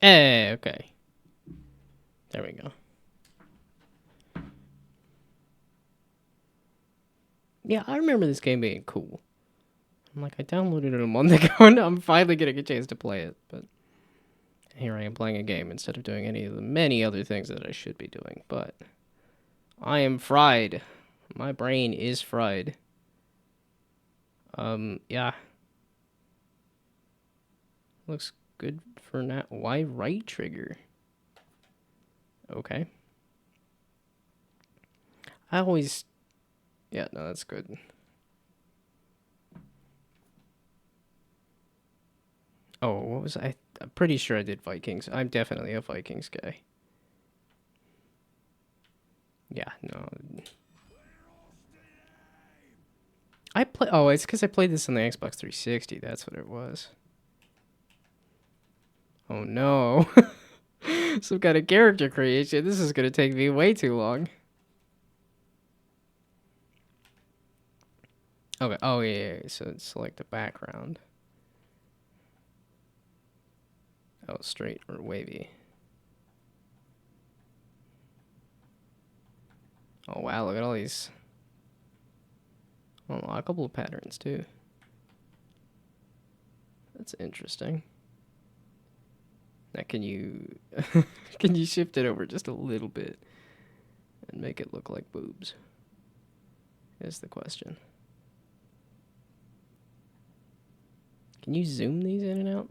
Hey, okay. There we go. Yeah, I remember this game being cool. I'm like, I downloaded it a month ago, and I'm finally getting a chance to play it. But here I am playing a game instead of doing any of the many other things that I should be doing. But I am fried. My brain is fried. Yeah. Looks good for now. Why right trigger? Okay. I always... Yeah, no, that's good. Oh, what was I? I'm pretty sure I did Vikings. I'm definitely a Vikings guy. Yeah, no. I play. Oh, it's because I played this on the Xbox 360. That's what it was. Oh no. Some kind of character creation. This is gonna take me way too long. Okay. Oh yeah. So select the background. Oh, straight or wavy. Oh wow. Look at all these unlockable patterns too. That's interesting. Now can you can you shift it over just a little bit and make it look like boobs? Is the question. Can you zoom these in and out?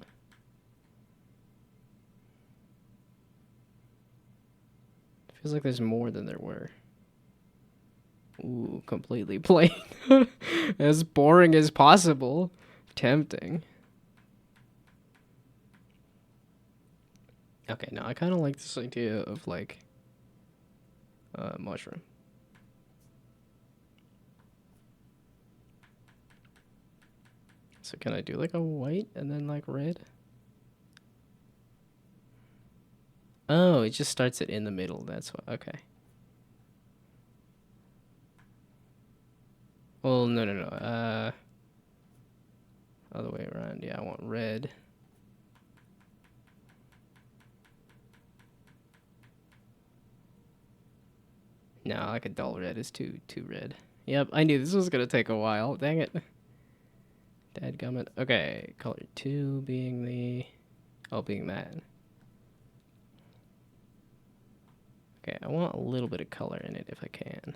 Feels like there's more than there were. Ooh, completely plain. As boring as possible. Tempting. Okay, now I kind of like this idea of like mushroom. So can I do like a white and then like red? Oh, it just starts it in the middle. That's what. Okay. Well, no, no, no. Other way around. Yeah, I want red. No, like a dull red is too red. Yep, I knew this was gonna take a while. Dang it. Dadgummit. Okay, color 2 being the... Oh, being that. Okay, I want a little bit of color in it if I can.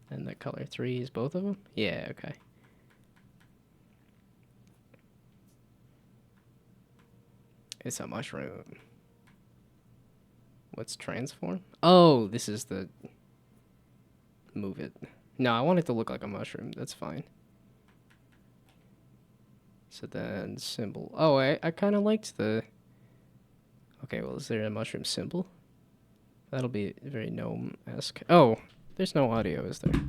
And the color 3 is both of them? Yeah, okay. It's a mushroom. What's transform? Oh, this is the... Move it. No, I want it to look like a mushroom. That's fine. So then symbol. Oh, I kind of liked the... Okay, well, is there a mushroom symbol? That'll be very gnome-esque. Oh, there's no audio, is there?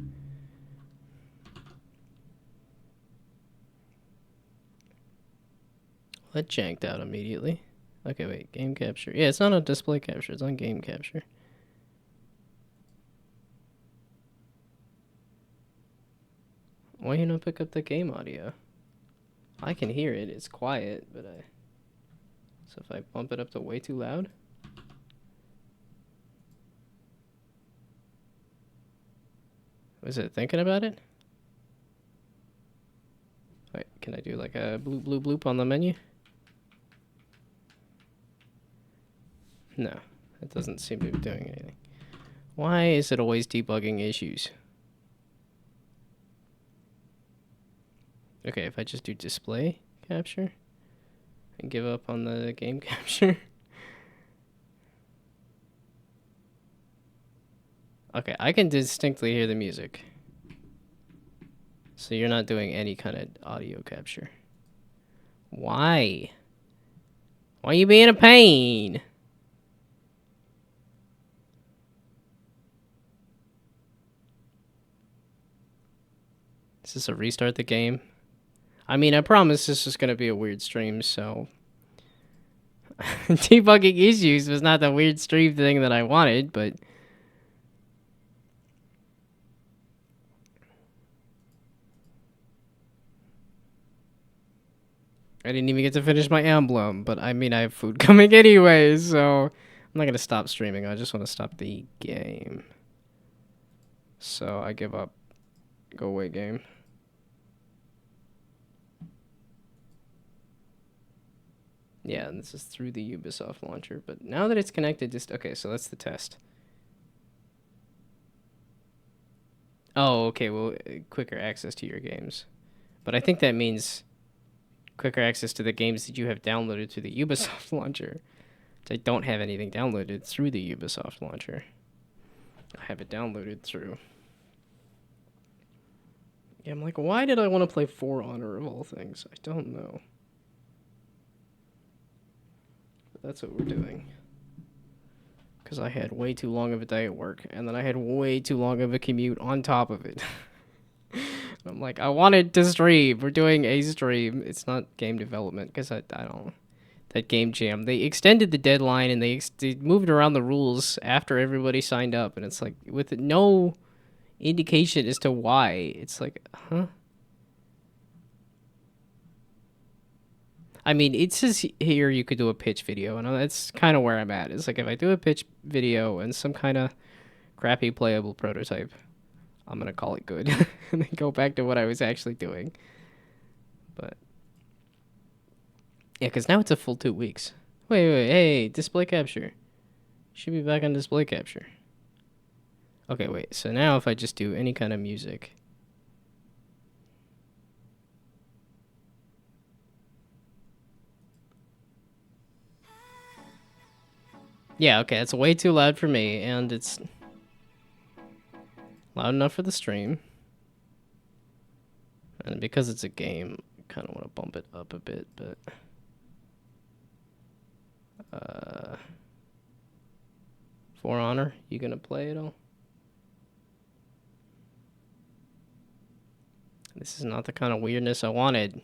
That janked out immediately. Okay, wait. Game capture. Yeah, it's not on display capture. It's on game capture. Why you not pick up the game audio? I can hear it. It's quiet, but I... So if I bump it up to way too loud? Was it thinking about it? Wait, can I do like a bloop bloop bloop on the menu? No, it doesn't seem to be doing anything. Why is it always debugging issues? Okay, if I just do display capture and give up on the game capture. Okay, I can distinctly hear the music. So you're not doing any kind of audio capture. Why? Why are you being a pain? Is this a restart the game? I mean, I promise this is going to be a weird stream, so... Debugging issues was not the weird stream thing that I wanted, but... I didn't even get to finish my emblem, but I mean, I have food coming anyway, so I'm not gonna stop streaming. I just want to stop the game. So I give up. Go away, game. Yeah, and this is through the Ubisoft launcher, but now that it's connected, just okay. So that's the test. Oh, okay. Well, quicker access to your games, but I think that means quicker access to the games that you have downloaded to the Ubisoft launcher. I don't have anything downloaded through the Ubisoft launcher. I have it downloaded through. Yeah, I'm like, why did I want to play For Honor of all things? I don't know. But that's what we're doing. Because I had way too long of a day at work, and then I had way too long of a commute on top of it. I'm like, I wanted to stream. We're doing a stream. It's not game development, because I don't... That game jam. They extended the deadline, and they moved around the rules after everybody signed up, and it's like, with no indication as to why. It's like, huh? I mean, it says here you could do a pitch video, and that's kind of where I'm at. It's like, if I do a pitch video and some kind of crappy playable prototype, I'm going to call it good and then go back to what I was actually doing. But, yeah, because now it's a full 2 weeks. Wait, hey, display capture. Should be back on display capture. Okay, wait, so now if I just do any kind of music... Yeah, okay, it's way too loud for me, and it's loud enough for the stream. And because it's a game, I kind of want to bump it up a bit, but... For Honor, you gonna play it all? This is not the kind of weirdness I wanted.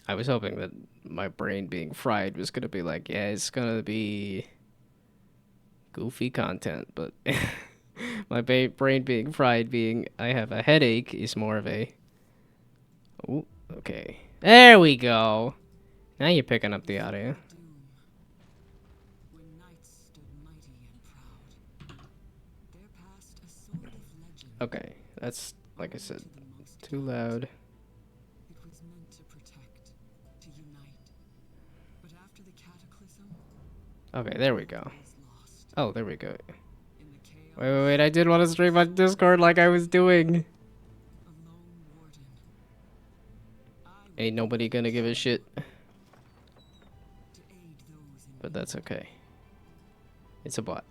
I was hoping that my brain being fried was gonna be like, yeah, it's gonna be goofy content, but my brain being fried being I have a headache is more of a... Ooh, okay. There we go. Now you're picking up the audio. Okay, that's, like I said, too loud. Okay, there we go. Oh, there we go. Wait, I did want to stream on Discord like I was doing. Ain't nobody gonna give a shit. But that's okay. It's a bot.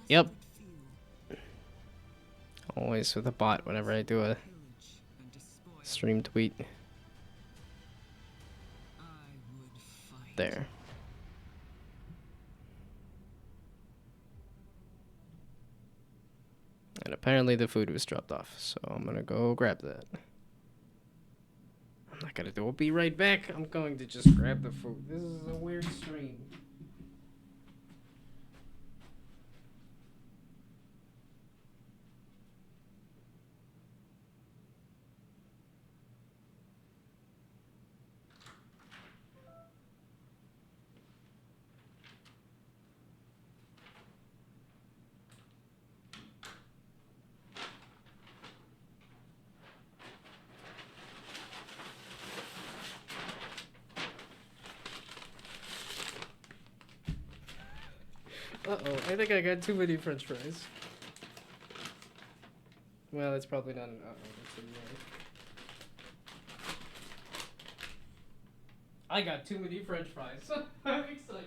Yep. Always with a bot whenever I do a stream tweet. There. And apparently the food was dropped off, so I'm gonna go grab that. I'm not gonna do it. I'll be right back. I'm going to just grab the food. This is a weird stream. Uh-oh, I think I got too many french fries. Well, it's probably not an uh-oh, it's a yay. I got too many french fries. I'm excited.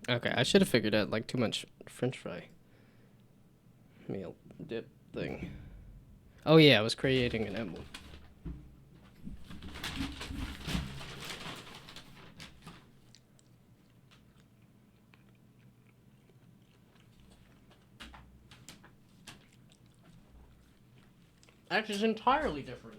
Okay, I should have figured out, like, too much french fry meal dip thing. Oh yeah, I was creating an emblem. Actually, it's entirely different.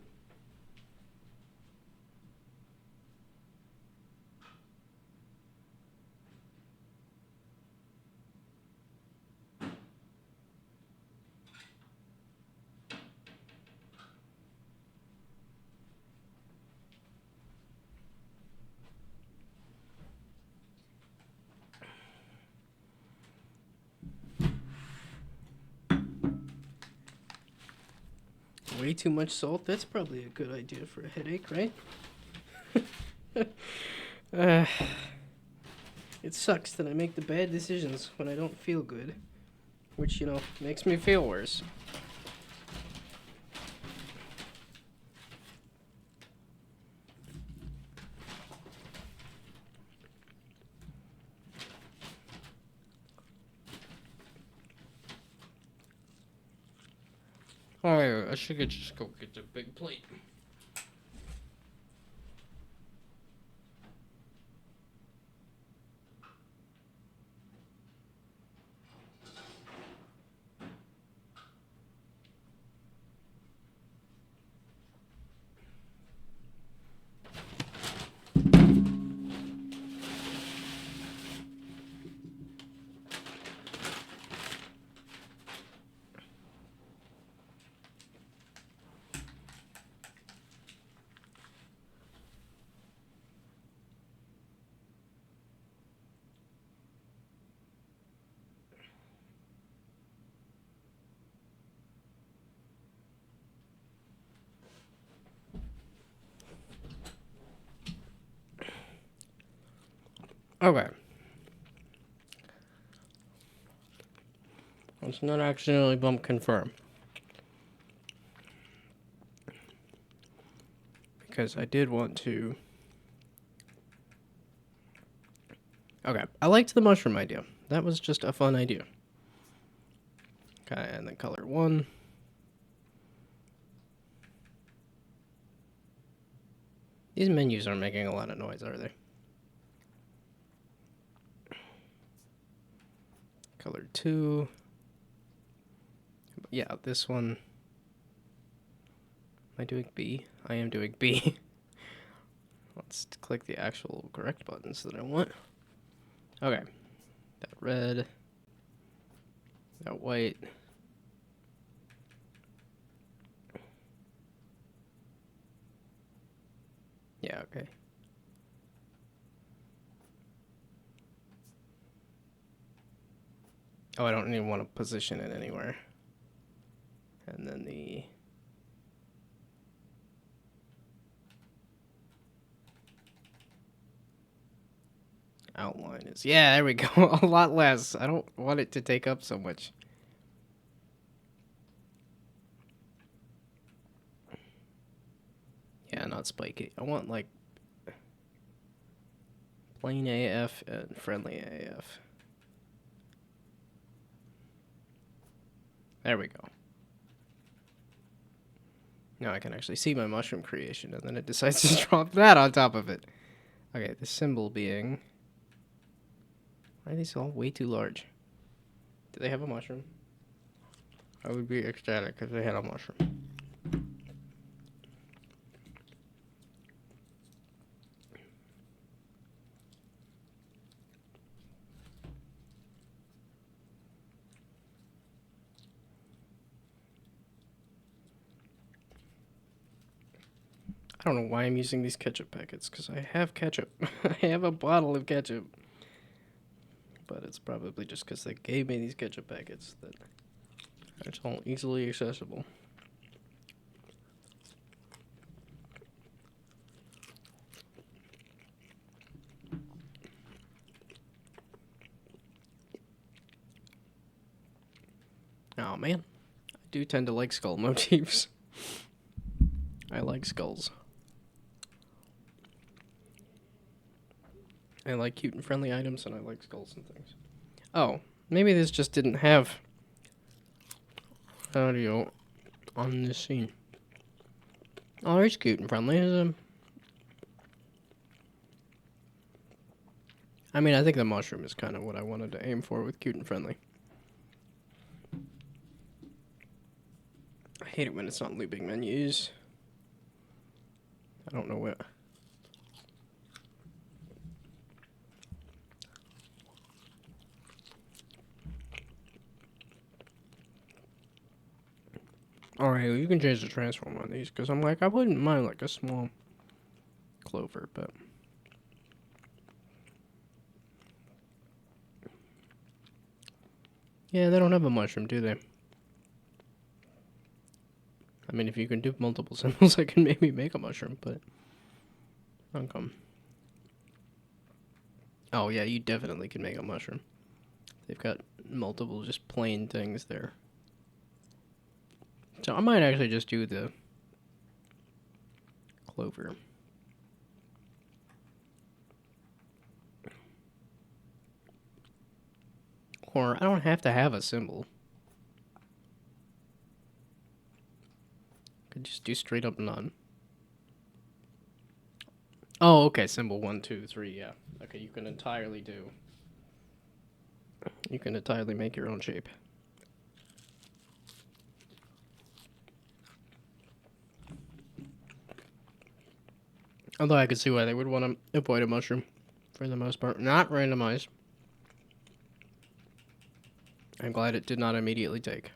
Way too much salt? That's probably a good idea for a headache, right? uh, it sucks that I make the bad decisions when I don't feel good. Which, you know, makes me feel worse. Oh, I should just go get the big plate. Okay. Let's not accidentally bump confirm. Because I did want to... Okay, I liked the mushroom idea. That was just a fun idea. Okay, and then color 1. These menus aren't making a lot of noise, are they? Color 2. Yeah, this one. Am I doing B? I am doing B. Let's click the actual correct buttons that I want. Okay. That red. That white. Yeah, okay. Oh, I don't even want to position it anywhere. And then the... outline is... Yeah, there we go. A lot less. I don't want it to take up so much. Yeah, not spiky. I want, like, plain AF and friendly AF. There we go. Now I can actually see my mushroom creation, and then it decides to drop that on top of it. Okay, the symbol being... Why are these all way too large? Do they have a mushroom? I would be ecstatic if they had a mushroom. I don't know why I'm using these ketchup packets, because I have ketchup. I have a bottle of ketchup. But it's probably just because they gave me these ketchup packets that it's all easily accessible. Oh man, I do tend to like skull motifs. I like skulls. I like cute and friendly items, and I like skulls and things. Oh, maybe this just didn't have audio on this scene. Oh, it's cute and friendly. I mean, I think the mushroom is kind of what I wanted to aim for with cute and friendly. I hate it when it's not looping menus. I don't know what. Alright, well, you can change the transform on these, because I'm like, I wouldn't mind like a small clover, but... Yeah, they don't have a mushroom, do they? I mean, if you can do multiple symbols, I can maybe make a mushroom, but... Okay. Oh, yeah, you definitely can make a mushroom. They've got multiple just plain things there. So I might actually just do the clover. Or I don't have to have a symbol. Could just do straight up none. Oh, okay, symbol 1, 2, 3, yeah. Okay, you can entirely do. You can entirely make your own shape. Although I could see why they would want to avoid a mushroom, for the most part. Not randomized. I'm glad it did not immediately take.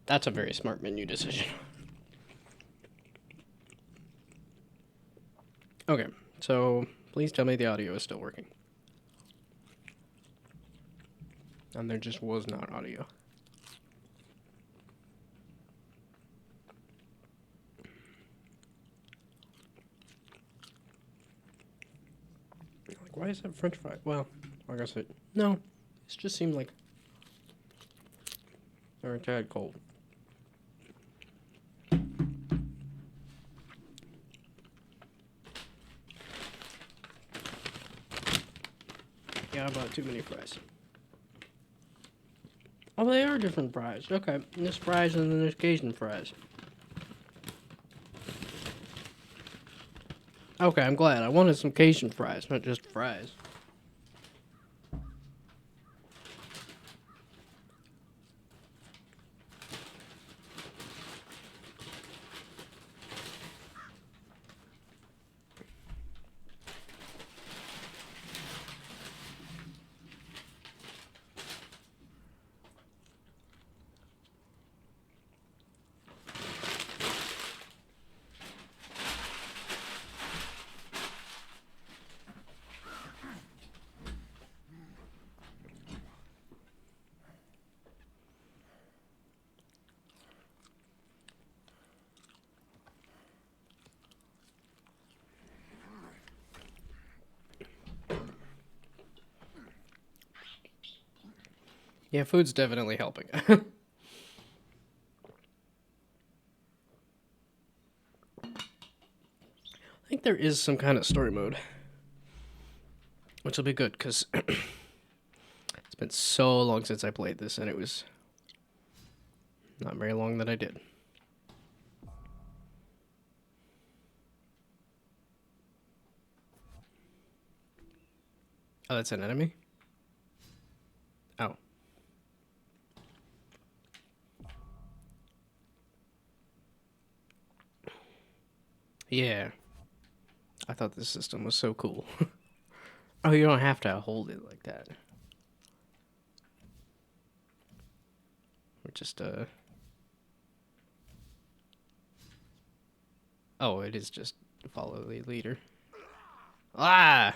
That's a very smart menu decision. Okay, so please tell me the audio is still working. And there just was not audio. Like, why is that French fry? Well, I guess it... No, it just seemed like they're a tad cold. Yeah, I bought too many fries. Oh, they are different fries. Okay, there's fries and then there's Cajun fries. Okay, I'm glad. I wanted some Cajun fries, not just fries. Yeah, food's definitely helping. I think there is some kind of story mode. Which will be good, because it's been so long since I played this, and it was not very long that I did. Oh, that's an enemy? Oh. Yeah. I thought this system was so cool. Oh, you don't have to hold it like that. Or just, Oh, it is just follow the leader. Ah!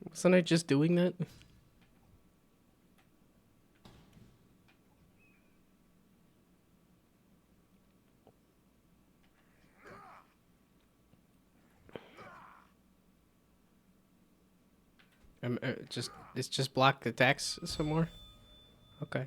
Wasn't I just doing that? It's just block attacks some more? Okay.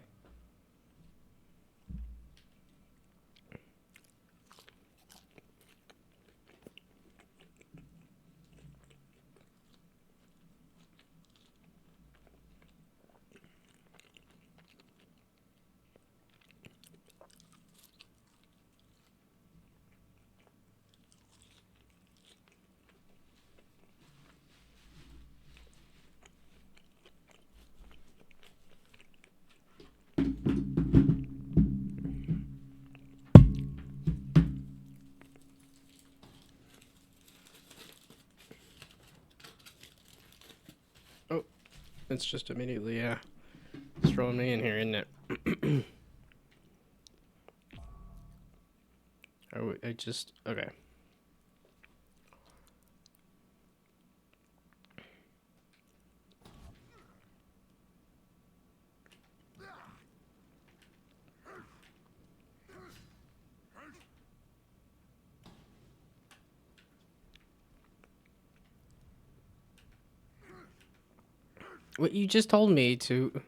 Oh, it's just immediately, it's throwing me in here, isn't it? Oh, okay. What you just told me to...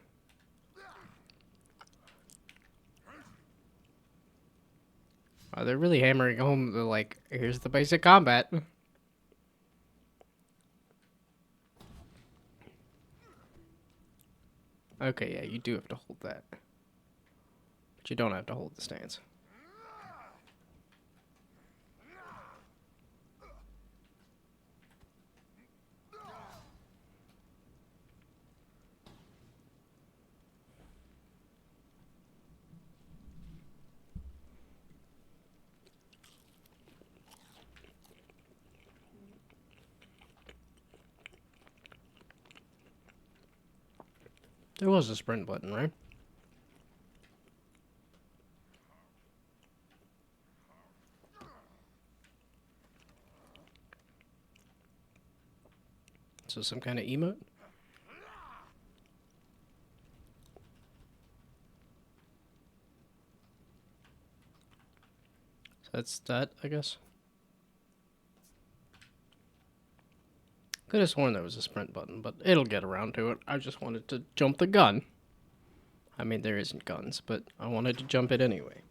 Oh, they're really hammering home the, like, here's the basic combat. Okay, yeah, you do have to hold that. But you don't have to hold the stance. There was a sprint button, right? So some kind of emote? So that's that, I guess. Could have sworn there was a sprint button, but it'll get around to it. I just wanted to jump the gun. I mean, there isn't guns, but I wanted to jump it anyway.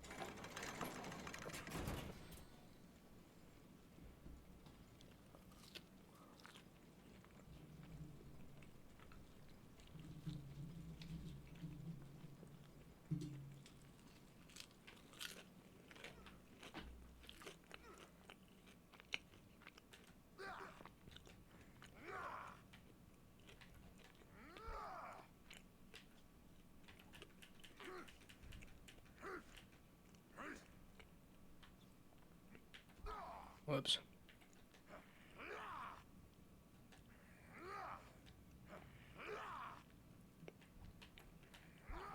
Whoops.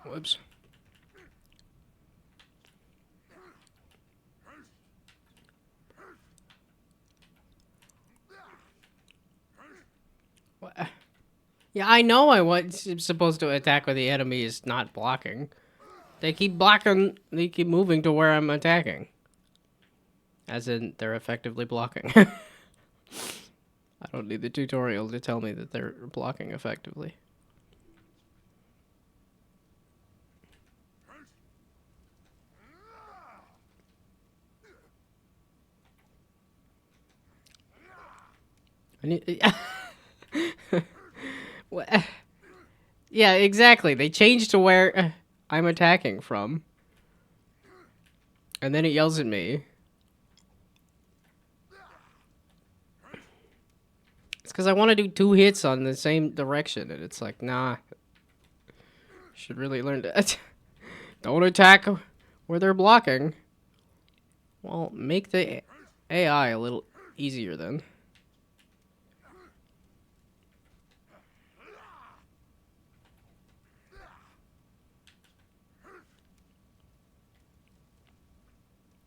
Whoops. What? Yeah, I know I was supposed to attack where the enemy is not blocking. They keep blocking, they keep moving to where I'm attacking. As in, they're effectively blocking. I don't need the tutorial to tell me that they're blocking effectively. I need... What? Yeah, exactly. They changed to where I'm attacking from. And then it yells at me. It's because I want to do 2 hits on the same direction. And it's like, nah. Should really learn to... Don't attack where they're blocking. Well, make the AI a little easier then.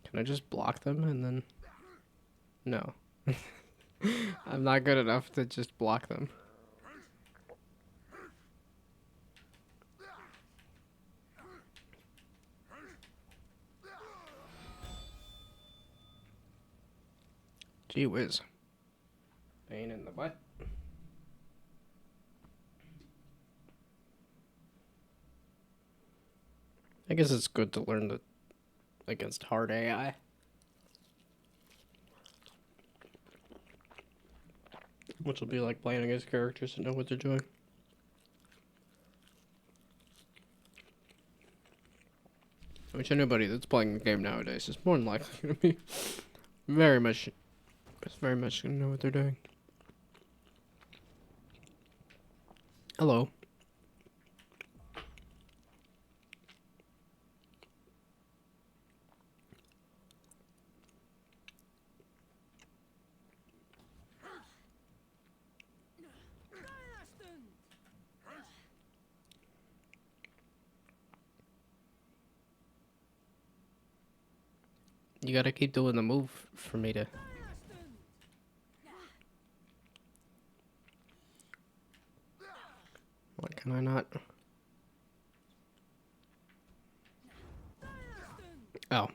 Can I just block them and then... No. I'm not good enough to just block them. Gee whiz. Pain in the butt. I guess it's good to learn that against hard AI. Which will be like playing against characters that know what they're doing. Which anybody that's playing the game nowadays is more than likely going to be very much going to know what they're doing. Hello. You gotta keep doing the move for me to... Why can I not? Oh.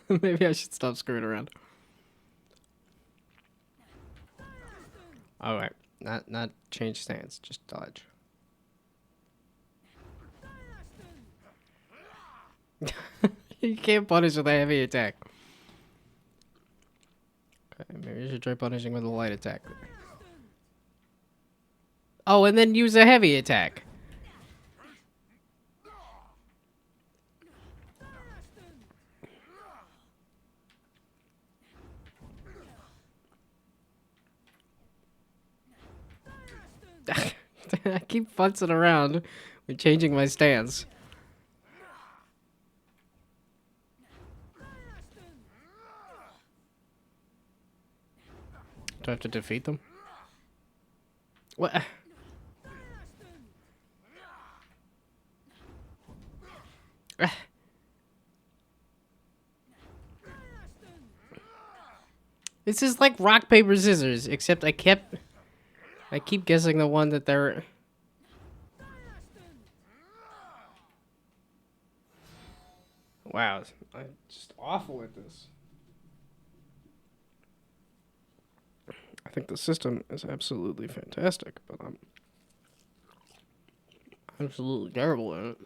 Maybe I should stop screwing around. Alright. Not change stance, just dodge. You can't punish with a heavy attack. Okay, maybe you should try punishing with a light attack. Oh, and then use a heavy attack. I keep futzing around with changing my stance. Do I have to defeat them? What? This is like rock, paper, scissors, except I keep guessing the one that they're... Wow, I'm just awful at this. I think the system is absolutely fantastic, but I'm absolutely terrible at it.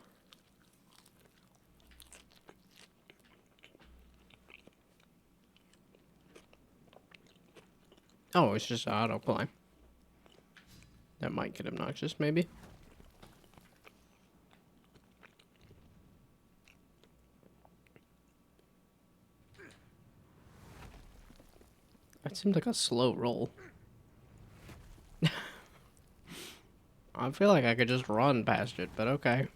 Oh, it's just autoplay. That might get obnoxious, maybe. That seemed like a slow roll. I feel like I could just run past it, but okay.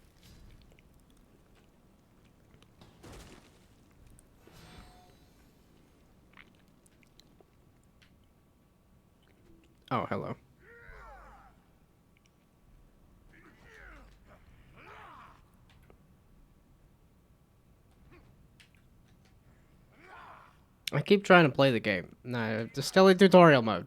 Oh, hello. I keep trying to play the game. Nah, it's still in tutorial mode.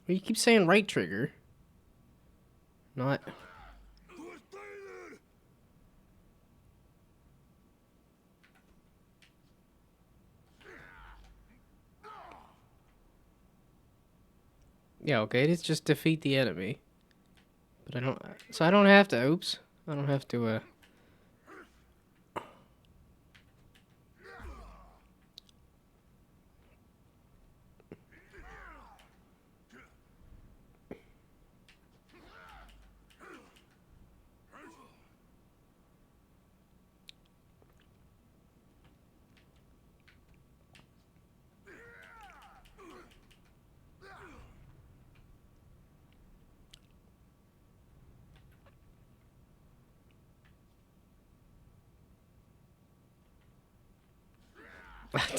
Well, you keep saying right trigger. Not... Yeah, okay, it's just defeat the enemy. But I don't... So I don't have to... Oops. I don't have to,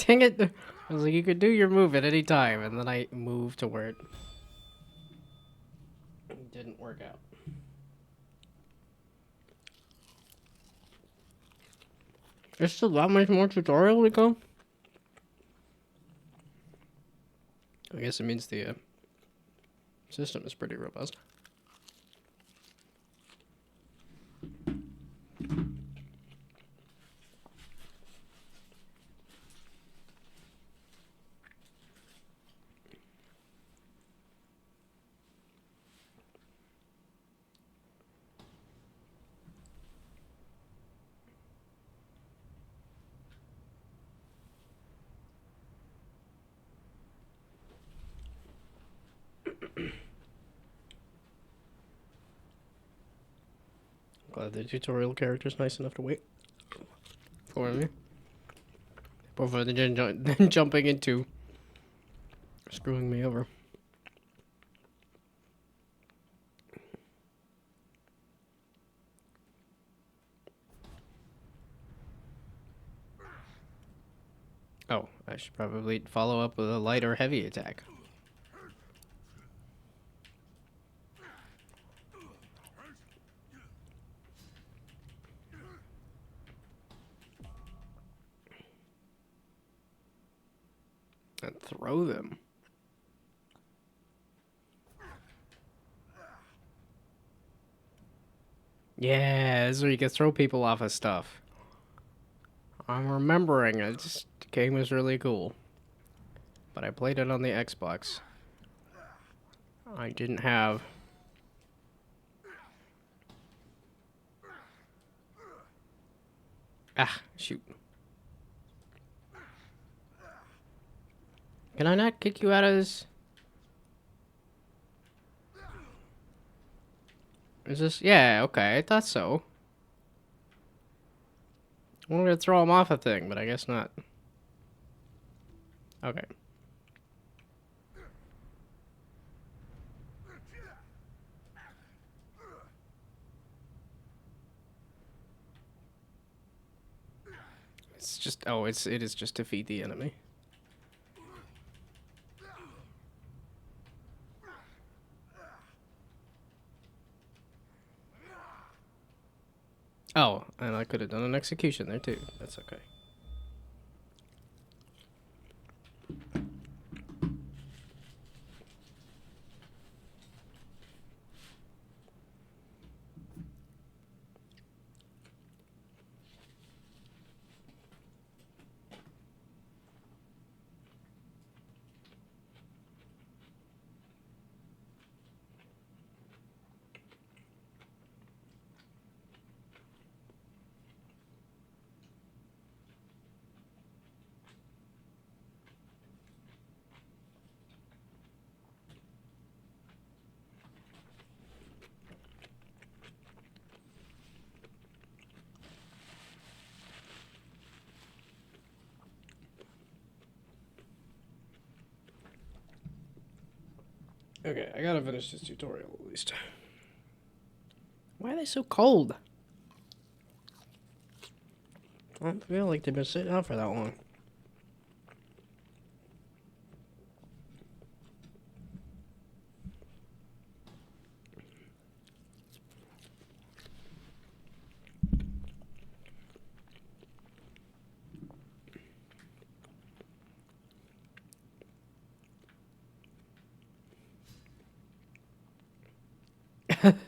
Dang it. I was like, you could do your move at any time, and then I moved to where it didn't work out. There's still that much more tutorial to go? I guess it means the system is pretty robust. Glad the tutorial character's nice enough to wait for me before then jumping into screwing me over. Oh, I should probably follow up with a light or heavy attack. And throw them. Yeah, this is where you can throw people off of stuff. I'm remembering it. This game was really cool. But I played it on the Xbox. I didn't have... Ah, shoot. Can I not kick you out of this? Is this... Yeah, okay, I thought so. I wanted to throw him off a thing, but I guess not. Okay. It's just... Oh, it is just defeat the enemy. Oh, and I could have done an execution there too. That's okay. Okay, I gotta finish this tutorial at least. Why are they so cold? I don't feel like they've been sitting out for that long.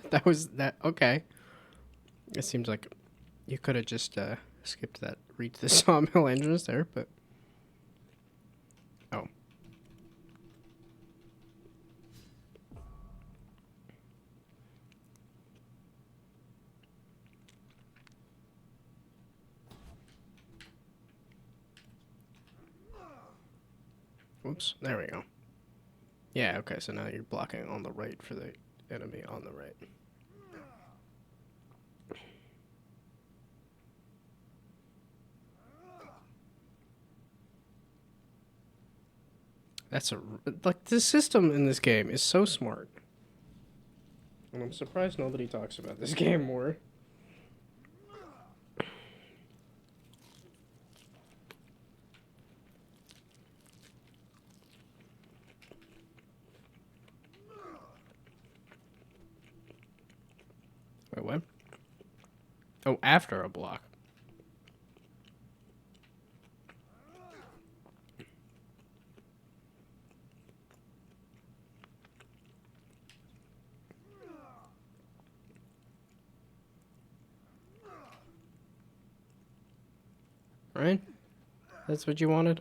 That was that. Okay. It seems like you could have just skipped that. Reach the sawmill entrance there, but oh. Whoops. There we go. Yeah. Okay. So now you're blocking on the right for the enemy on the right. That's like the system in this game is so smart. And I'm surprised nobody talks about this game more. Wait, what? Oh, after a block. Right? That's what you wanted?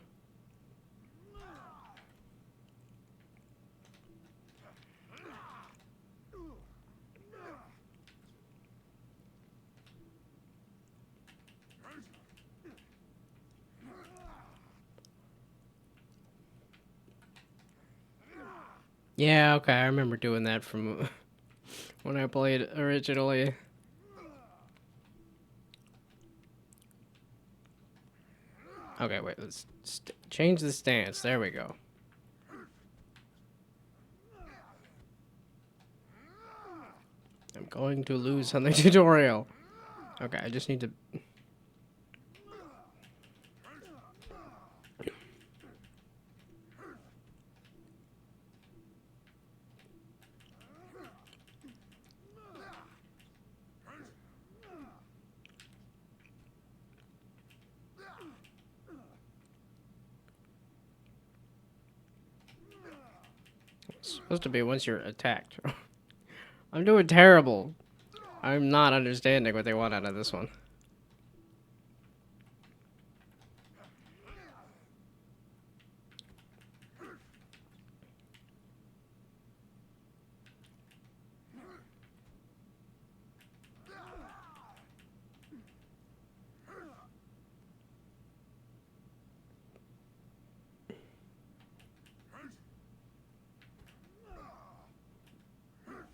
Yeah, okay, I remember doing that from when I played originally. Okay, wait, let's change the stance. There we go. I'm going to lose on the tutorial. Okay, I just need to... It's supposed to be once you're attacked. I'm doing terrible. I'm not understanding what they want out of this one.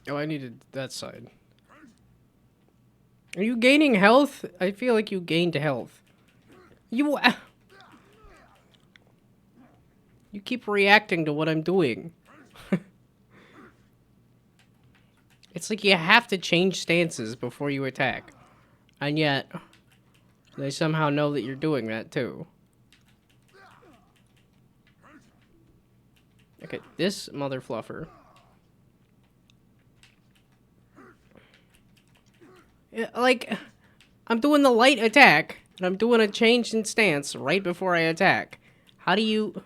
Oh, I needed that side. Are you gaining health? I feel like you gained health. You keep reacting to what I'm doing. It's like you have to change stances before you attack. And yet, they somehow know that you're doing that too. Okay, this mother fluffer. Yeah, like, I'm doing the light attack, and I'm doing a change in stance right before I attack. How do you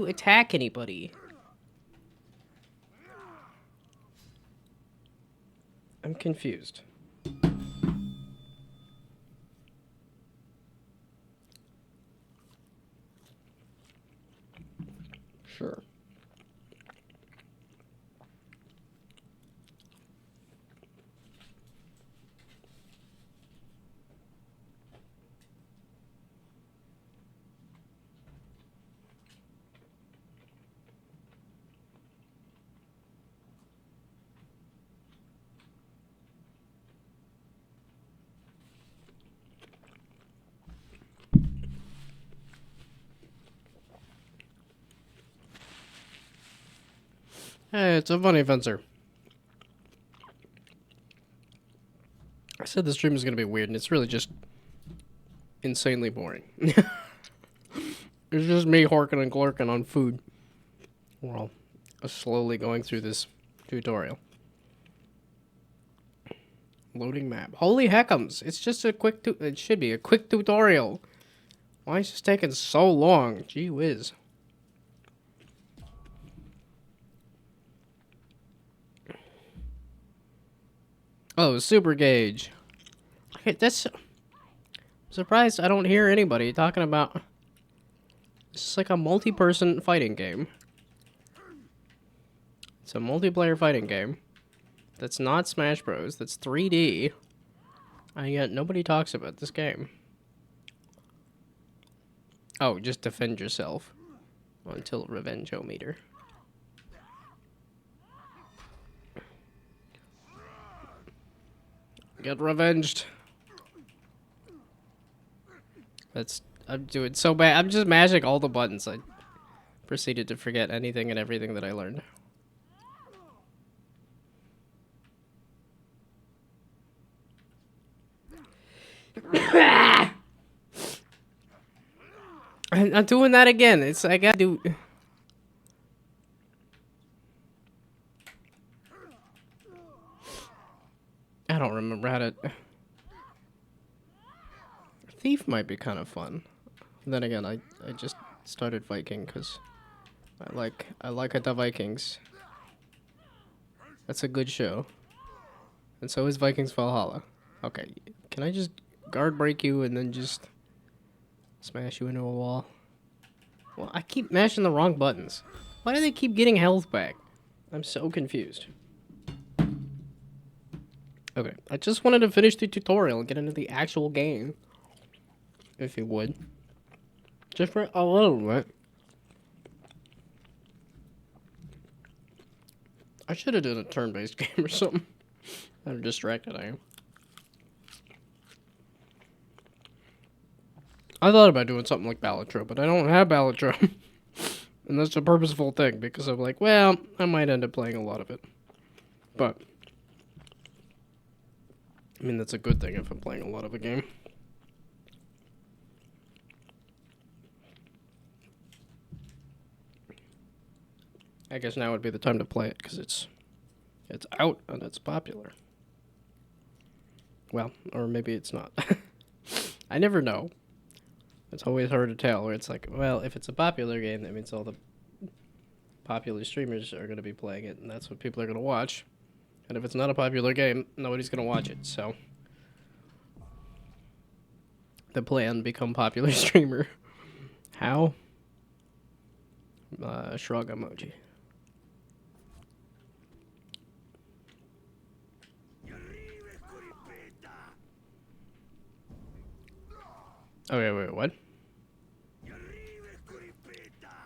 attack anybody? I'm confused. Sure. Hey, it's a funny fencer. I said the stream is gonna be weird, and it's really just insanely boring. It's just me horking and glorking on food. Well, slowly going through this tutorial. Loading map. Holy heckums! It's just a quick. It should be a quick tutorial. Why is this taking so long? Gee whiz. Oh, super gauge. Okay, that's. I'm surprised I don't hear anybody talking about. It's like a multi-person fighting game. It's a multiplayer fighting game. That's not Smash Bros. That's 3D. And yet nobody talks about this game. Oh, just defend yourself. Until revenge-o-meter. Get revenged. I'm doing so bad. I'm just mashing all the buttons. I proceeded to forget anything and everything that I learned. I'm doing that again. I gotta do. I don't remember how to. Thief might be kind of fun. Then again, I just started Viking because I like the Vikings. That's a good show. And so is Vikings Valhalla. Okay, can I just guard break you and then just smash you into a wall? Well, I keep mashing the wrong buttons. Why do they keep getting health back? I'm so confused. Okay, I just wanted to finish the tutorial and get into the actual game. If you would. Just for a little bit. I should have done a turn-based game or something. How distracted I am. I thought about doing something like Balatro, but I don't have Balatro. And that's a purposeful thing, because I'm like, well, I might end up playing a lot of it. But, I mean, that's a good thing if I'm playing a lot of a game. I guess now would be the time to play it, because it's out and it's popular. Well, or maybe it's not. I never know. It's always hard to tell, where it's like, well, if it's a popular game, that means all the popular streamers are going to be playing it, and that's what people are going to watch. And if it's not a popular game, nobody's going to watch it. So the plan: become popular streamer. How? Shrug emoji. Okay, wait, what?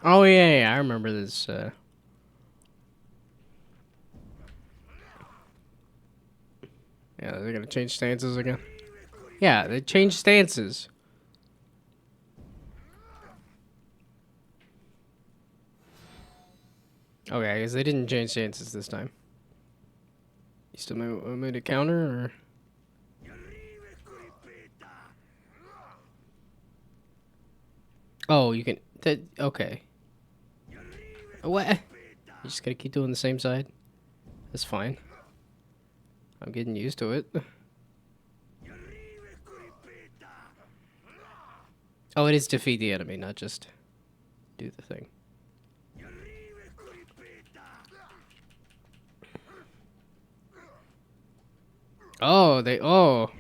Oh yeah, I remember this. Yeah, they're gonna change stances again. Yeah, they changed stances. Okay, I guess they didn't change stances this time. You still made a counter, or? Oh, you can. Okay. What? You just gotta keep doing the same side? That's fine. I'm getting used to it. Oh, it is defeat the enemy, not just do the thing. Oh, oh.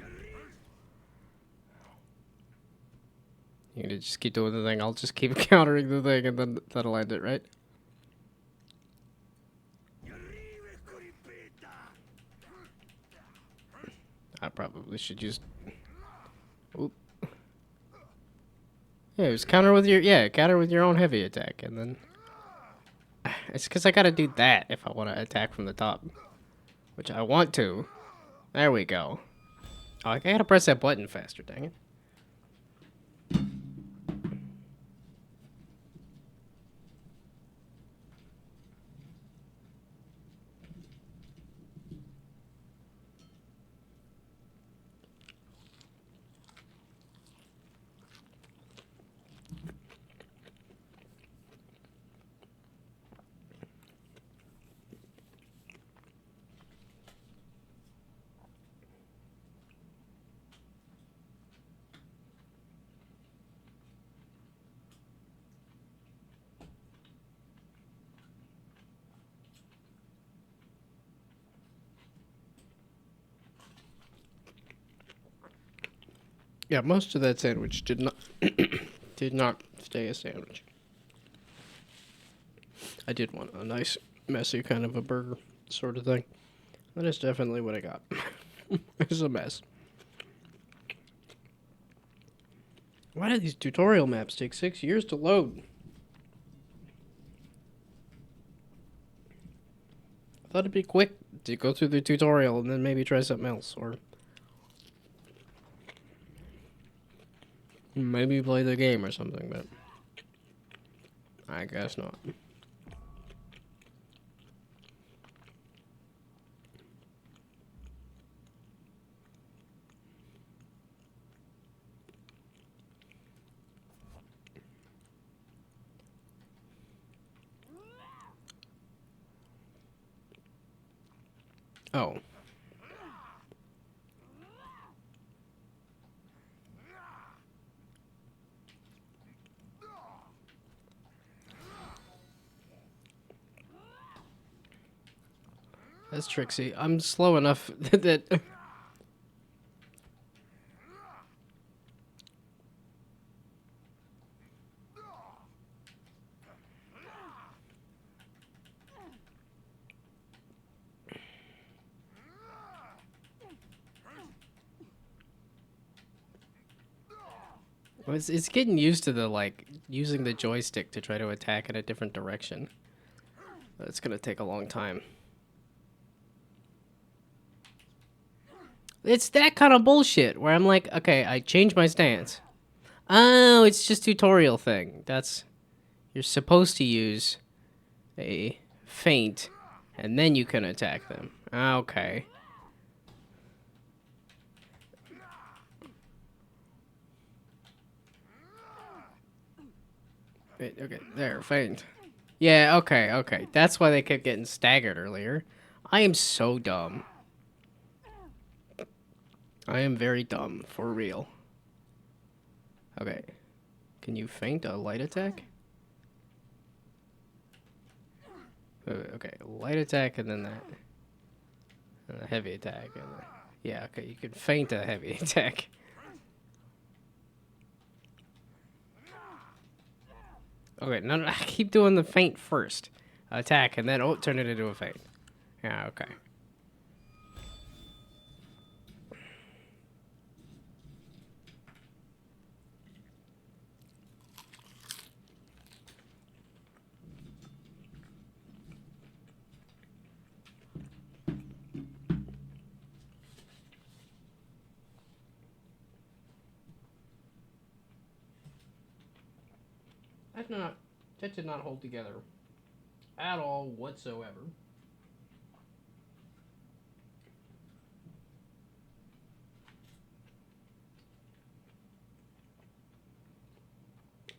You need to just keep doing the thing. I'll just keep countering the thing, and then that'll end it, right? I probably should just... Oop. Yeah, just counter with your own heavy attack, and then... It's because I gotta do that if I want to attack from the top. Which I want to. There we go. Oh, I gotta press that button faster, dang it. Yeah, most of that sandwich did not did not stay a sandwich. I did want a nice, messy kind of a burger sort of thing. That is definitely what I got. It's a mess. Why do these tutorial maps take 6 years to load? I thought it'd be quick to go through the tutorial and then maybe try something else, or maybe play the game or something, but I guess not. Oh. That's Trixie. I'm slow enough that... It's getting used to the, like, using the joystick to try to attack in a different direction. It's gonna take a long time. It's that kind of bullshit where I'm like, okay, I changed my stance. Oh, it's just tutorial thing. You're supposed to use a feint, and then you can attack them. Okay. Wait, okay, there, feint. Yeah, okay. That's why they kept getting staggered earlier. I am so dumb. I am very dumb, for real. Okay. Can you feint a light attack? Okay, light attack and then that. And a heavy attack. And yeah, okay, you could feint a heavy attack. Okay, no, I keep doing the feint first. Attack, and then, turn it into a feint. Yeah, okay. That did not hold together at all whatsoever.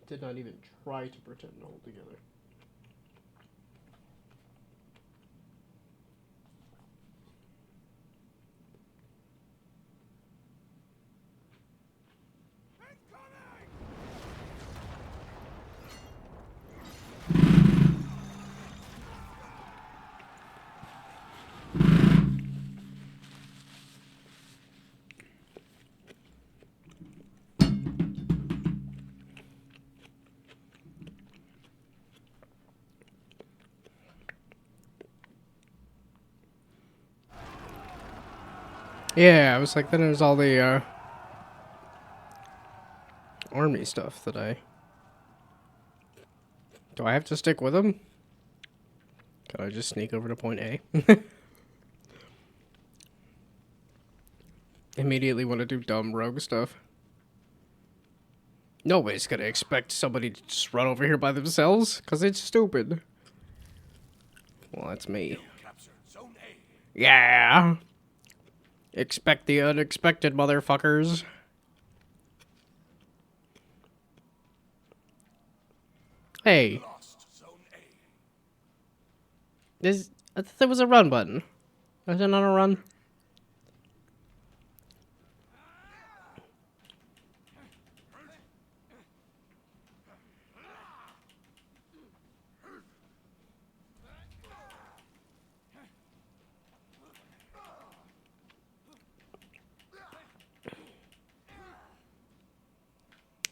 Did not even try to pretend to hold together. Yeah, I was like, then there's all the army stuff that I... Do I have to stick with him? Can I just sneak over to point A? Immediately want to do dumb rogue stuff. Nobody's gonna expect somebody to just run over here by themselves, because it's stupid. Well, that's me. Yeah! Expect the unexpected, motherfuckers. Hey. I thought there was a run button. Was there not a run?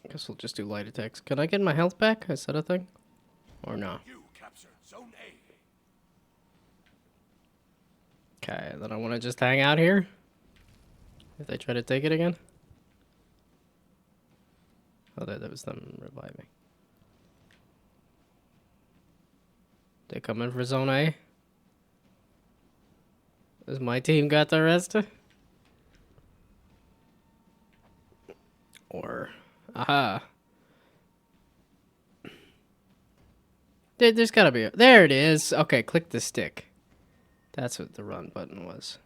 I guess we'll just do light attacks. Can I get my health back? Is that a thing? Or no? Okay, then I want to just hang out here. If they try to take it again. Oh, that was them reviving. They come in for Zone A. Has my team got the rest? Or... Aha. There's gotta be a... There it is! Okay, click the stick. That's what the run button was.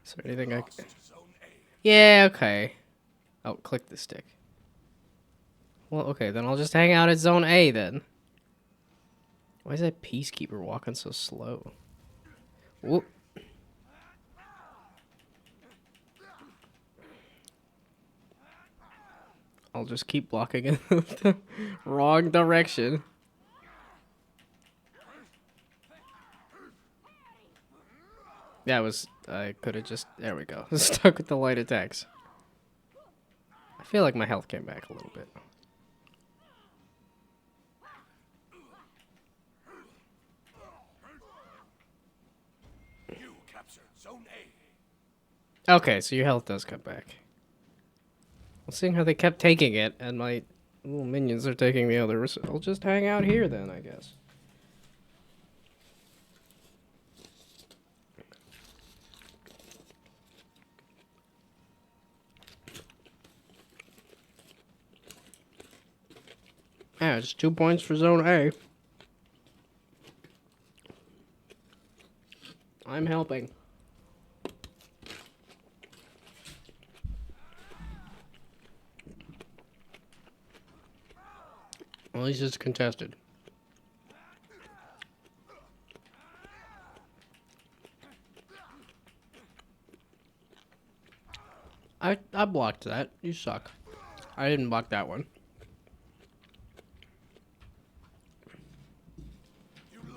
Is there anything I... Yeah, okay. Oh, click the stick. Well, okay, then I'll just hang out at Zone A, then. Why is that Peacekeeper walking so slow? Whoop. I'll just keep blocking in the wrong direction. That was... I could have just... There we go. Stuck with the light attacks. I feel like my health came back a little bit. Okay, so your health does come back. Well, seeing how they kept taking it, and my little minions are taking the others, I'll just hang out here then, I guess. Yeah, it's 2 points for Zone A. I'm helping. At least it's contested. I blocked that. You suck. I didn't block that one.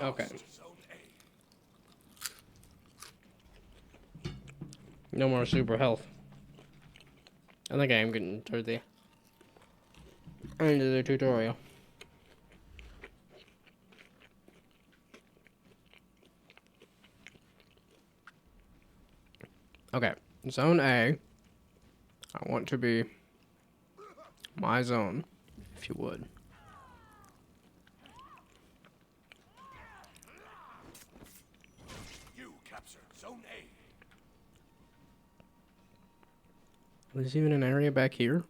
Okay. No more super health. I think I am getting toward the end of the tutorial. Okay, zone A. I want to be my zone, if you would. You captured Zone A. There's even an area back here.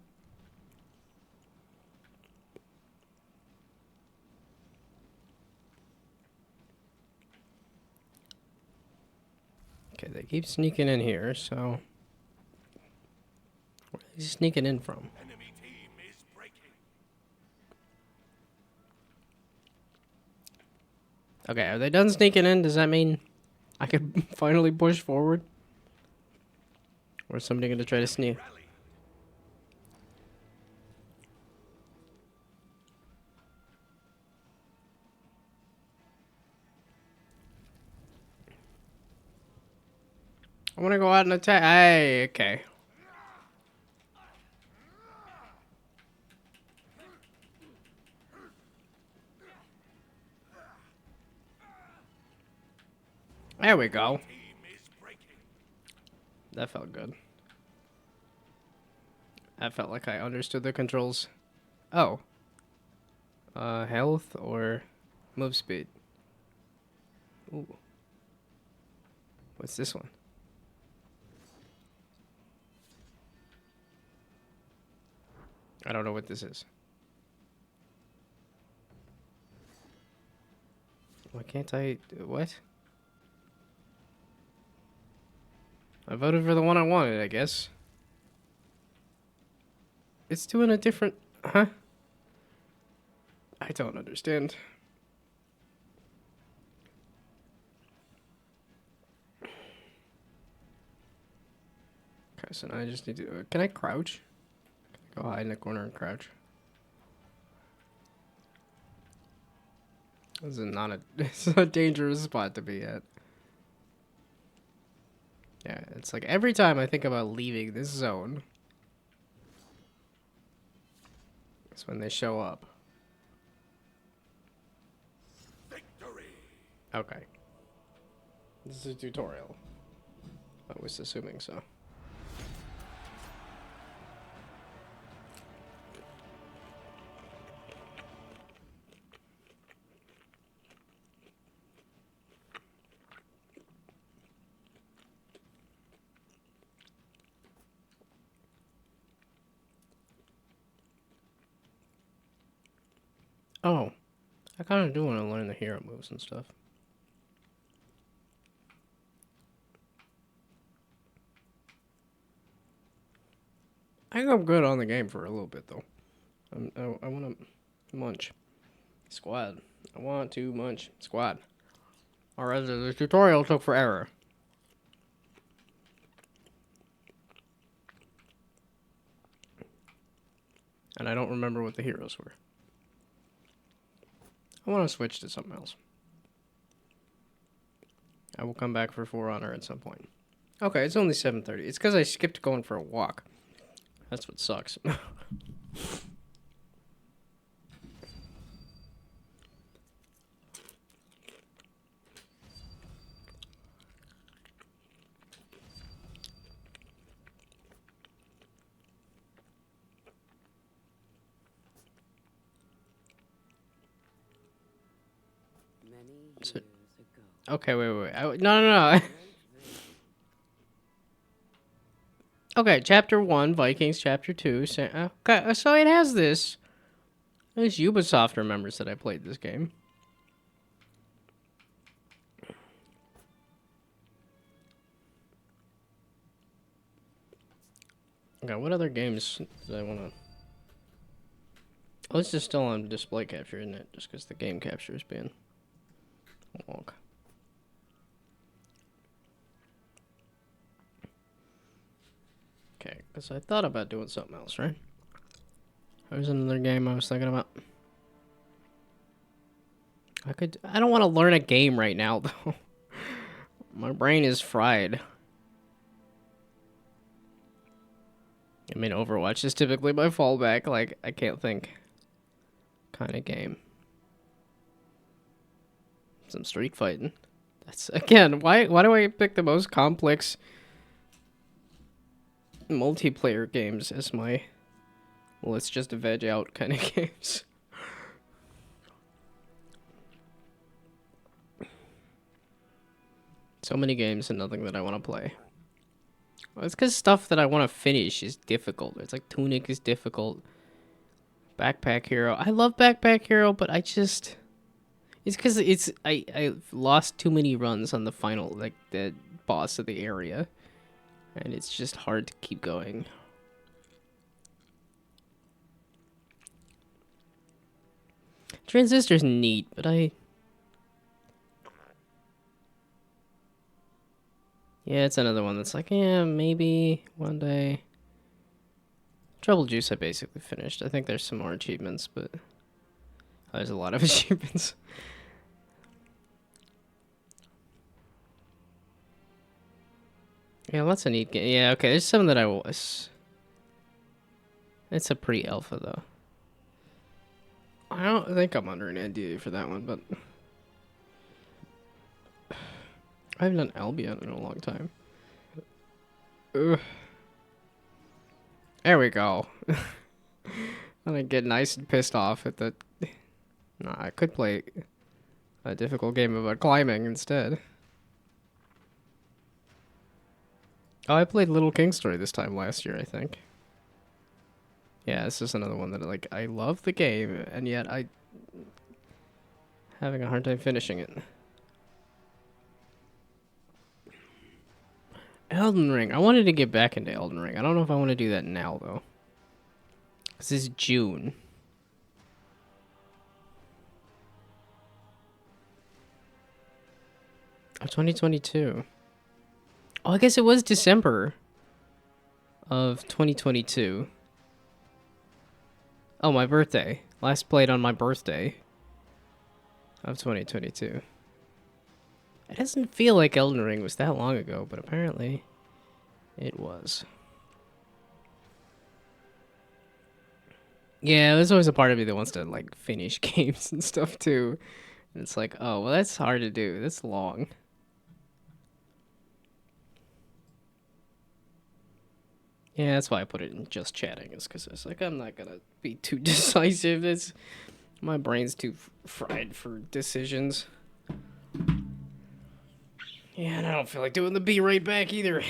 Okay, they keep sneaking in here, so where are they sneaking in from? Enemy team is breaking. Okay, are they done sneaking in? Does that mean I could finally push forward? Or is somebody gonna try to sneak? Rally. I want to go out and attack. Hey, okay. There we go. Team is breaking. That felt good. I felt like I understood the controls. Oh. Health or move speed? Ooh. What's this one? I don't know what this is. Why can't I... What? I voted for the one I wanted, I guess. It's doing a different... Huh? I don't understand. Okay, so now I just need to... can I crouch? Can I go hide in the corner and crouch? This is not a... It's a dangerous spot to be at. Yeah, it's like every time I think about leaving this zone, it's when they show up. Victory. Okay. This is a tutorial. I was assuming so. Oh. I kind of do want to learn the hero moves and stuff. I think I'm good on the game for a little bit, though. I want to munch. Squad. I want to munch. Squad. Alright, the tutorial took forever. And I don't remember what the heroes were. I want to switch to something else. I will come back for For Honor at some point. Okay, it's only 7:30. It's because I skipped going for a walk. That's what sucks. So- okay, wait. No. Okay, chapter 1, Vikings, chapter 2. Okay, so it has this. At least Ubisoft remembers that I played this game. Okay, what other games do I want to... Oh, this is still on display capture, isn't it? Just because the game capture is being wonk. Okay, because I thought about doing something else, right? There's another game I was thinking about. I don't want to learn a game right now, though. My brain is fried. I mean, Overwatch is typically my fallback. Like, I can't think kind of game. Some street fighting. That's, again, why do I pick the most complex multiplayer games as my let's just veg out kind of games? So many games and nothing that I want to play. Well, it's because stuff that I want to finish is difficult. It's like Tunic is difficult. Backpack Hero. I love Backpack Hero, but I just... It's because I've lost too many runs on the final, like, the boss of the area. And it's just hard to keep going. Transistor's neat, but yeah, it's another one that's like, yeah, maybe one day. Trouble Juice I basically finished. I think there's some more achievements, but there's a lot of achievements. Yeah, lots of neat games. Yeah, okay, there's some that I was. It's a pre-alpha, though. I don't think I'm under an NDA for that one, but... I haven't done Albion in a long time. Ugh. There we go. I'm gonna get nice and pissed off at the... Nah, I could play a difficult game about climbing instead. Oh, I played Little King Story this time last year, I think. Yeah, this is another one that, like, I love the game, and yet I... having a hard time finishing it. Elden Ring. I wanted to get back into Elden Ring. I don't know if I want to do that now, though. This is June. Of 2022. Oh, I guess it was December of 2022. Oh, my birthday. Last played on my birthday of 2022. It doesn't feel like Elden Ring was that long ago, but apparently it was. Yeah, there's always a part of me that wants to, like, finish games and stuff, too. And it's like, oh, well, that's hard to do. That's long. Yeah, that's why I put it in just chatting. Is because it's like, I'm not gonna be too decisive. My brain's too fried for decisions. Yeah, and I don't feel like doing the be right back either.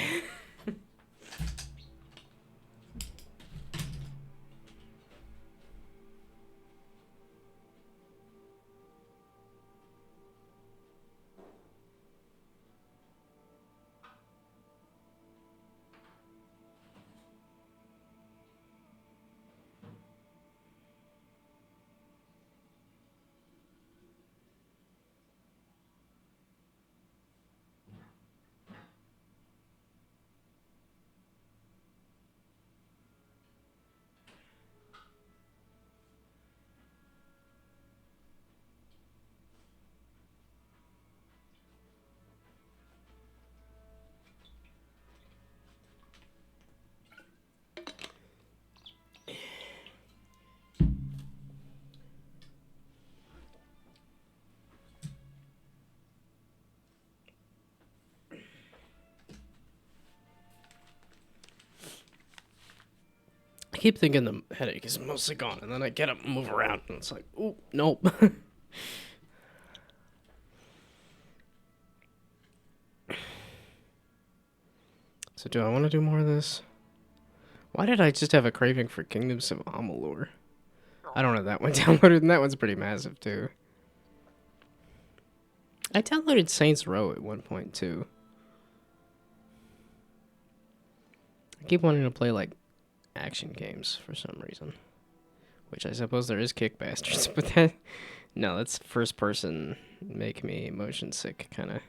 I keep thinking the headache is mostly gone, and then I get up and move around, and it's like, ooh, nope. So do I want to do more of this? Why did I just have a craving for Kingdoms of Amalur? I don't have that one downloaded, and that one's pretty massive, too. I downloaded Saints Row at one point, too. I keep wanting to play, like, action games for some reason. Which I suppose there is Kick Bastards, but that... No, that's first person, make me motion sick, kind of.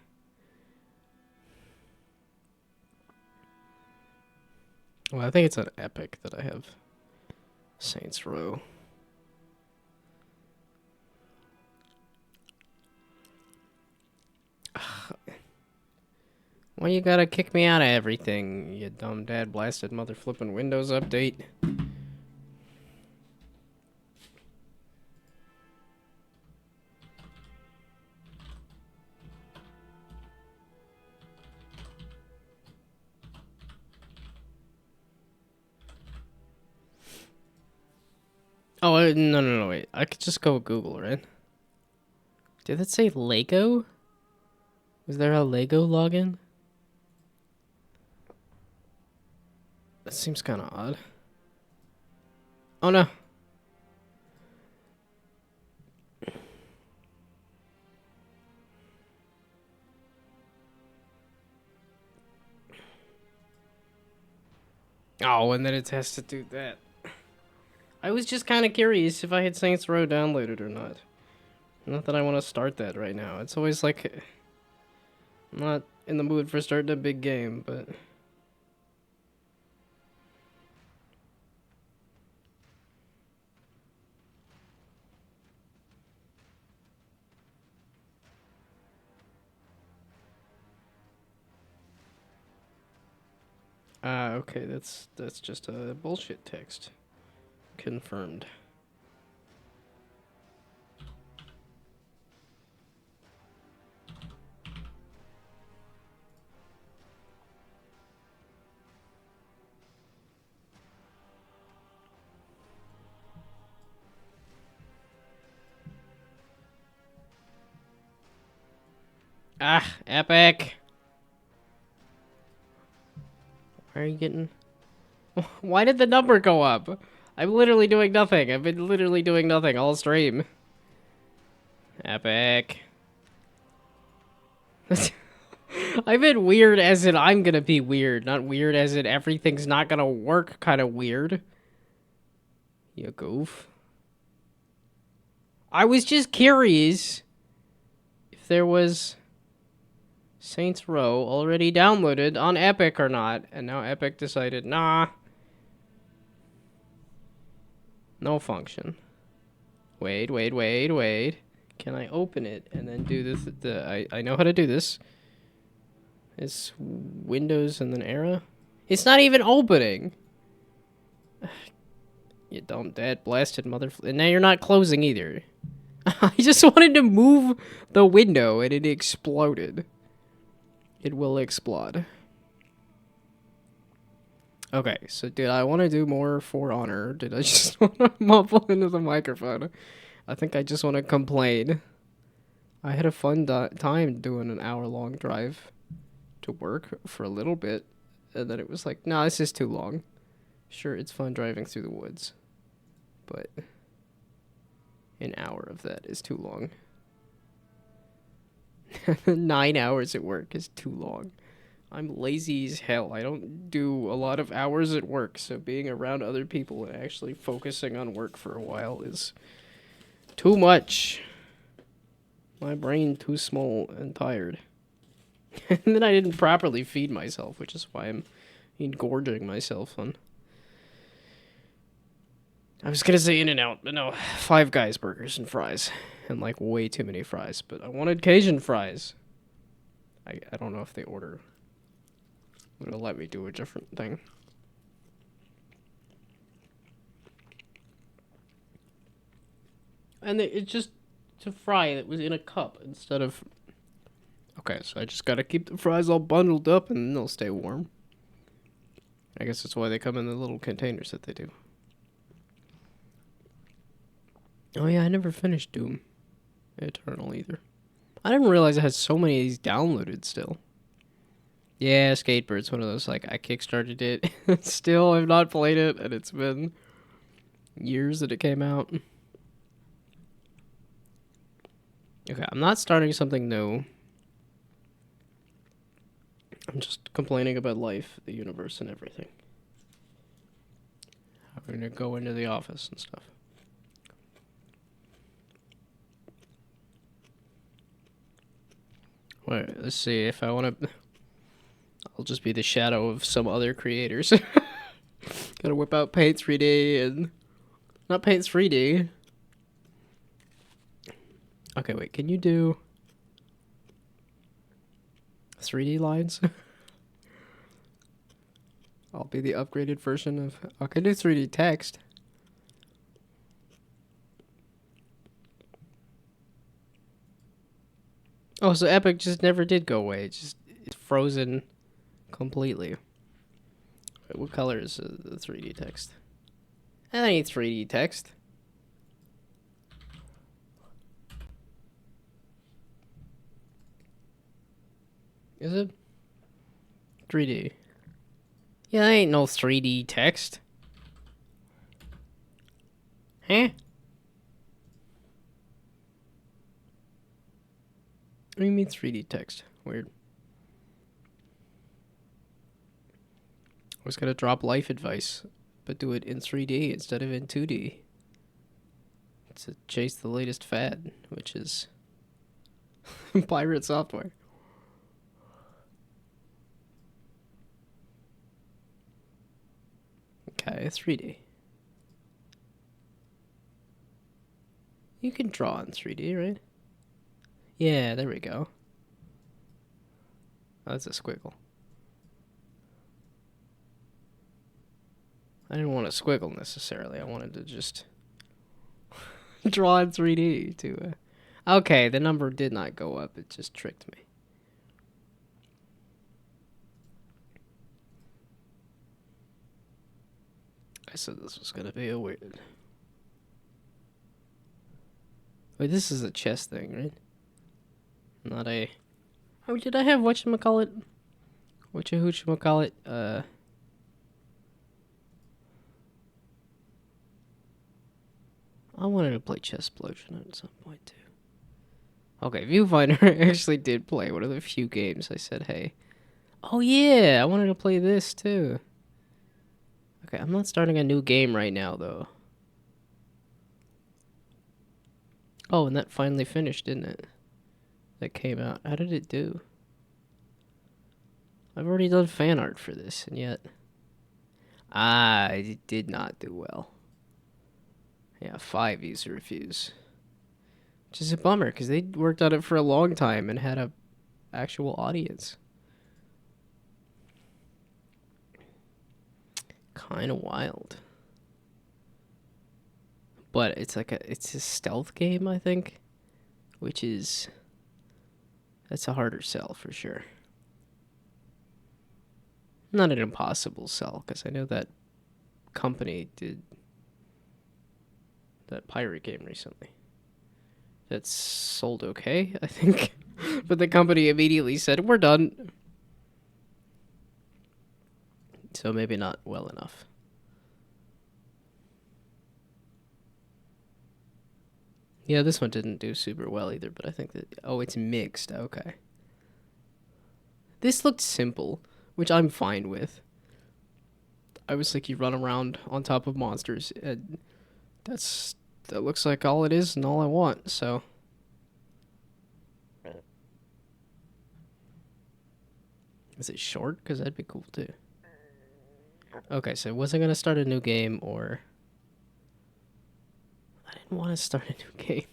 Well, I think it's an Epic that I have Saints Row. Why you gotta kick me out of everything, you dumb dad blasted mother flipping Windows update? Oh, no, wait. I could just go Google, right? Did it say Lego? Was there a Lego login? That seems kind of odd. Oh no. Oh, and then it has to do that. I was just kind of curious if I had Saints Row downloaded or not. Not that I want to start that right now. It's always like... I'm not in the mood for starting a big game, but... okay, that's just a bullshit text. Confirmed. Ah, Epic! Why are you getting... Why did the number go up? I'm literally doing nothing. I've been literally doing nothing all stream. Epic. I've been weird as in I'm gonna be weird, not weird as in everything's not gonna work kind of weird. You goof. I was just curious if there was Saints Row already downloaded on Epic or not, and now Epic decided, nah. No function. Wait. Can I open it and then do this? I know how to do this. It's Windows and then Era. It's not even opening. You dumb dad blasted mother. And now you're not closing either. I just wanted to move the window and it exploded. It will explode. Okay, so did I want to do more For Honor? Did I just want to mumble into the microphone? I think I just want to complain. I had a fun time doing an hour-long drive to work for a little bit, and then it was like, nah, this is too long. Sure, it's fun driving through the woods, but an hour of that is too long. 9 hours at work is too long. I'm lazy as hell. I don't do a lot of hours at work, so being around other people and actually focusing on work for a while is too much. My brain too small and tired. And then I didn't properly feed myself, which is why I'm engorging myself on... I was gonna say In-N-Out, but no. Five Guys burgers and fries. And like way too many fries, but I wanted Cajun fries. I don't know if they order... It'll let me do a different thing. And it's just to fry it was in a cup instead of... Okay, so I just gotta keep the fries all bundled up and then they'll stay warm. I guess that's why they come in the little containers that they do. Oh yeah, I never finished Doom Eternal either. I didn't realize I had so many of these downloaded still. Yeah, Skatebird's one of those, like, I kickstarted it. Still, I've not played it, and it's been years that it came out. Okay, I'm not starting something new. I'm just complaining about life, the universe, and everything. I'm gonna go into the office and stuff. Wait, let's see if I want to... I'll just be the shadow of some other creators. Gotta whip out Paint 3D and... Not Paint 3D. Okay, wait, can you do... 3D lines. I'll be the upgraded version of... I can do 3D text. Oh, so Epic just never did go away. It's frozen completely. Wait, what color is the 3D text? I need 3D text. Is it? 3D. Yeah, that ain't no 3D text. Huh? What do you mean 3D text? Weird. I was gonna drop life advice, but do it in 3D instead of in 2D. To chase the latest fad, which is pirate software. Okay, 3D. You can draw in 3D, right? Yeah, there we go. Oh, that's a squiggle. I didn't want a squiggle necessarily. I wanted to just draw in 3D to... Okay, the number did not go up. It just tricked me. I said this was going to be a weird... Wait, this is a chess thing, right? Not a... Oh, did I have whatchamacallit? Whatchamacallit? I wanted to play Chessplosion at some point, too. Okay, Viewfinder actually did play one of the few games I said, hey. Oh, yeah, I wanted to play this, too. Okay, I'm not starting a new game right now, though. Oh, and that finally finished, didn't it? That came out. How did it do? I've already done fan art for this, and yet... Ah, it did not do well. Yeah, 5 user reviews. Which is a bummer, because they worked on it for a long time and had a actual audience. Kind of wild. But it's like it's a stealth game, I think. Which is... That's a harder sell, for sure. Not an impossible sell, because I know that company did that pirate game recently. That's sold okay, I think. But the company immediately said, we're done. So maybe not well enough. Yeah, this one didn't do super well either, but I think that... Oh, it's mixed. Okay. This looked simple, which I'm fine with. I was like, you run around on top of monsters, and that looks like all it is and all I want, so... Is it short? Because that'd be cool, too. Okay, so was I going to start a new game, or... I didn't want to start a new game.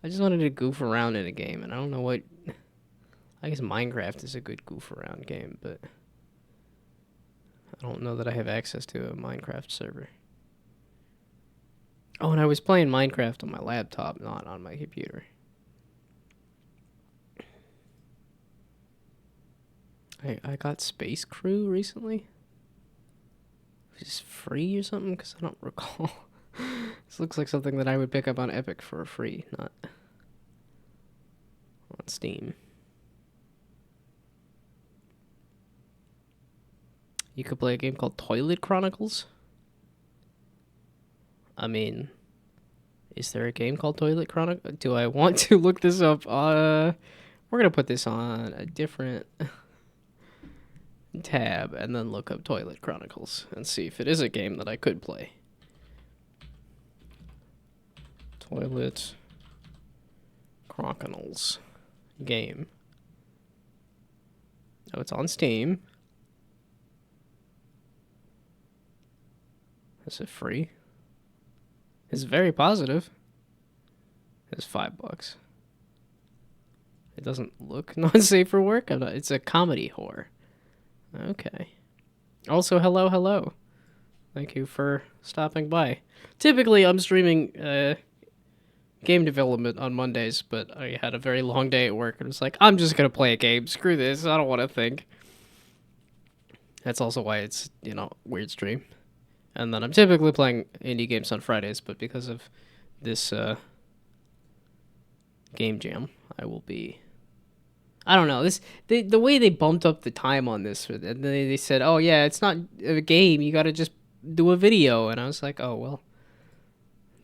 I just wanted to goof around in a game, and I don't know what... I guess Minecraft is a good goof around game, but... I don't know that I have access to a Minecraft server. Oh, and I was playing Minecraft on my laptop, not on my computer. I got Space Crew recently. It was free or something, because I don't recall. This looks like something that I would pick up on Epic for free, not on Steam. You could play a game called Toilet Chronicles. I mean, is there a game called Toilet Chronicles? Do I want to look this up? We're gonna put this on a different tab and then look up Toilet Chronicles and see if it is a game that I could play. Toilet Chronicles game. Oh, it's on Steam. Is it free? It's very positive. It's $5. It doesn't look not safe for work. It's a comedy horror. Okay. Also, hello. Thank you for stopping by. Typically, I'm streaming game development on Mondays, but I had a very long day at work and was like, I'm just gonna play a game. Screw this. I don't want to think. That's also why it's, weird stream. And then I'm typically playing indie games on Fridays, but because of this game jam, I will be. I don't know. The way they bumped up the time on this, and they said, "Oh yeah, it's not a game. You got to just do a video." And I was like, "Oh well."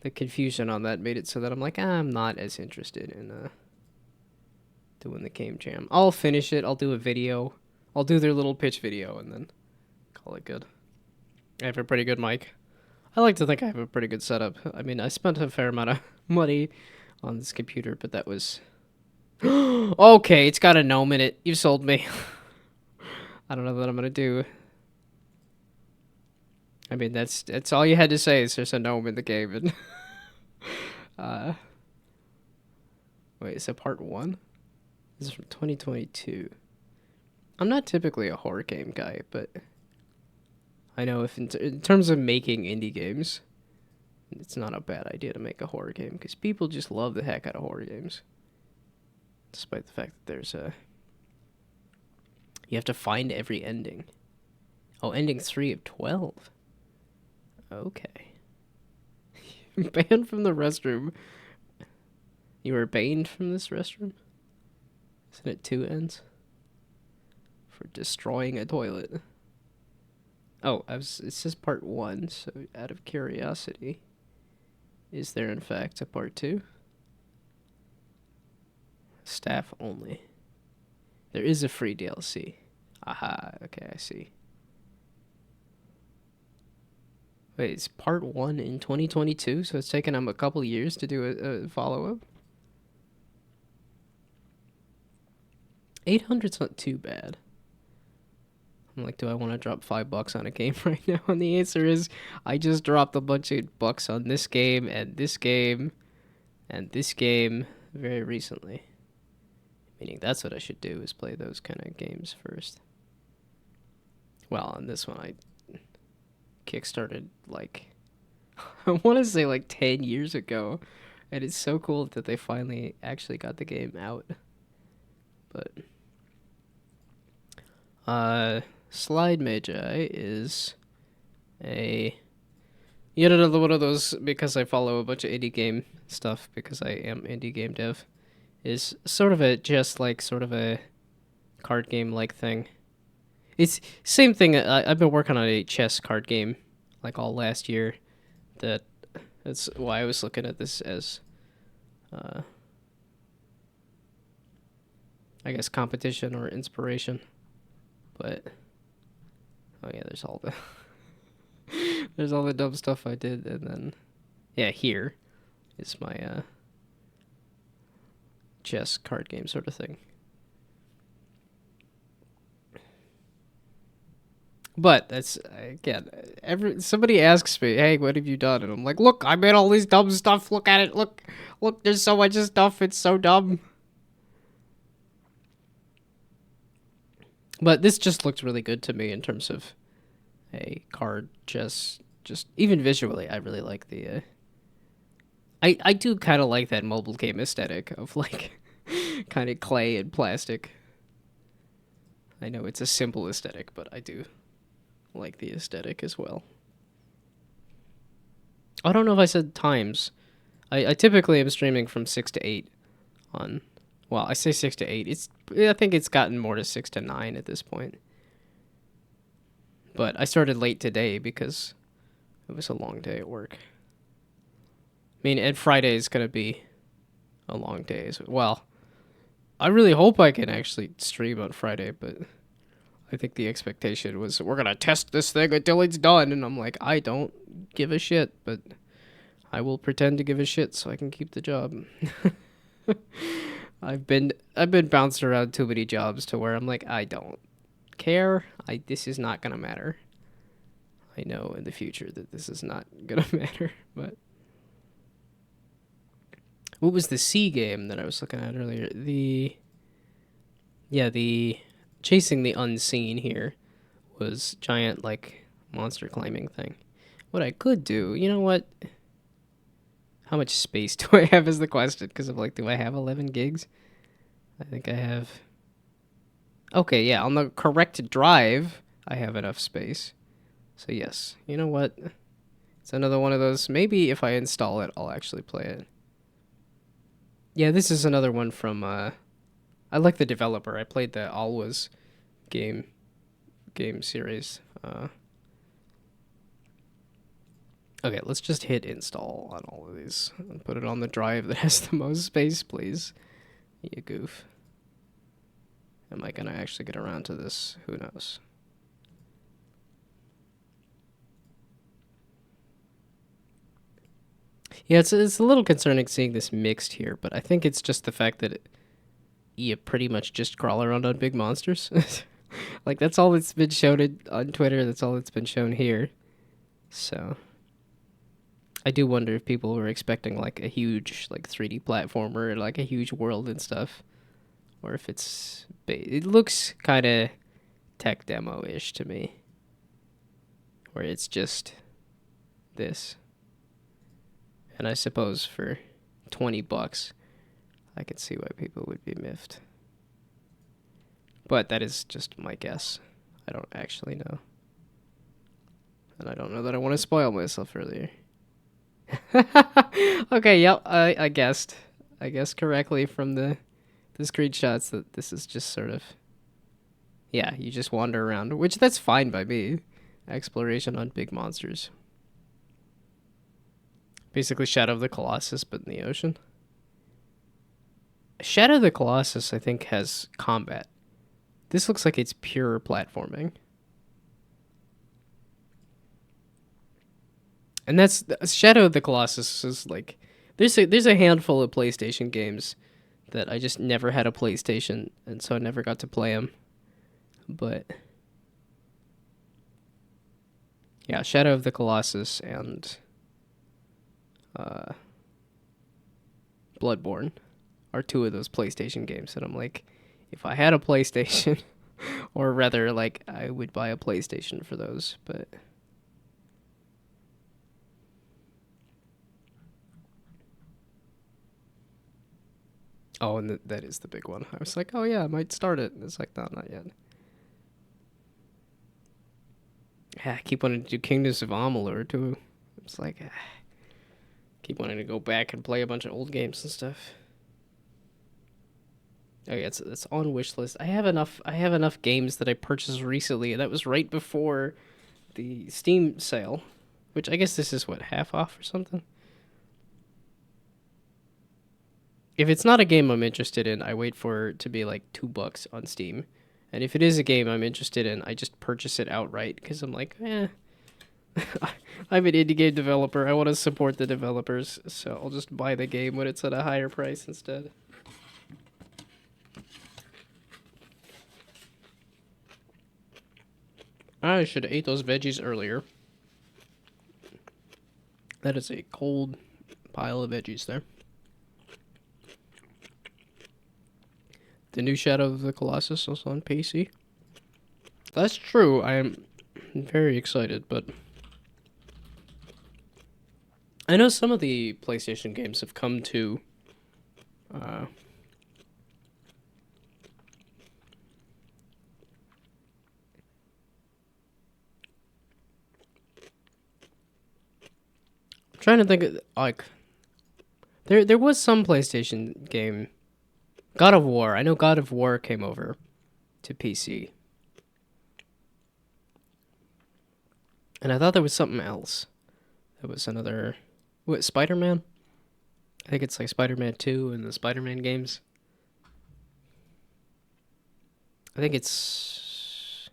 The confusion on that made it so that I'm like, I'm not as interested in doing the game jam. I'll finish it. I'll do a video. I'll do their little pitch video and then call it good. I have a pretty good mic. I like to think I have a pretty good setup. I mean, I spent a fair amount of money on this computer, but that was... Okay, it's got a gnome in it. You sold me. I don't know what I'm going to do. I mean, that's all you had to say is there's a gnome in the game. And wait, is it part 1? This is from 2022. I'm not typically a horror game guy, but I know if in terms of making indie games, it's not a bad idea to make a horror game because people just love the heck out of horror games. Despite the fact that there's you have to find every ending. Oh, ending 3 of 12. Okay. Banned from the restroom. You were banned from this restroom? Isn't it 2 ends? For destroying a toilet. Oh, it says part 1, so out of curiosity, is there in fact a part 2? Staff only. There is a free DLC. Aha, okay, I see. Wait, it's part 1 in 2022, so it's taken them a couple years to do a follow-up? 800's not too bad. I'm like, do I want to drop $5 on a game right now? And the answer is, I just dropped a bunch of bucks on this game, and this game, and this game very recently. Meaning that's what I should do, is play those kind of games first. Well, on this one, I kickstarted, like, I want to say like 10 years ago. And it's so cool that they finally actually got the game out. But, Slide Magi is yet another one of those, because I follow a bunch of indie game stuff, because I am indie game dev, is sort of a card game like thing. It's same thing. I've been working on a chess card game like all last year. That's why I was looking at this as, I guess, competition or inspiration. But oh yeah, there's all the there's all the dumb stuff I did, and then yeah, here is my chess card game sort of thing. But that's, again, somebody asks me, hey, what have you done? And I'm like, look, I made all this dumb stuff. Look at it. Look, there's so much stuff. It's so dumb. But this just looks really good to me in terms of a card chess. Just even visually, I really like the... I do kind of like that mobile game aesthetic of, like, kind of clay and plastic. I know it's a simple aesthetic, but I do like the aesthetic as well. I don't know if I said times. I typically am streaming from 6 to 8 on... Well, I say 6 to 8. I think it's gotten more to 6 to 9 at this point. But I started late today because it was a long day at work. I mean, and Friday is going to be a long day as well. I really hope I can actually stream on Friday, but I think the expectation was we're going to test this thing until it's done. And I'm like, I don't give a shit, but I will pretend to give a shit so I can keep the job. I've been bounced around too many jobs to where I'm like, I don't care. This is not going to matter. I know in the future that this is not going to matter, but... What was the C game that I was looking at earlier? Yeah, the chasing the unseen here was giant like monster climbing thing. What I could do, you know what? How much space do I have is the question, because of like, do I have 11 gigs? I think I have. Okay, yeah, on the correct drive, I have enough space. So yes, you know what? It's another one of those. Maybe if I install it, I'll actually play it. Yeah, this is another one from. I like the developer. I played the Always game series. Okay, let's just hit install on all of these and put it on the drive that has the most space, please. You goof. Am I gonna actually get around to this? Who knows? Yeah, it's a little concerning seeing this mixed here, but I think it's just the fact that you pretty much just crawl around on big monsters. Like, that's all that's been shown on Twitter. That's all that's been shown here. So I do wonder if people were expecting like a huge like 3D platformer, like a huge world and stuff, or if it looks kind of tech demo-ish to me, where it's just this. And I suppose for $20, I could see why people would be miffed. But that is just my guess. I don't actually know. And I don't know that I want to spoil myself earlier. Okay, yep, I guessed. I guessed correctly from the screenshots that this is just sort of, yeah, you just wander around, which that's fine by me. Exploration on big monsters. Basically Shadow of the Colossus, but in the ocean. Shadow of the Colossus, I think, has combat. This looks like it's pure platforming. And that's Shadow of the Colossus is like, there's a handful of PlayStation games that I just never had a PlayStation, and so I never got to play them. But yeah, Shadow of the Colossus and Bloodborne are two of those PlayStation games that I'm like, if I had a PlayStation, or rather, like, I would buy a PlayStation for those, but. Oh, and that is the big one. I was like, oh yeah, I might start it. And it's like, no, not yet. Yeah, I keep wanting to do Kingdoms of Amalur too. It's like, keep wanting to go back and play a bunch of old games and stuff. Oh yeah, it's on wish list. I have enough games that I purchased recently. That was right before the Steam sale, which I guess this is what, half off or something. If it's not a game I'm interested in, I wait for it to be like $2 on Steam. And if it is a game I'm interested in, I just purchase it outright because I'm like, I'm an indie game developer. I want to support the developers, so I'll just buy the game when it's at a higher price instead. I should have ate those veggies earlier. That is a cold pile of veggies there. The new Shadow of the Colossus is on PC. That's true. I am very excited, but I know some of the PlayStation games have come to I'm trying to think of, like, there was some PlayStation game, God of War. I know God of War came over to PC. And I thought there was something else. There was another, what, Spider-Man? I think it's like Spider-Man 2 and the Spider-Man games. I think it's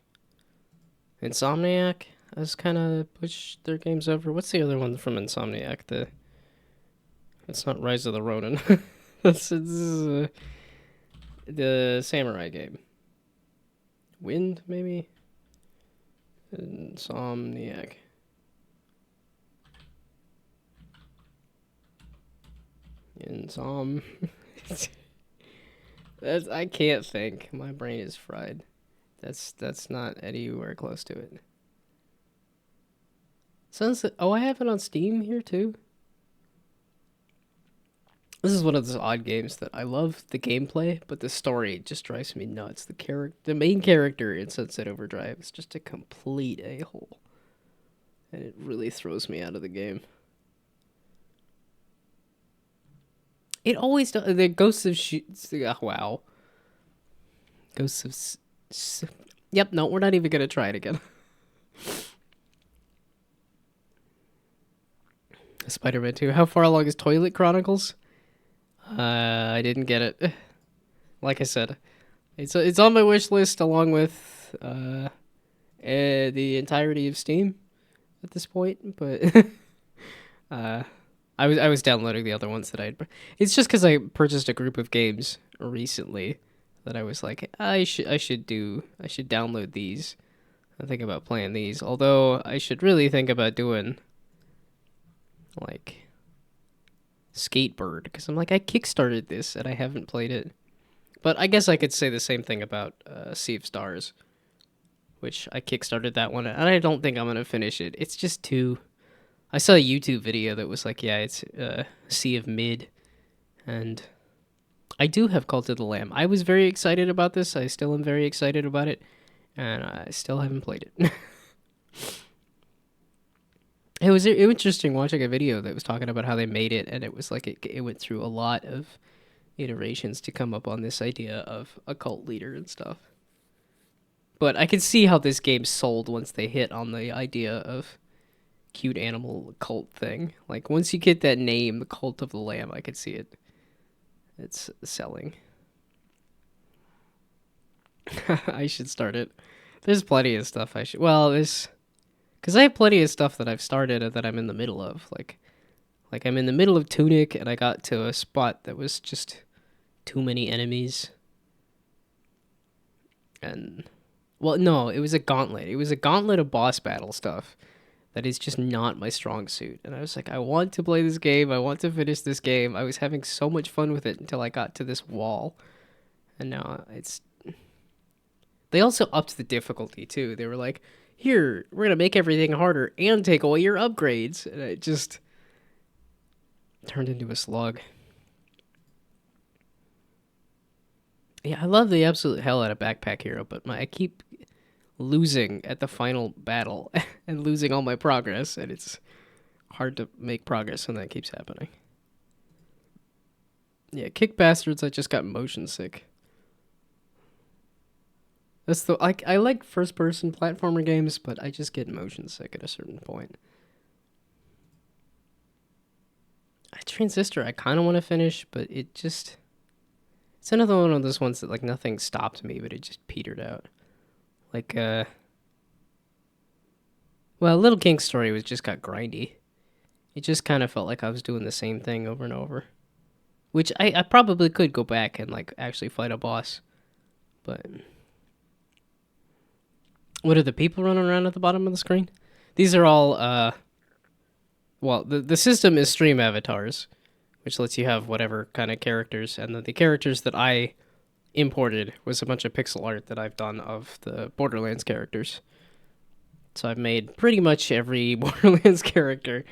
Insomniac has kind of pushed their games over. What's the other one from Insomniac? It's not Rise of the Ronin. It's the samurai game. Wind, maybe? Insomniac. I can't think. My brain is fried. That's not anywhere close to it. Sunset. Oh, I have it on Steam here too. This is one of those odd games that I love the gameplay, but the story just drives me nuts. The main character in Sunset Overdrive is just a complete a-hole, and it really throws me out of the game. It always does. The Ghosts of wow. Ghosts of Yep, no, we're not even gonna try it again. Spider-Man 2. How far along is Toilet Chronicles? I didn't get it. Like I said, it's on my wish list along with the entirety of Steam at this point, but uh, I was downloading the other ones that I'd. It's just because I purchased a group of games recently that I was like, I should download these. I think about playing these, although I should really think about doing like Skatebird, because I'm like, I kickstarted this and I haven't played it. But I guess I could say the same thing about Sea of Stars, which I kickstarted that one, and I don't think I'm gonna finish it. It's just too. I saw a YouTube video that was like, yeah, it's Sea of Mid, and I do have Cult of the Lamb. I was very excited about this. I still am very excited about it, and I still haven't played it. It was interesting watching a video that was talking about how they made it, and it was like it went through a lot of iterations to come up on this idea of a cult leader and stuff. But I can see how this game sold once they hit on the idea of cute animal cult thing. Like once you get that name, the Cult of the Lamb, I could see it. It's selling. I should start it. There's plenty of stuff I should. Well, there's because I have plenty of stuff that I've started and that I'm in the middle of. Like I'm in the middle of Tunic, and I got to a spot that was just too many enemies. And well, no, it was a gauntlet. It was a gauntlet of boss battle stuff that is just not my strong suit. And I was like, I want to play this game. I want to finish this game. I was having so much fun with it until I got to this wall. And now it's. They also upped the difficulty too. They were like, here, we're going to make everything harder and take away your upgrades. And it just turned into a slug. Yeah, I love the absolute hell out of Backpack Hero, but I keep losing at the final battle and losing all my progress, and it's hard to make progress when that keeps happening. Yeah, Kick Bastards, I just got motion sick. That's the I like first person platformer games, but I just get motion sick at a certain point. Transistor I kind of want to finish, but it's another one of those ones that like nothing stopped me, but it just petered out. Like well, Little King's Story was just got grindy. It just kind of felt like I was doing the same thing over and over. Which I probably could go back and like actually fight a boss. But what are the people running around at the bottom of the screen? These are all well, the system is stream avatars, which lets you have whatever kind of characters, and the characters that I imported was a bunch of pixel art that I've done of the Borderlands characters. So I've made pretty much every Borderlands character.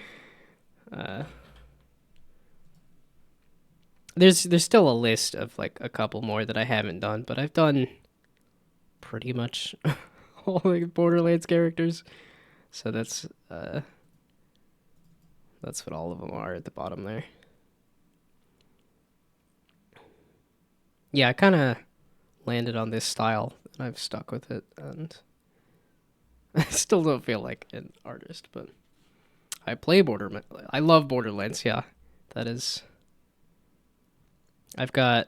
There's still a list of like a couple more that I haven't done, but I've done pretty much all the Borderlands characters. So that's what all of them are at the bottom there. Yeah, I kind of landed on this style, and I've stuck with it, and I still don't feel like an artist, but I play Borderlands. I love Borderlands, yeah. That is. I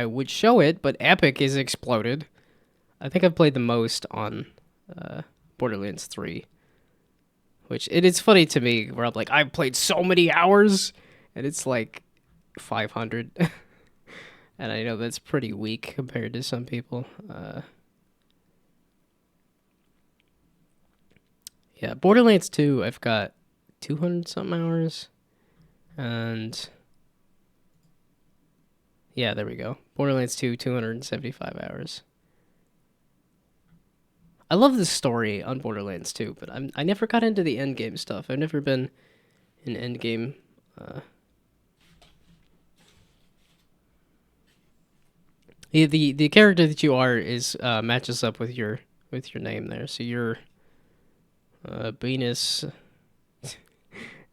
would show it, but Epic is exploded. I think I've played the most on Borderlands 3. Which, it's funny to me, where I'm like, I've played so many hours, and it's like 500. And I know that's pretty weak compared to some people. Yeah, Borderlands 2, I've got 200-something hours. And Yeah, there we go. Borderlands 2, 275 hours. I love the story on Borderlands 2, but I never got into the end game stuff. I've never been an end game. The character that you are is matches up with your name there. So you're Venus.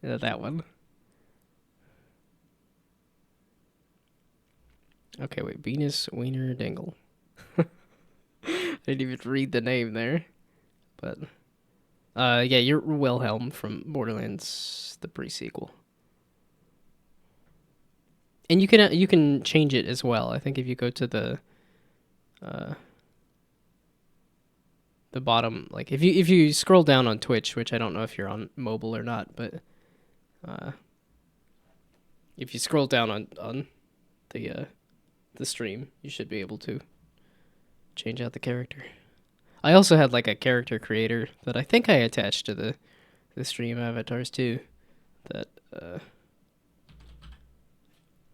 That one. Okay, wait. Venus Wiener Dingle. I didn't even read the name there, but yeah, you're Wilhelm from Borderlands, the pre-sequel. And you can change it as well. I think if you go to the bottom, like if you scroll down on Twitch, which I don't know if you're on mobile or not, but if you scroll down on the stream, you should be able to change out the character. I also had like a character creator that I think I attached to the stream avatars too. That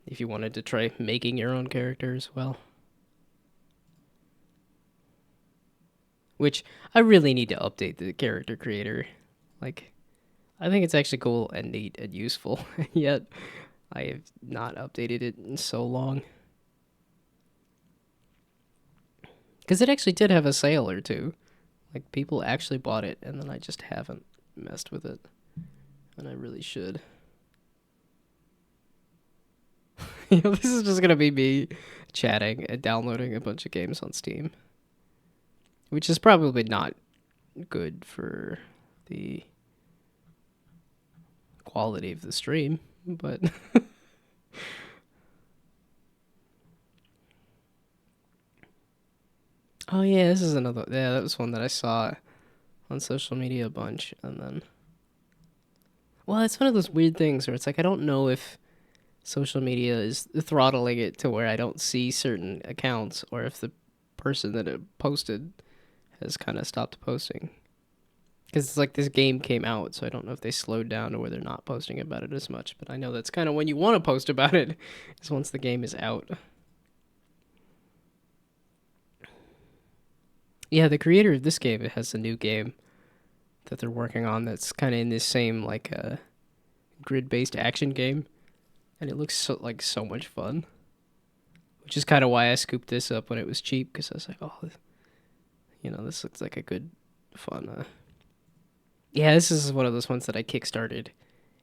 if you wanted to try making your own character as well. Which I really need to update the character creator. Like, I think it's actually cool and neat and useful, yet I have not updated it in so long. Because it actually did have a sale or two. Like, people actually bought it, and then I just haven't messed with it. And I really should. This is just gonna be me chatting and downloading a bunch of games on Steam. Which is probably not good for the quality of the stream, but oh yeah, this is another. Yeah, that was one that I saw on social media a bunch, and then well, it's one of those weird things where it's like I don't know if social media is throttling it to where I don't see certain accounts, or if the person that it posted has kind of stopped posting. Because it's like this game came out, so I don't know if they slowed down or where they're not posting about it as much. But I know that's kind of when you want to post about it, is once the game is out. Yeah, the creator of this game has a new game that they're working on that's kind of in this same like grid-based action game, and it looks so much fun. Which is kind of why I scooped this up when it was cheap, because I was like, oh, this looks like a good, fun. Yeah, this is one of those ones that I kickstarted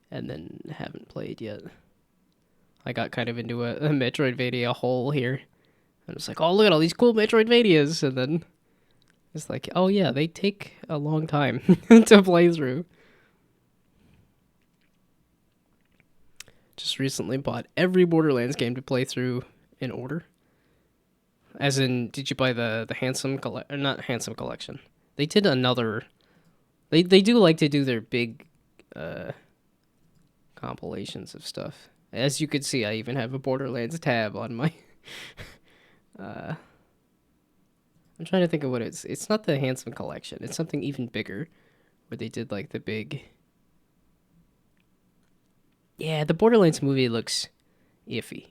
and then haven't played yet. I got kind of into a Metroidvania hole here. I was like, oh, look at all these cool Metroidvanias. And then it's like, oh, yeah, they take a long time to play through. Just recently bought every Borderlands game to play through in order. As in, did you buy the Handsome Collection? Not Handsome Collection. They did another... They do like to do their big compilations of stuff. As you could see, I even have a Borderlands tab on my... I'm trying to think of what it's not the Handsome Collection. It's something even bigger, where they did like the big... Yeah, the Borderlands movie looks iffy.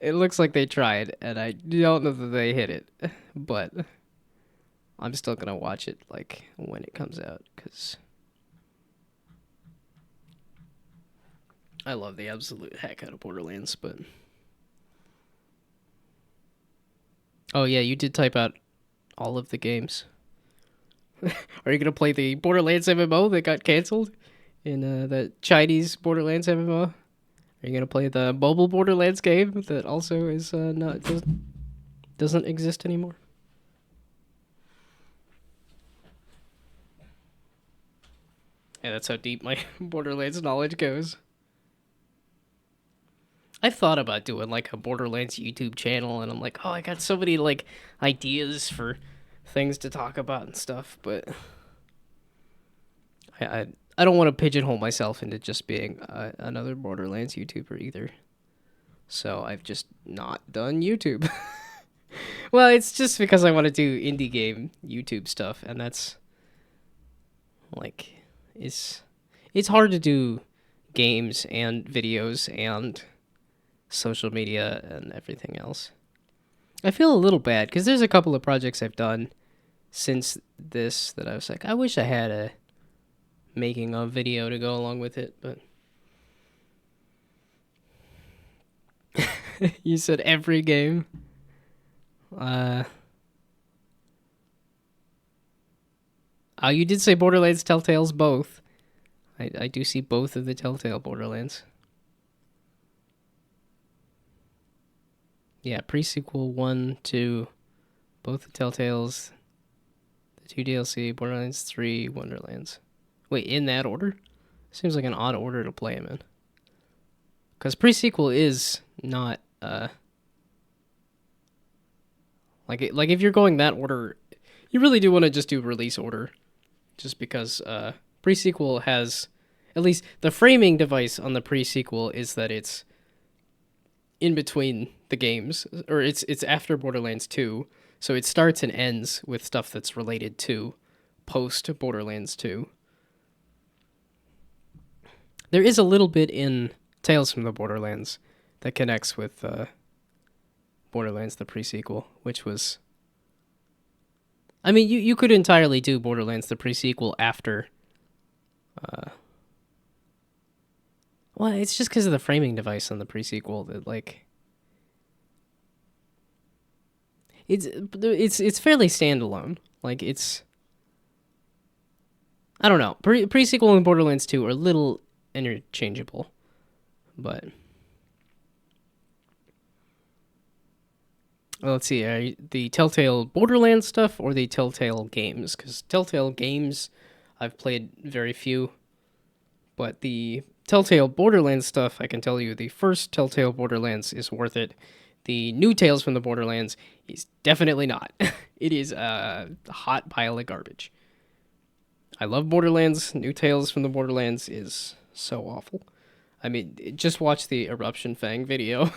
It looks like they tried, and I don't know that they hit it. But I'm still gonna watch it like when it comes out, because I love the absolute heck out of Borderlands. But oh yeah, you did type out all of the games. Are you gonna play the Borderlands MMO that got canceled in the Chinese Borderlands MMO? Are you gonna play the mobile Borderlands game that also is doesn't exist anymore? Yeah, that's how deep my Borderlands knowledge goes. I thought about doing like a Borderlands YouTube channel, and I'm like, oh, I got so many like ideas for things to talk about and stuff, but I don't want to pigeonhole myself into just being another Borderlands YouTuber either. So I've just not done YouTube. Well, it's just because I want to do indie game YouTube stuff, and that's like it's hard to do games and videos and social media and everything else. I feel a little bad because there's a couple of projects I've done since this that I was like, I wish I had a making of video to go along with it, but you said every game. Oh, you did say Borderlands Telltales both. I do see both of the Telltale Borderlands. Yeah, pre-sequel 1, 2, both the Telltales, the 2 DLC, Borderlands 3, Wonderlands. Wait, in that order? Seems like an odd order to play them in. Because pre-sequel is not, like if you're going that order, you really do want to just do release order. Just because, pre-sequel has, at least the framing device on the pre-sequel is that it's in between the games, or it's after Borderlands 2, so it starts and ends with stuff that's related to post Borderlands 2. There is a little bit in Tales from the Borderlands that connects with Borderlands the pre-sequel, which was, I mean, you could entirely do Borderlands the pre-sequel after well, it's just because of the framing device on the pre-sequel that, like, it's fairly standalone. Like, it's, I don't know. Pre-sequel and Borderlands 2 are a little interchangeable, but well, let's see. The Telltale Borderlands stuff or the Telltale games? Because Telltale games, I've played very few, but the Telltale Borderlands stuff, I can tell you, the first Telltale Borderlands is worth it. The new Tales from the Borderlands is definitely not. It is a hot pile of garbage. I love Borderlands. New Tales from the Borderlands is so awful. I mean, just watch the Eruption Fang video.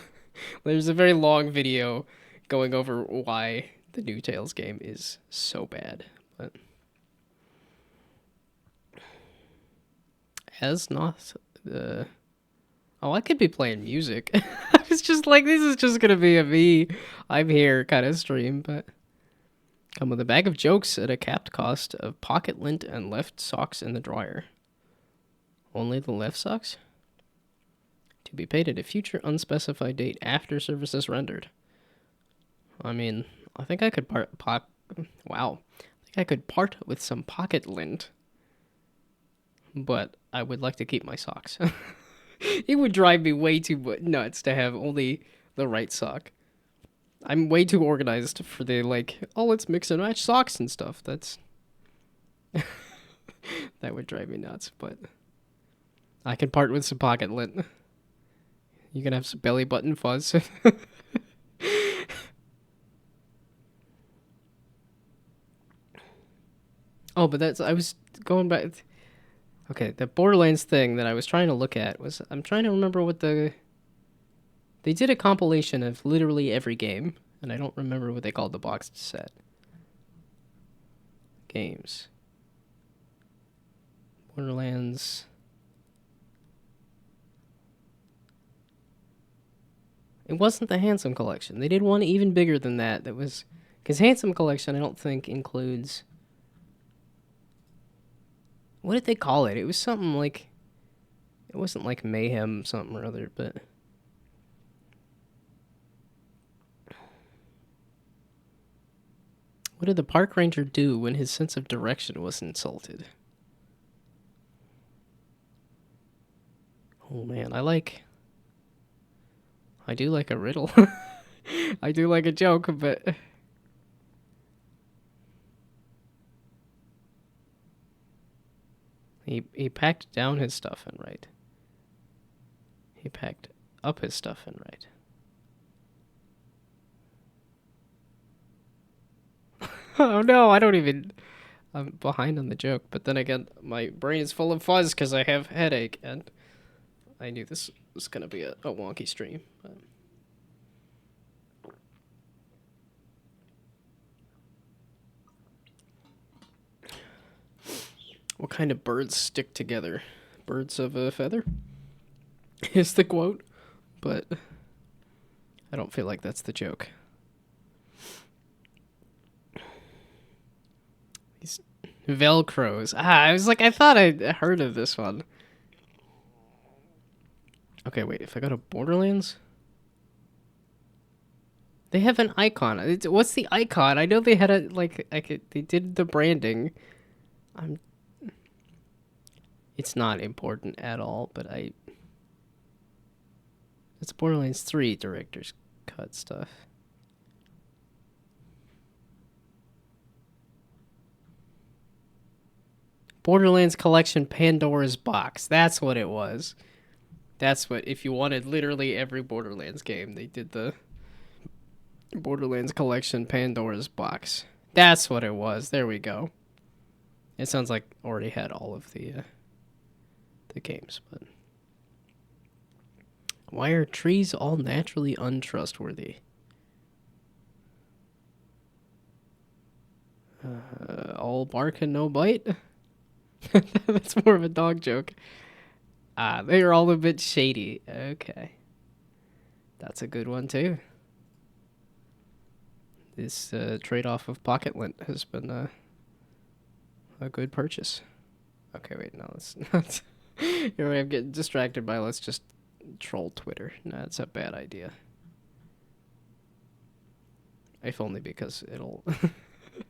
There's a very long video going over why the new Tales game is so bad. But as not oh, I could be playing music. I was just like, this is just gonna be a me, I'm here kind of stream, but come with a bag of jokes at a capped cost of pocket lint and left socks in the dryer. Only the left socks? To be paid at a future unspecified date after services rendered. I mean, I think I could wow. I think I could part with some pocket lint. But I would like to keep my socks. It would drive me way too nuts to have only the right sock. I'm way too organized for the, like, oh, let's mix and match socks and stuff. That's that would drive me nuts, but I can part with some pocket lint. You can have some belly button fuzz. Oh, but I was going back. Okay, the Borderlands thing that I was trying to look at was, I'm trying to remember what they did a compilation of literally every game, and I don't remember what they called the boxed set. Games. Borderlands. It wasn't the Handsome Collection. They did one even bigger than that. That was, because Handsome Collection I don't think includes, what did they call it? It was something like, it wasn't like Mayhem something or other, but what did the park ranger do when his sense of direction was insulted? Oh man, I do like a riddle. I do like a joke, but he packed down his stuff and right. He packed up his stuff and right. Oh no, I don't even, I'm behind on the joke, but then again, my brain is full of fuzz because I have headache, and I knew this was going to be a wonky stream. But what kind of birds stick together? Birds of a feather? Is the quote. But I don't feel like that's the joke. These Velcros. I was like, I thought I heard of this one. Okay, wait, if I go to Borderlands? They have an icon. What's the icon? I know they had a, they did the branding. It's not important at all, but it's Borderlands 3 director's cut stuff. Borderlands Collection Pandora's Box. That's what it was. That's what, if you wanted literally every Borderlands game, they did the Borderlands Collection Pandora's Box. That's what it was. There we go. It sounds like already had all of the games, but why are trees all naturally untrustworthy? All bark and no bite? That's more of a dog joke. They are all a bit shady. Okay. That's a good one, too. This trade-off of pocket lint has been a good purchase. Okay, wait, no, let's not. Here I'm getting distracted by, let's just troll Twitter. No, that's a bad idea. If only because it'll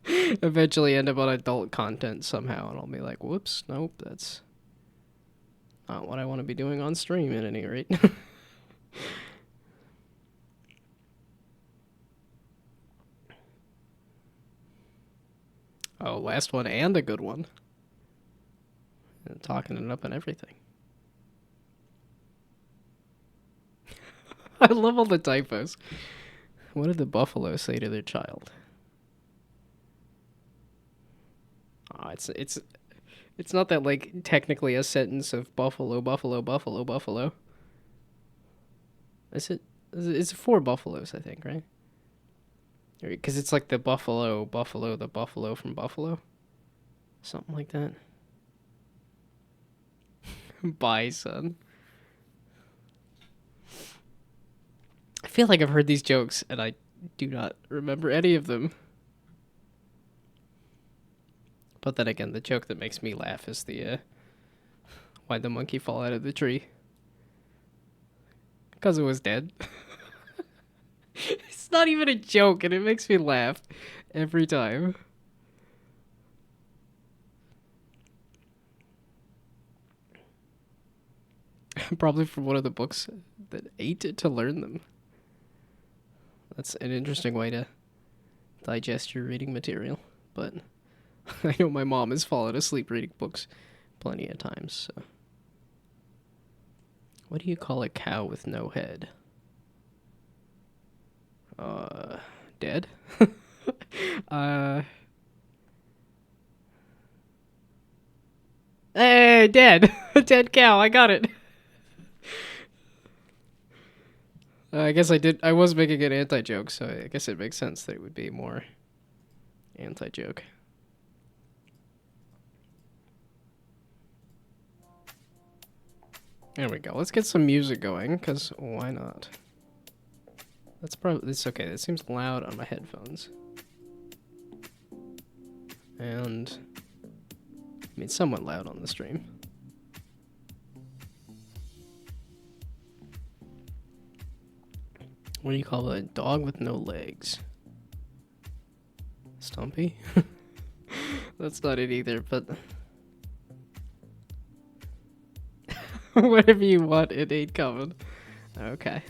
eventually end up on adult content somehow, and I'll be like, whoops, nope, that's not what I want to be doing on stream at any rate. Oh, last one and a good one. And talking it up and everything. I love all the typos. What did the buffalo say to their child? Oh, it's not that, like, technically a sentence of buffalo, buffalo, buffalo, buffalo. Is it? It's 4 buffaloes, I think, right? Because it's like the buffalo, the buffalo from Buffalo. Something like that. Bison. I feel like I've heard these jokes, and I do not remember any of them. But then again, the joke that makes me laugh is the, why'd the monkey fall out of the tree? Because it was dead. It's not even a joke, and it makes me laugh every time. Probably from one of the books that ate to learn them. That's an interesting way to digest your reading material, but I know my mom has fallen asleep reading books plenty of times, so. What do you call a cow with no head? Dead? Hey, dead! Dead cow, I got it! I guess I was making an anti-joke, so I guess it makes sense that it would be more anti-joke. There we go. Let's get some music going, because why not? It's okay. That seems loud on my headphones. And, I mean, somewhat loud on the stream. What do you call a dog with no legs? Stumpy? That's not it either, but whatever you want, it ain't coming. Okay.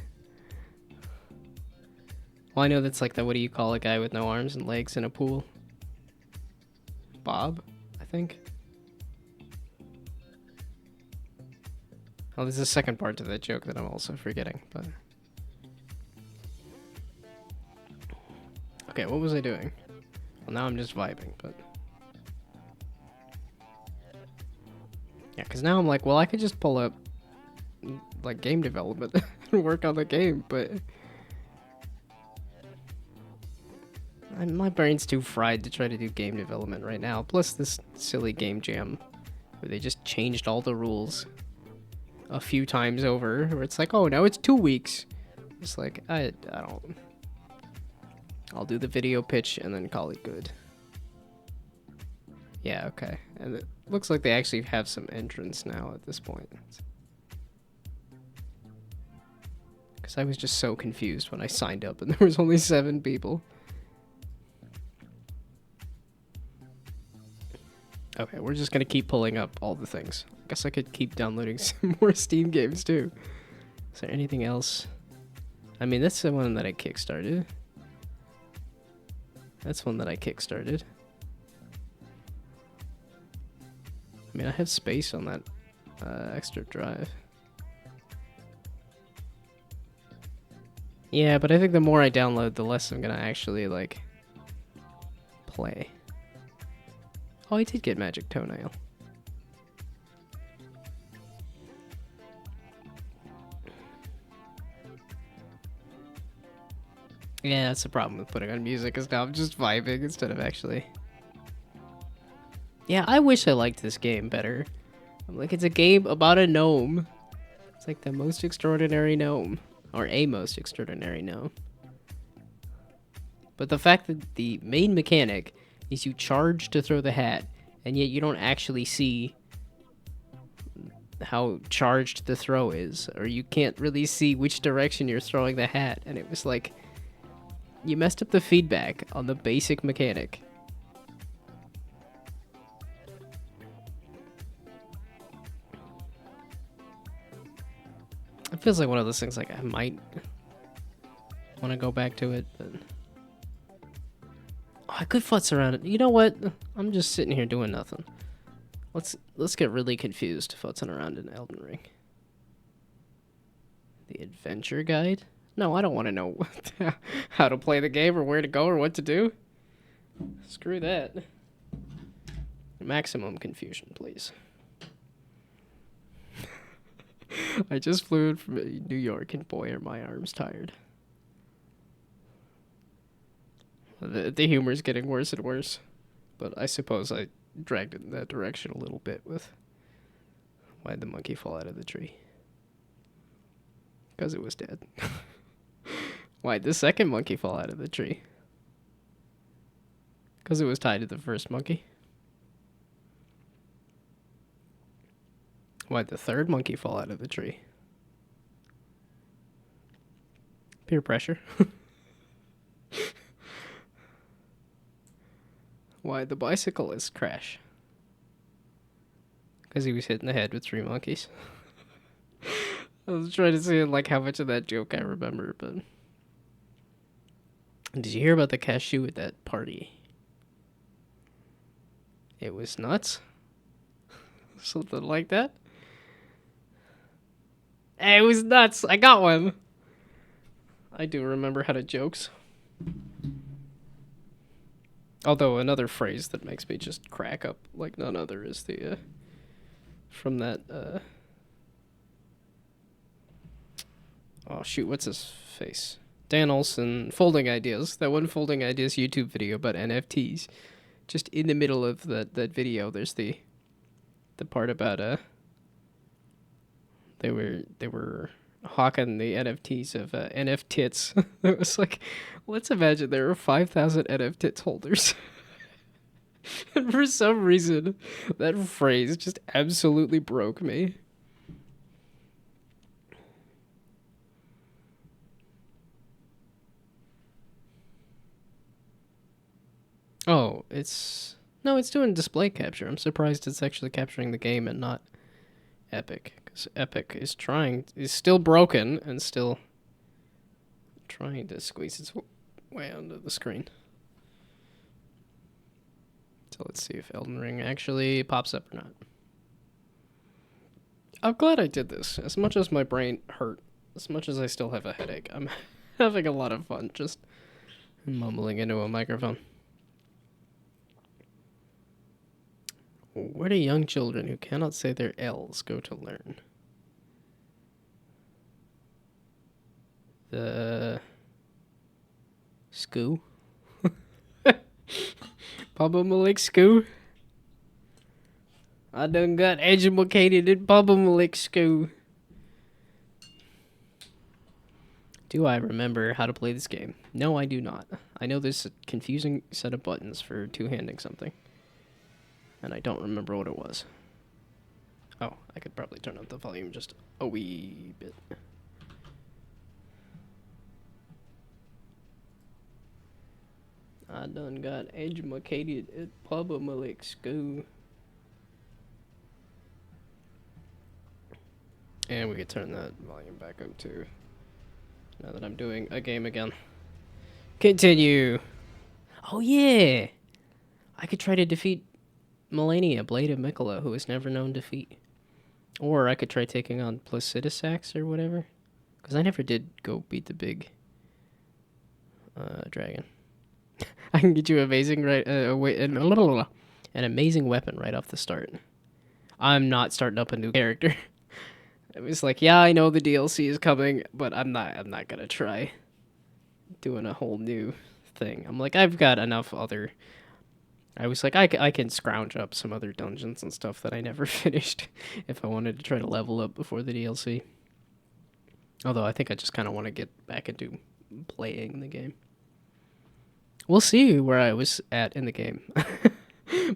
Well, I know that's like the, what do you call a guy with no arms and legs in a pool? Bob, I think. Oh, there's a second part to that joke that I'm also forgetting, but. Okay, what was I doing? Well, now I'm just vibing, but. Yeah, because now I'm like, well, I could just pull up, like, game development and work on the game, but. My brain's too fried to try to do game development right now. Plus this silly game jam where they just changed all the rules a few times over. Where it's like, oh, now it's 2 weeks. It's like, I don't... I'll do the video pitch and then call it good. Yeah, okay. And it looks like they actually have some entrance now at this point. Because I was just so confused when I signed up and there was only 7 people. Okay, we're just gonna keep pulling up all the things. I guess I could keep downloading some more Steam games too. Is there anything else? I mean, that's the one that I kickstarted. That's one that I kickstarted. I mean, I have space on that extra drive. Yeah, but I think the more I download, the less I'm gonna actually, like, play. Oh, I did get Magic Toenail. Yeah, that's the problem with putting on music, is now I'm just vibing instead of actually... Yeah, I wish I liked this game better. I'm like, it's a game about a gnome. It's like the most extraordinary gnome. Or a most extraordinary gnome. But the fact that the main mechanic is you charge to throw the hat, and yet you don't actually see how charged the throw is, or you can't really see which direction you're throwing the hat, and it was like, you messed up the feedback on the basic mechanic. It feels like one of those things, like, I might want to go back to it, but... Oh, I could futz around it. You know what? I'm just sitting here doing nothing. Let's get really confused futzing around in Elden Ring. The adventure guide? No, I don't want to know how to play the game or where to go or what to do. Screw that. Maximum confusion, please. I just flew in from New York, and boy, are my arms tired. The humor's getting worse and worse, but I suppose I dragged it in that direction a little bit with why'd the monkey fall out of the tree? Because it was dead. Why'd the second monkey fall out of the tree? Because it was tied to the first monkey. Why'd the third monkey fall out of the tree? Peer pressure. Why'd the bicyclist crash? Because he was hit in the head with 3 monkeys. I was trying to see like how much of that joke I remember, but... Did you hear about the cashew at that party? It was nuts. Something like that. It was nuts. I got one. I do remember how to jokes. Although another phrase that makes me just crack up like none other is the from that oh shoot, what's his face? Dan Olson, Folding Ideas. That one Folding Ideas YouTube video about NFTs. Just in the middle of that video, there's the part about they were hawking the NFTs of NFTits. It was like, let's imagine there were 5,000 NFTits holders. And for some reason, that phrase just absolutely broke me. Oh, it's doing display capture. I'm surprised it's actually capturing the game and not Epic. Because Epic is still broken and still trying to squeeze its way onto the screen. So let's see if Elden Ring actually pops up or not. I'm glad I did this. As much as my brain hurt, as much as I still have a headache, I'm having a lot of fun just mumbling into a microphone. Where do young children who cannot say their L's go to learn? The Skoo? Papa Malik Skoo? I done got educated in Papa Malik Skoo. Do I remember how to play this game? No, I do not. I know there's a confusing set of buttons for two-handing something. And I don't remember what it was. Oh, I could probably turn up the volume just a wee bit. I done got educated at public school. And we could turn that volume back up too. Now that I'm doing a game again. Continue! Oh yeah! I could try to defeat Melania, Blade of Mikola, who has never known defeat. Or I could try taking on Placidusax or whatever. Because I never did go beat the big dragon. I can get you an amazing weapon right off the start. I'm not starting up a new character. I was like, yeah, I know the DLC is coming, but I'm not gonna try doing a whole new thing. I'm like, I've got enough other. I was like, I can scrounge up some other dungeons and stuff that I never finished if I wanted to try to level up before the DLC. Although I think I just kind of want to get back into playing the game. We'll see where I was at in the game.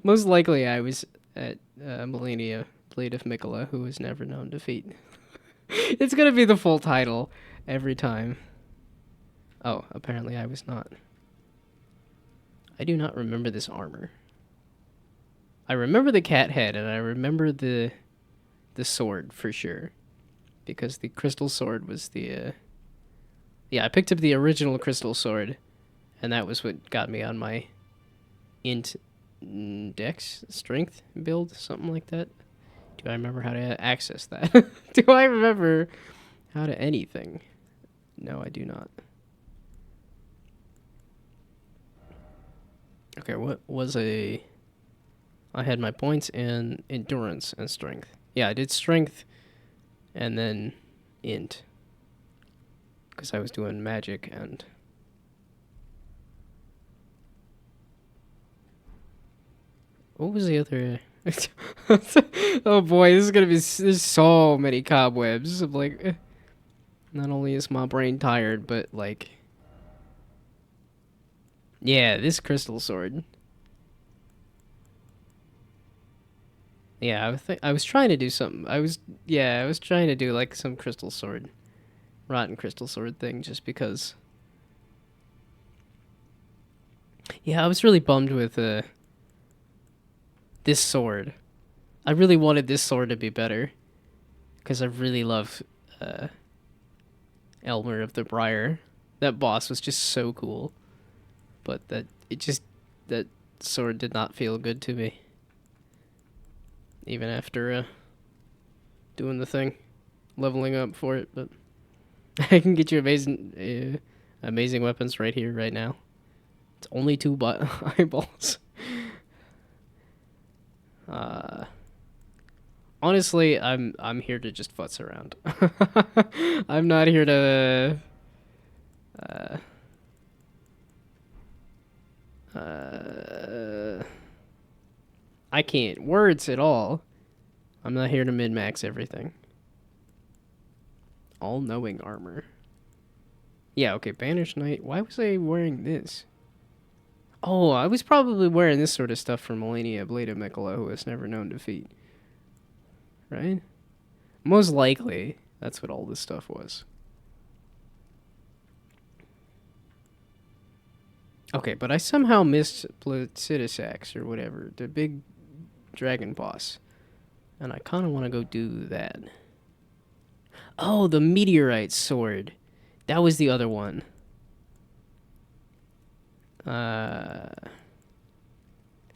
Most likely I was at Melania, Blade of Mikola, who has never known defeat. It's gonna be the full title every time. Oh, apparently I was not. I do not remember this armor. I remember the cat head, and I remember the sword for sure. Because the crystal sword was the... Yeah, I picked up the original crystal sword, and that was what got me on my int dex strength build, something like that. Do I remember how to access that? Do I remember how to anything? No, I do not. Okay, what was I had my points in endurance and strength. Yeah, I did strength and then int. Because I was doing magic and... What was the other... Oh boy, this is gonna be... There's so many cobwebs. I'm like... Not only is my brain tired, but like... Yeah, this crystal sword. Yeah, I was trying to do something. I was trying to do like some crystal sword. Rotten crystal sword thing just because... Yeah, I was really bummed with this sword. I really wanted this sword to be better. Because I really love Elmer of the Briar. That boss was just so cool. But that sword did not feel good to me. Even after doing the thing. Leveling up for it, but... I can get you amazing weapons right here, right now. It's only 2 eyeballs. Honestly, I'm here to just futz around. I'm not here to I can't words at all. I'm not here to min-max everything. All-knowing armor. Yeah, okay, Banished Knight. Why was I wearing this? Oh, I was probably wearing this sort of stuff for Melania, Blade of Mikola, who has never known defeat. Right? Most likely, that's what all this stuff was. Okay, but I somehow missed Placidusax or whatever, the big dragon boss. And I kind of want to go do that. Oh, the meteorite sword. That was the other one. That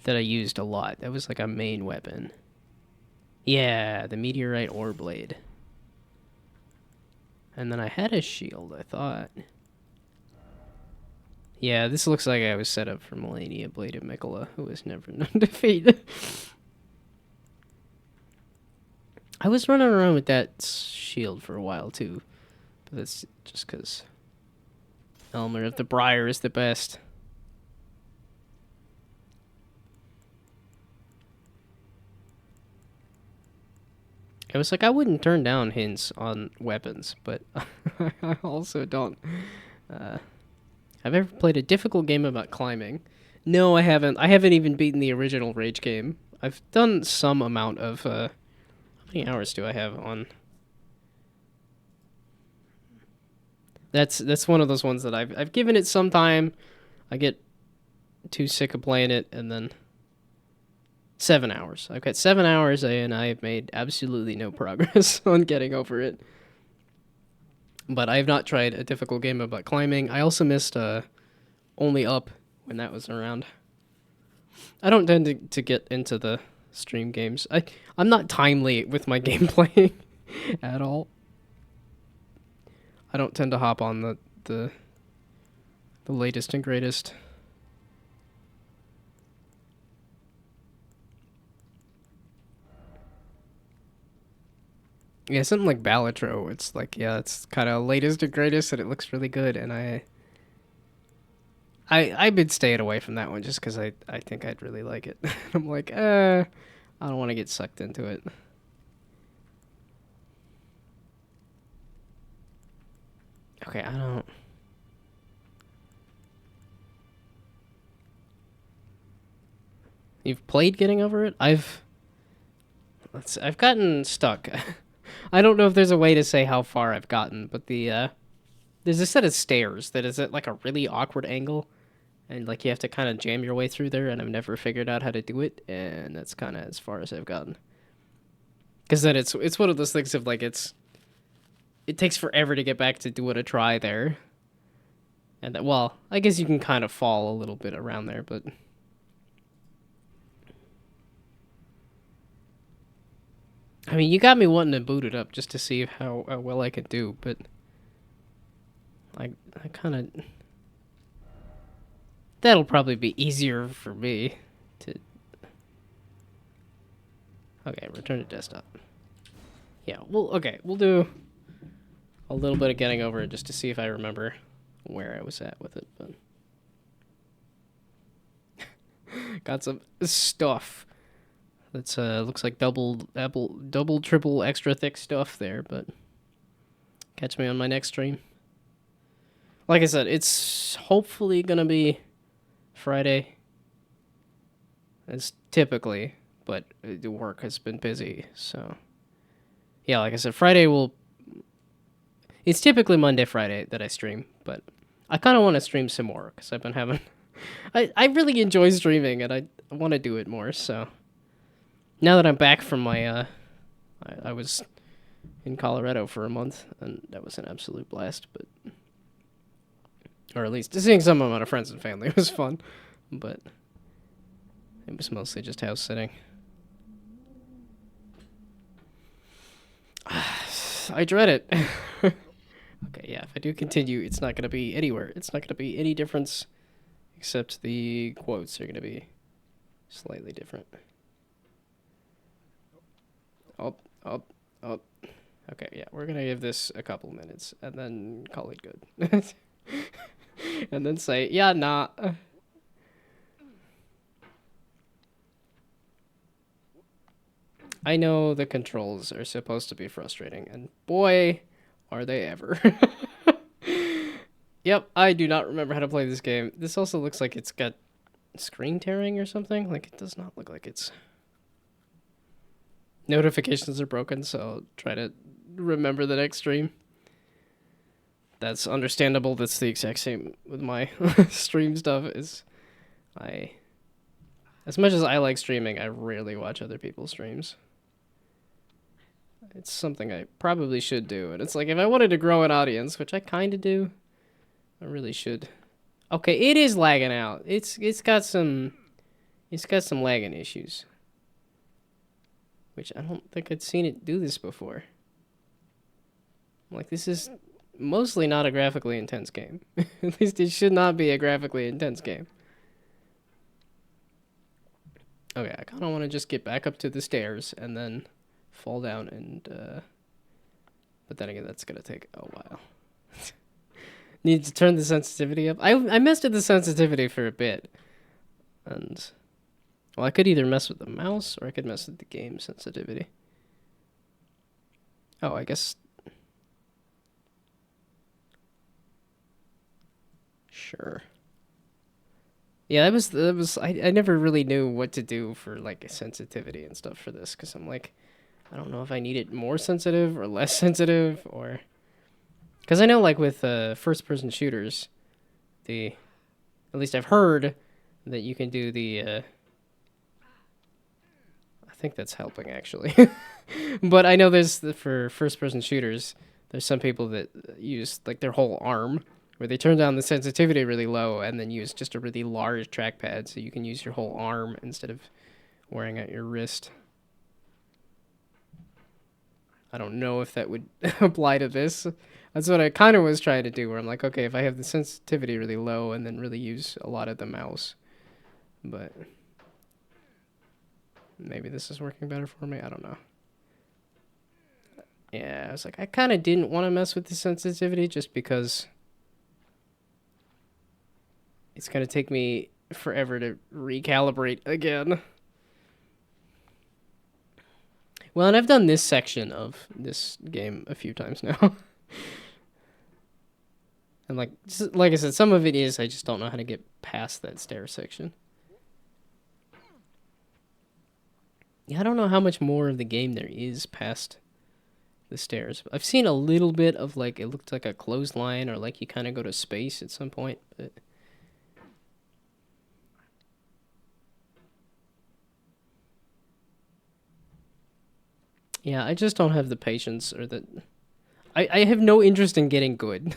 I used a lot. That was like a main weapon. Yeah, the meteorite ore blade. And then I had a shield, I thought. Yeah, this looks like I was set up for Melania, Blade of Mikola, who has never known defeat. I was running around with that shield for a while, too. But that's just because Elmer of the Briar is the best. It was like I wouldn't turn down hints on weapons, but I also don't. I've ever played a difficult game about climbing. No, I haven't. I haven't even beaten the original Rage game. I've done some amount of. How many hours do I have on? That's one of those ones that I've given it some time. I get too sick of playing it, and then 7 hours. I've got 7 hours, and I have made absolutely no progress on getting over it. But I have not tried a difficult game about climbing. I also missed Only Up when that was around. I don't tend to get into the stream games. I'm not timely with my gameplay at all. I don't tend to hop on the latest and greatest. Yeah, something like Balatro. It's like, yeah, it's kind of latest and greatest, and it looks really good. And I've been staying away from that one just because I think I'd really like it. I'm like, I don't want to get sucked into it. Okay, I don't. You've played Getting Over It? I've gotten stuck. I don't know if there's a way to say how far I've gotten, but there's a set of stairs that is at like a really awkward angle, and like you have to kind of jam your way through there, and I've never figured out how to do it, and that's kind of as far as I've gotten. Because then it's one of those things of like it takes forever to get back to doing a try there, and that, well, I guess you can kind of fall a little bit around there, but. I mean, you got me wanting to boot it up just to see how well I can do, but I kind of that'll probably be easier for me to. Okay, return to desktop. Yeah, we'll do a little bit of Getting Over It just to see if I remember where I was at with it, but got some stuff. That's looks like double, triple, extra thick stuff there, but catch me on my next stream. Like I said, it's hopefully gonna be Friday. It's typically, but the work has been busy, so yeah. Like I said, Friday will. It's typically Monday, Friday that I stream, but I kind of want to stream some more because I've been having. I really enjoy streaming, and I want to do it more, so. Now that I'm back from my, I was in Colorado for a month, and that was an absolute blast, but, or at least seeing some amount of friends and family was fun, but it was mostly just house sitting. I dread it. Okay, yeah, if I do continue, it's not going to be anywhere. It's not going to be any difference, except the quotes are going to be slightly different. Up. Okay, yeah, we're gonna give this a couple minutes and then call it good. And then say, yeah, nah. I know the controls are supposed to be frustrating, and boy, are they ever. Yep, I do not remember how to play this game. This also looks like it's got screen tearing or something. Like, it does not look like it's... Notifications are broken, so I'll try to remember the next stream. That's understandable. That's the exact same with my stream stuff. As much as I like streaming, I rarely watch other people's streams. It's something I probably should do, and it's like if I wanted to grow an audience, which I kind of do, I really should. Okay, it is lagging out. It's got some lagging issues. Which I don't think I'd seen it do this before. Like, this is mostly not a graphically intense game. At least it should not be a graphically intense game. Okay, I kind of want to just get back up to the stairs and then fall down and, but then again, that's going to take a while. Need to turn the sensitivity up. I messed with the sensitivity for a bit. And... well, I could either mess with the mouse or I could mess with the game sensitivity. Oh, I guess. Sure. Yeah, that was I never really knew what to do for like sensitivity and stuff for this because I'm like, I don't know if I need it more sensitive or less sensitive or because I know like with first person shooters, the at least I've heard that you can do the I think that's helping actually. But I know for first person shooters, there's some people that use like their whole arm where they turn down the sensitivity really low and then use just a really large trackpad so you can use your whole arm instead of wearing at your wrist. I don't know if that would apply to this. That's what I kind of was trying to do where I'm like, okay, if I have the sensitivity really low and then really use a lot of the mouse. But maybe this is working better for me. I don't know. Yeah, I was like, I kind of didn't want to mess with the sensitivity just because it's going to take me forever to recalibrate again. Well, and I've done this section of this game a few times now. And like I said, some of it is I just don't know how to get past that stair section. Yeah, I don't know how much more of the game there is past the stairs. I've seen a little bit of like it looked like a clothesline or like you kind of go to space at some point, but yeah, I just don't have the patience or the I have no interest in getting good.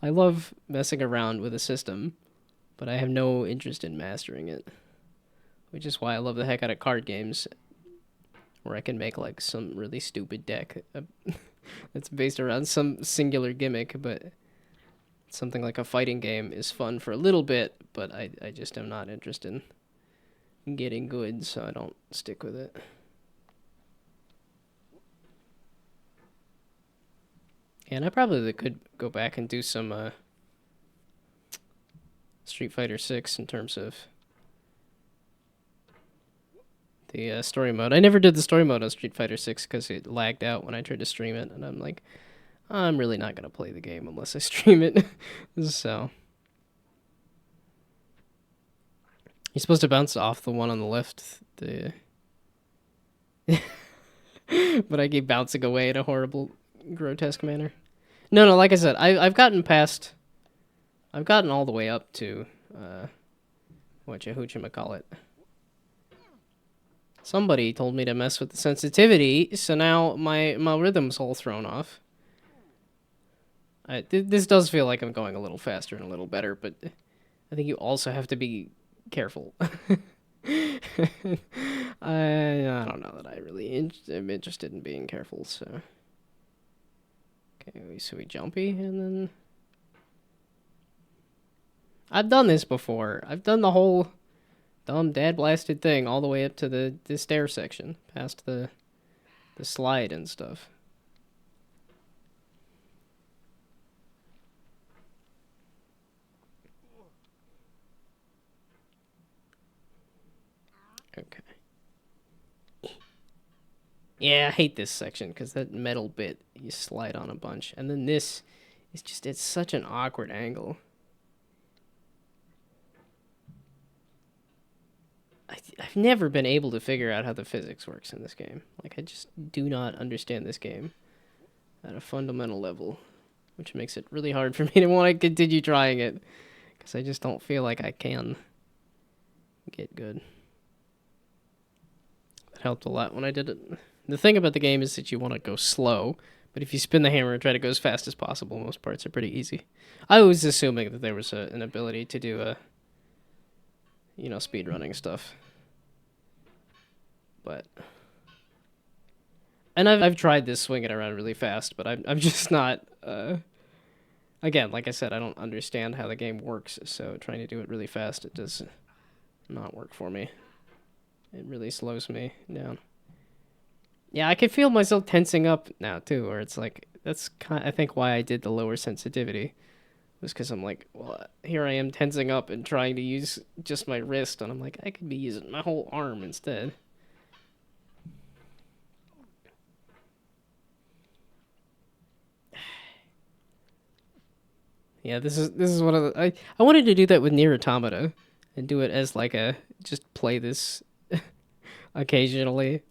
I love messing around with a system, but I have no interest in mastering it. Which is why I love the heck out of card games where I can make like some really stupid deck that's based around some singular gimmick, but something like a fighting game is fun for a little bit, but I just am not interested in getting good, so I don't stick with it. And I probably could go back and do some Street Fighter 6 in terms of the story mode. I never did the story mode on Street Fighter 6 because it lagged out when I tried to stream it, and I'm like, I'm really not going to play the game unless I stream it. So. You're supposed to bounce off the one on the left, but I keep bouncing away in a horrible, grotesque manner. No, like I said, I've gotten all the way up to, whatchamacallit. Somebody told me to mess with the sensitivity, so now my rhythm's all thrown off. This does feel like I'm going a little faster and a little better, but I think you also have to be careful. I don't know that I really am interested in being careful, so... Okay, so we jumpy, and then... I've done this before. I've done the whole dumb dad-blasted thing all the way up to the stair section, past the slide and stuff. Okay. Yeah, I hate this section because that metal bit you slide on a bunch, and then this is it's such an awkward angle. I've never been able to figure out how the physics works in this game. Like, I just do not understand this game at a fundamental level, which makes it really hard for me to want to continue trying it because I just don't feel like I can get good. That helped a lot when I did it. The thing about the game is that you want to go slow, but if you spin the hammer and try to go as fast as possible, most parts are pretty easy. I was assuming that there was an ability to do speedrunning stuff. But... And I've tried this swinging around really fast, but I'm just not... Again, like I said, I don't understand how the game works, so trying to do it really fast, it does not work for me. It really slows me down. Yeah, I can feel myself tensing up now, too, where it's like... That's I think why I did the lower sensitivity. Was because I'm like, well, here I am tensing up and trying to use just my wrist, and I'm like, I could be using my whole arm instead. Yeah, this is one of the I wanted to do that with Nier Automata and do it as like a just play this occasionally.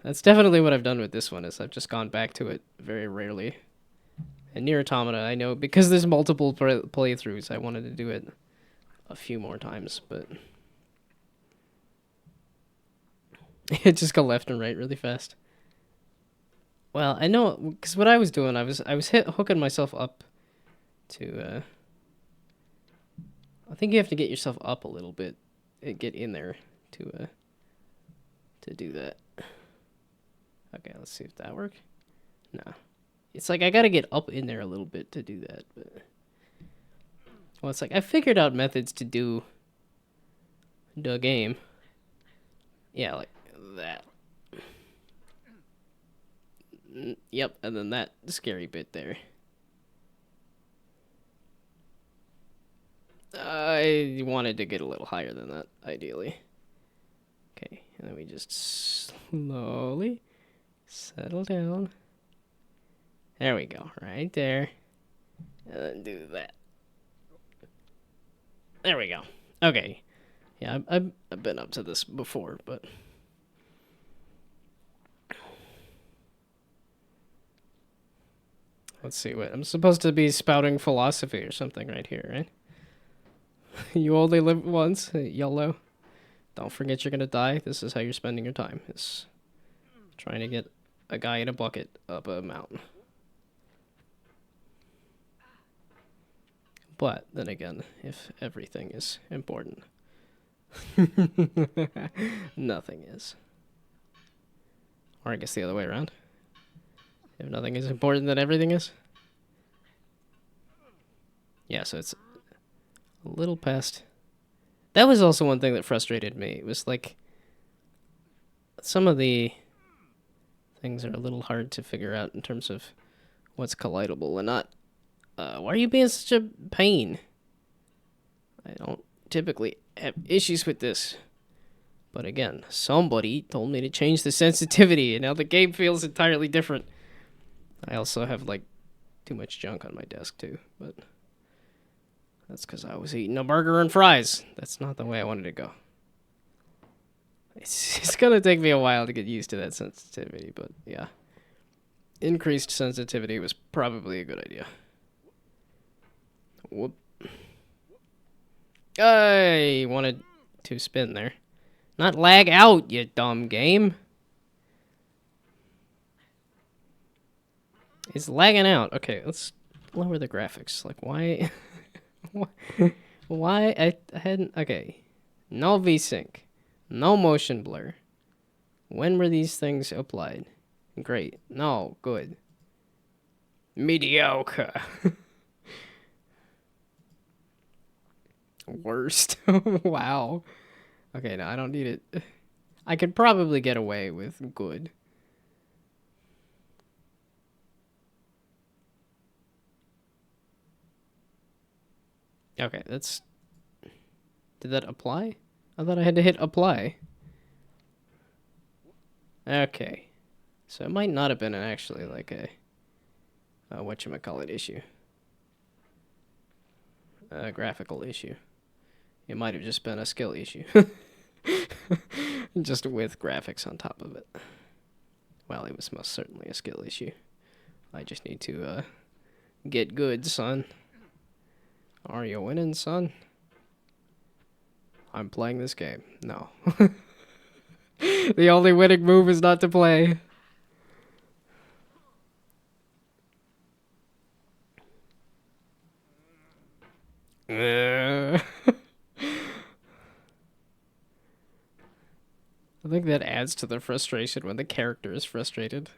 That's definitely what I've done with this one is I've just gone back to it very rarely. And Nier Automata, I know because there's multiple playthroughs, I wanted to do it a few more times, but it just go left and right really fast. Well, I know because what I was doing, I was hooking myself up to. I think you have to get yourself up a little bit, and get in there to do that. Okay, let's see if that works. No, it's like I gotta get up in there a little bit to do that. But well, it's like I figured out methods to do the game. Yeah, like that. Yep, and then that scary bit there. I wanted to get a little higher than that, ideally. Okay, and then we just slowly settle down. There we go, right there. And then do that. There we go. Okay. Yeah, I've been up to this before, but... Let's see what... I'm supposed to be spouting philosophy or something right here, right? You only live once, YOLO. Don't forget you're gonna die. This is how you're spending your time. Is trying to get a guy in a bucket up a mountain. But then again, if everything is important, nothing is. Or I guess the other way around. If nothing is important, then everything is. Yeah, so it's a little past. That was also one thing that frustrated me. It was like some of the things are a little hard to figure out in terms of what's collidable and not. Why are you being such a pain? I don't typically have issues with this. But again, somebody told me to change the sensitivity, and now the game feels entirely different. I also have, like, too much junk on my desk, too. But that's because I was eating a burger and fries. That's not the way I wanted to go. It's going to take me a while to get used to that sensitivity, but yeah. Increased sensitivity was probably a good idea. Whoop. I wanted to spin there. Not lag out, you dumb game. It's lagging out. Okay, let's lower the graphics. Like, why? why? I hadn't. Okay. No VSync. No motion blur. When were these things applied? Great. No, good. Mediocre. Worst. Wow. Okay, no, I don't need it. I could probably get away with good. Okay, that's... Did that apply? I thought I had to hit apply. Okay. So it might not have been actually like a... whatchamacallit issue. A graphical issue. It might have just been a skill issue. Just with graphics on top of it. Well, it was most certainly a skill issue. I just need to get good, son. Are you winning, son? I'm playing this game. No. The only winning move is not to play. I think that adds to the frustration when the character is frustrated.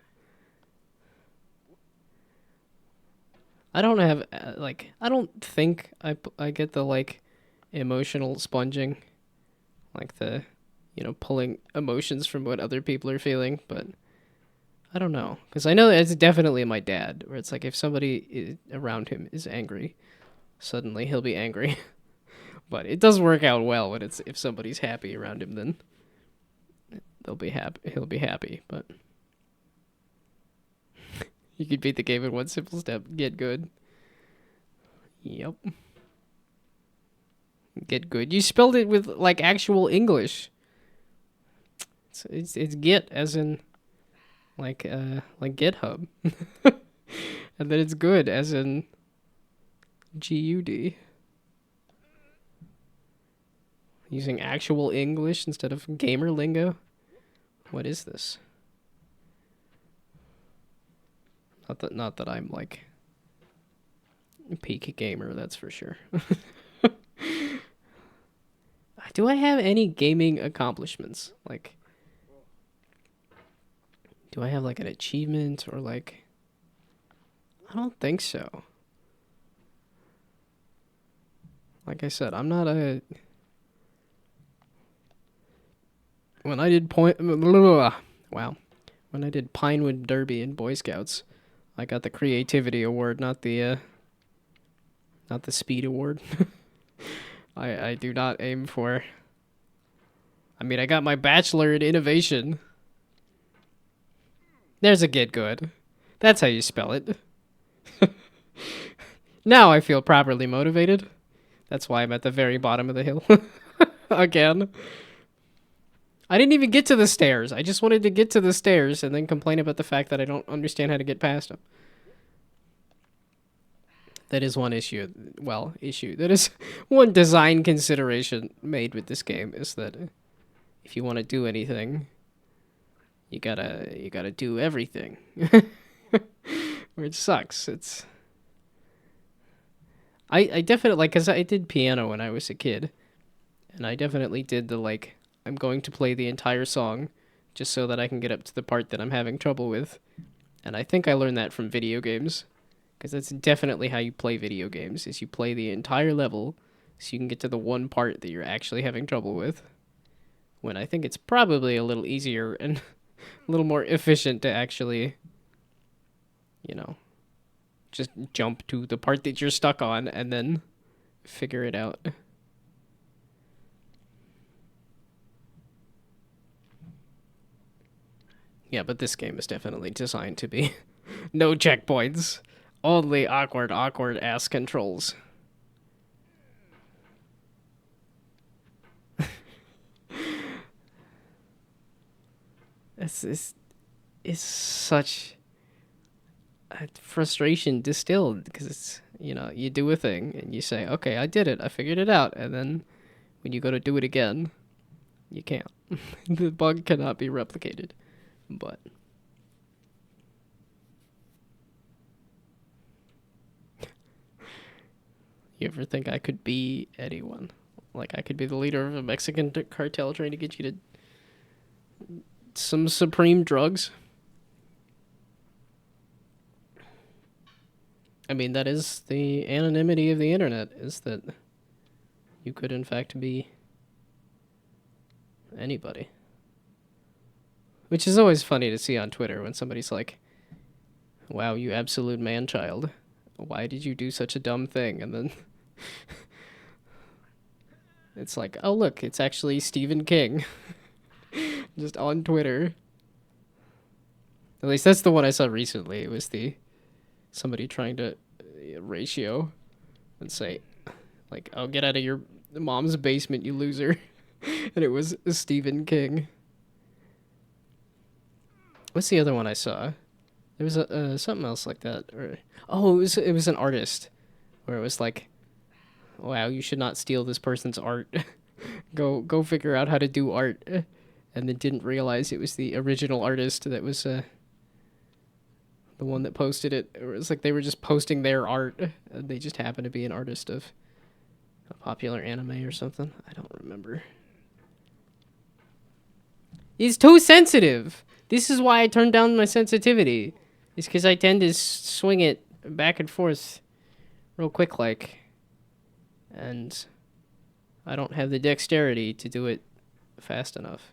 I don't have, like, I don't think I get the, like, emotional sponging. Like the, pulling emotions from what other people are feeling, but I don't know. Because I know that it's definitely my dad, where it's like if somebody around him is angry, suddenly he'll be angry. But it does work out well when it's if somebody's happy around him, then they'll be happy. He'll be happy, but you could beat the game in one simple step. Get good. Yep. Get good. You spelled it with like actual English. It's get as in like GitHub. And then it's good as in GUD. Using actual English instead of gamer lingo. What is this? Not that I'm like peak gamer, that's for sure. Do I have any gaming accomplishments? Like, do I have like an achievement or like? I don't think so. Like I said, I'm not a. When I did wow, when I did Pinewood Derby in Boy Scouts, I got the creativity award, not the speed award. I do not aim for. I mean, I got my bachelor in innovation. There's a get good. That's how you spell it. Now I feel properly motivated. That's why I'm at the very bottom of the hill. Again. I didn't even get to the stairs. I just wanted to get to the stairs and then complain about the fact that I don't understand how to get past them. That is one issue. Well, that is one design consideration made with this game is that if you want to do anything, you gotta do everything. Which sucks. I definitely, like, because I did piano when I was a kid, and I definitely did the, like, I'm going to play the entire song just so that I can get up to the part that I'm having trouble with. And I think I learned that from video games, because that's definitely how you play video games, is you play the entire level so you can get to the one part that you're actually having trouble with. When I think it's probably a little easier and a little more efficient to actually, just jump to the part that you're stuck on and then figure it out. Yeah, but this game is definitely designed to be no checkpoints, only awkward ass controls. It's such a frustration distilled because it's, you do a thing and you say, okay, I did it, I figured it out, and then when you go to do it again, you can't. The bug cannot be replicated. But you ever think I could be anyone? Like I could be the leader of a Mexican cartel trying to get you to some supreme drugs? I mean, that is the anonymity of the internet, is that you could in fact be anybody. Which is always funny to see on Twitter when somebody's like, wow, you absolute man-child. Why did you do such a dumb thing? And then it's like, oh, look, it's actually Stephen King. Just on Twitter. At least that's the one I saw recently. It was somebody trying to ratio and say, like, oh, get out of your mom's basement, you loser. And it was Stephen King. What's the other one I saw? There was something else like that. It was an artist, where it was like, wow, you should not steal this person's art. Go figure out how to do art, and then didn't realize it was the original artist that was the one that posted it. It was like they were just posting their art, and they just happened to be an artist of a popular anime or something. I don't remember. It's too sensitive. This is why I turned down my sensitivity. It's because I tend to swing it back and forth real quick, like. And I don't have the dexterity to do it fast enough.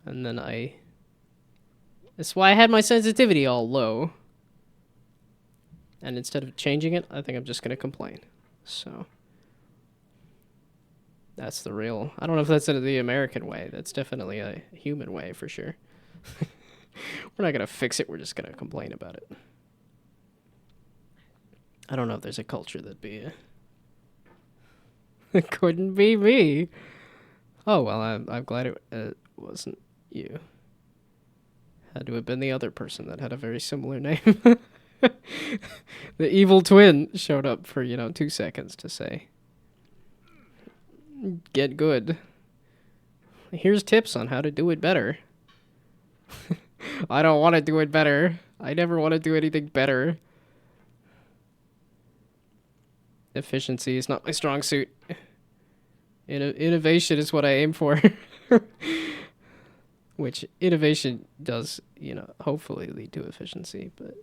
And then that's why I had my sensitivity all low. And instead of changing it, I think I'm just going to complain. So. That's the real. I don't know if that's the American way. That's definitely a human way for sure. We're not going to fix it. We're just going to complain about it. I don't know if there's a culture that'd be It couldn't be me. Oh, well, I'm glad it wasn't you. Had to have been the other person that had a very similar name. The evil twin showed up for, 2 seconds to say, get good. Here's tips on how to do it better. I don't want to do it better. I never want to do anything better. Efficiency is not my strong suit. Innovation is what I aim for. Which innovation does, hopefully lead to efficiency, but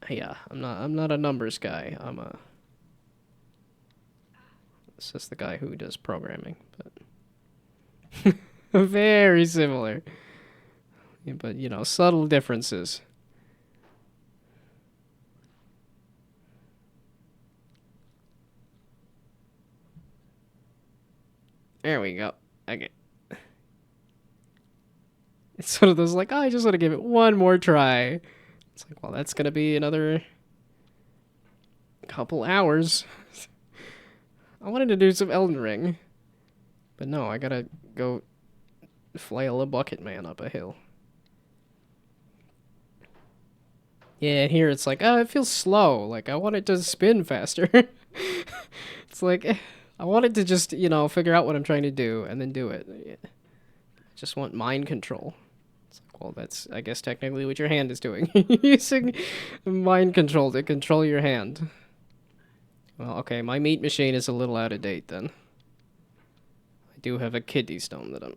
yeah, I'm not a numbers guy. It's just the guy who does programming, but very similar. Yeah, but subtle differences. There we go. Okay. It's one of those like, oh, I just want to give it one more try. It's like, well, that's gonna be another couple hours. I wanted to do some Elden Ring, but no, I gotta go flail a bucket man up a hill. Yeah, here it's like, oh, it feels slow. Like, I want it to spin faster. It's like, I want it to just, figure out what I'm trying to do and then do it. I just want mind control. It's like, well, that's, I guess, technically what your hand is doing. Using mind control to control your hand. Well, okay, my meat machine is a little out of date then. I do have a kidney stone that I'm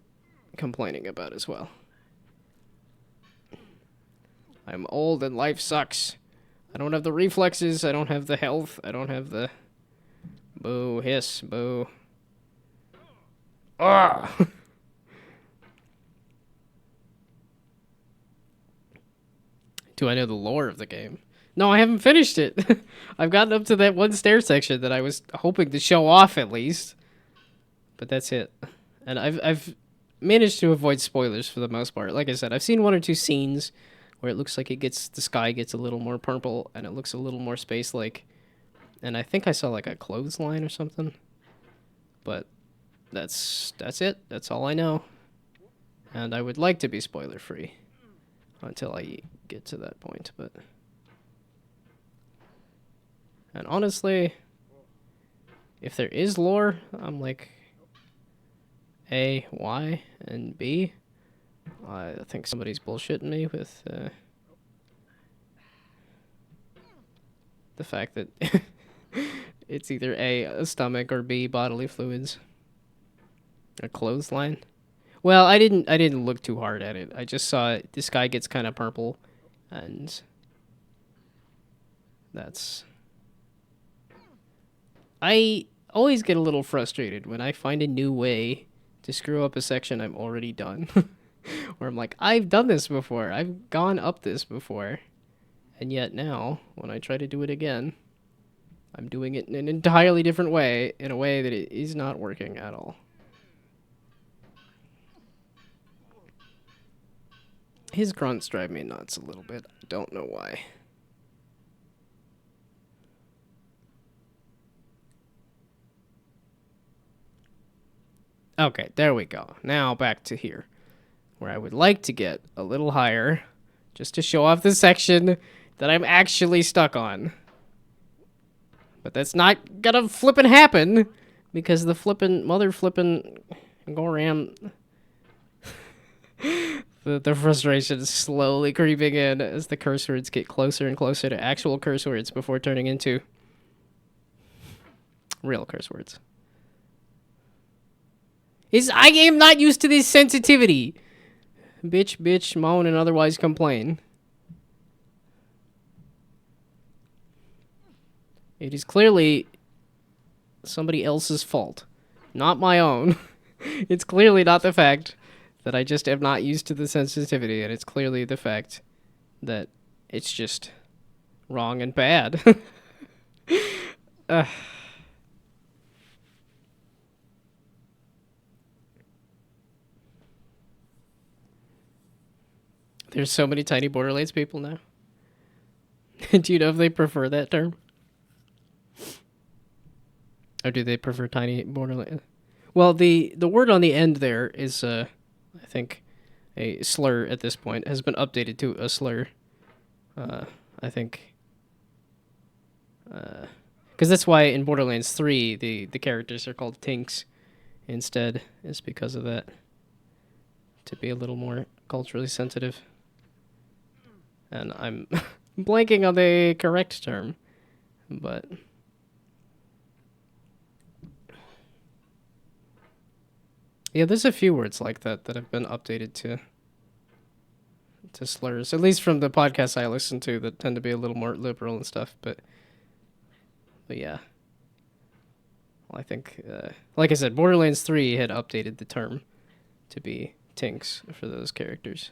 complaining about as well. I'm old and life sucks. I don't have the reflexes, I don't have the health, I don't have the... Boo, hiss, boo. Ah! Do I know the lore of the game? No, I haven't finished it. I've gotten up to that one stair section that I was hoping to show off at least. But that's it. And I've managed to avoid spoilers for the most part. Like I said, I've seen one or two scenes where it looks like the sky gets a little more purple and it looks a little more space-like. And I think I saw like a clothesline or something. But that's it. That's all I know. And I would like to be spoiler-free until I get to that point, but... And honestly, if there is lore, I'm like... A, why, and B, I think somebody's bullshitting me with the fact that it's either a stomach or B, bodily fluids. A clothesline. Well, I didn't look too hard at it. I just saw this guy gets kind of purple, and that's... I always get a little frustrated when I find a new way to screw up a section I've already done. Where I'm like, I've done this before. I've gone up this before. And yet now, when I try to do it again, I'm doing it in an entirely different way, in a way that it is not working at all. His grunts drive me nuts a little bit. I don't know why. Okay, there we go. Now back to here, where I would like to get a little higher, just to show off the section that I'm actually stuck on. But that's not gonna flippin' happen, because the mother flippin' Goram... the frustration is slowly creeping in as the curse words get closer and closer to actual curse words before turning into real curse words. I am not used to this sensitivity. Bitch, bitch, moan, and otherwise complain. It is clearly somebody else's fault, not my own. It's clearly not the fact that I just am not used to the sensitivity, and it's clearly the fact that it's just wrong and bad. There's so many tiny Borderlands people now. Do you know if they prefer that term? Or do they prefer tiny Borderlands? Well, the word on the end there is, I think, a slur at this point. Has been updated to a slur. I think. Because that's why in Borderlands 3, the characters are called Tinks instead, is because of that. To be a little more culturally sensitive. And I'm blanking on the correct term, but... Yeah, there's a few words like that that have been updated to slurs, at least from the podcasts I listen to that tend to be a little more liberal and stuff, but yeah. Well, I think, like I said, Borderlands 3 had updated the term to be Tinks for those characters.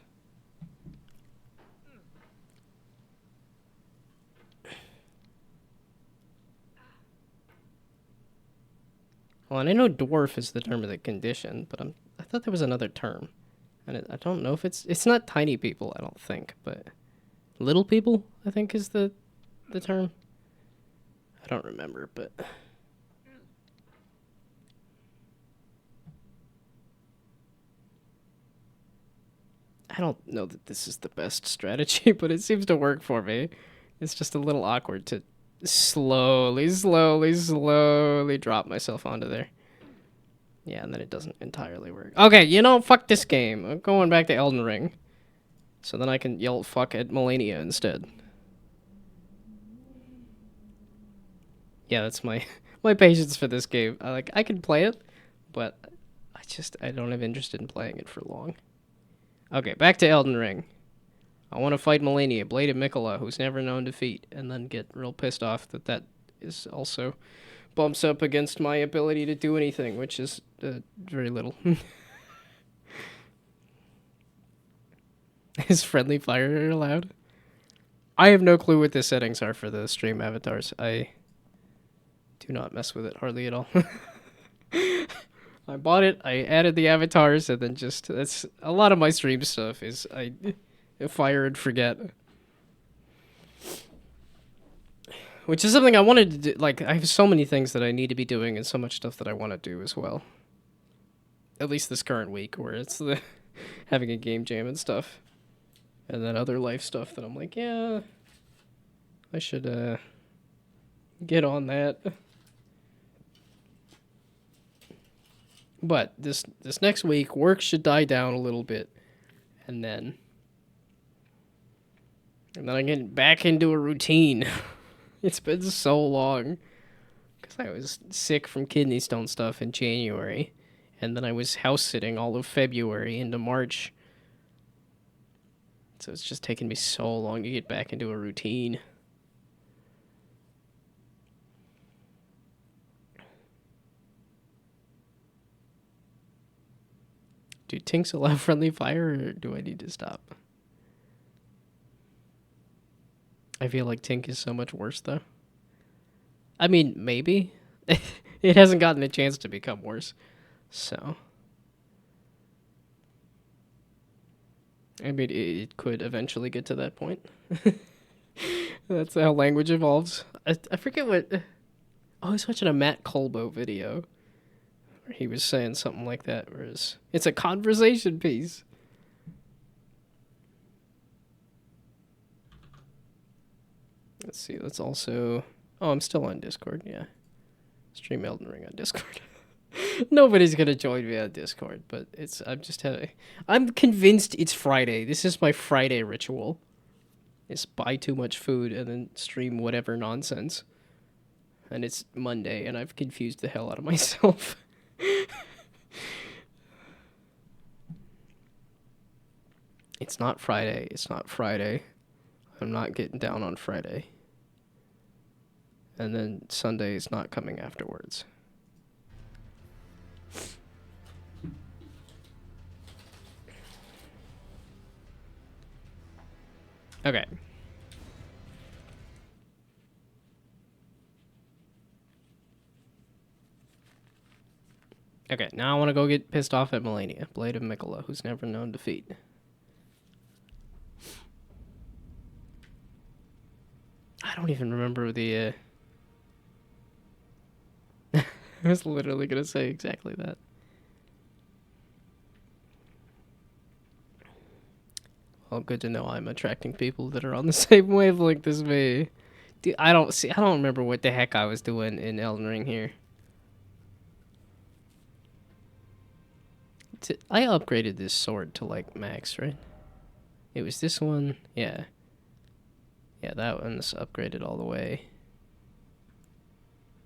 Well, and I know dwarf is the term of the condition, but I thought there was another term. And I don't know if it's not tiny people, I don't think, but little people, I think is the term. I don't remember, but I don't know that this is the best strategy, but it seems to work for me. It's just a little awkward to slowly drop myself onto there. Yeah, and then it doesn't entirely work. Okay, you know, fuck this game. I'm going back to Elden Ring. So then I can yell fuck at Melania instead. Yeah, that's my my patience for this game. I can play it, but I don't have interest in playing it for long. Okay, back to Elden Ring. I want to fight Melania, Blade of Mikola, who's never known defeat, and then get real pissed off that is also bumps up against my ability to do anything, which is very little. Is friendly fire allowed? I have no clue what the settings are for the stream avatars. I do not mess with it hardly at all. I bought it, I added the avatars, and then that's a lot of my stream stuff is I fire and forget. Which is something I wanted to do. Like, I have so many things that I need to be doing and so much stuff that I want to do as well. At least this current week, where it's the having a game jam and stuff. And then other life stuff that I'm like, yeah, I should get on that. But this next week, work should die down a little bit. And then I get back into a routine. It's been so long. Because I was sick from kidney stone stuff in January. And then I was house sitting all of February into March. So it's just taken me so long to get back into a routine. Do Tinks allow friendly fire, or do I need to stop? I feel like Tink is so much worse, though. I mean, maybe. It hasn't gotten a chance to become worse. So. I mean, it could eventually get to that point. That's how language evolves. I forget what... Oh, I was watching a Matt Colbo video. Where he was saying something like that. Whereas it's a conversation piece. Let's see, let's also... Oh, I'm still on Discord, yeah. Stream Elden Ring on Discord. Nobody's gonna join me on Discord, but I'm convinced it's Friday. This is my Friday ritual. Is buy too much food and then stream whatever nonsense. And it's Monday, and I've confused the hell out of myself. It's not Friday. It's not Friday. I'm not getting down on Friday. And then Sunday is not coming afterwards. Okay. Okay, now I want to go get pissed off at Melania, Blade of Mikola, who's never known defeat. I don't even remember the... I was literally gonna say exactly that. Well, good to know I'm attracting people that are on the same wavelength as me. Dude, I don't remember what the heck I was doing in Elden Ring here. I upgraded this sword to like max, right? It was this one, yeah. Yeah, that one's upgraded all the way.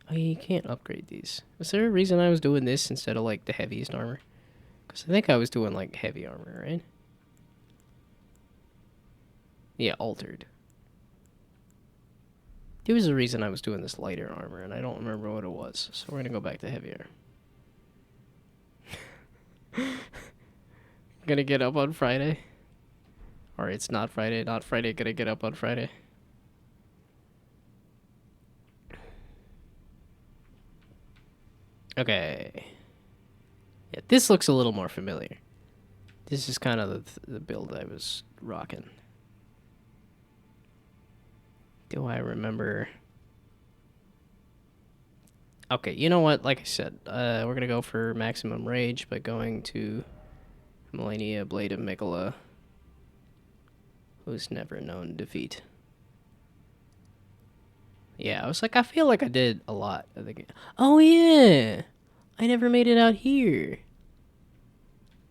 Oh, you can't upgrade these. Was there a reason I was doing this instead of like the heaviest armor? Because I think I was doing like heavy armor, right? Yeah, altered. There was a reason I was doing this lighter armor, and I don't remember what it was. So we're gonna go back to heavier. Gonna get up on Friday. Or it's not Friday, gonna get up on Friday. Okay. Yeah, this looks a little more familiar. This is kind of the build I was rocking. Do I remember? Okay, you know what? Like I said, we're gonna go for maximum rage by going to Malenia, Blade of Mikola, who's never known defeat. Yeah, I was like, I feel like I did a lot of the game. Oh yeah, I never made it out here.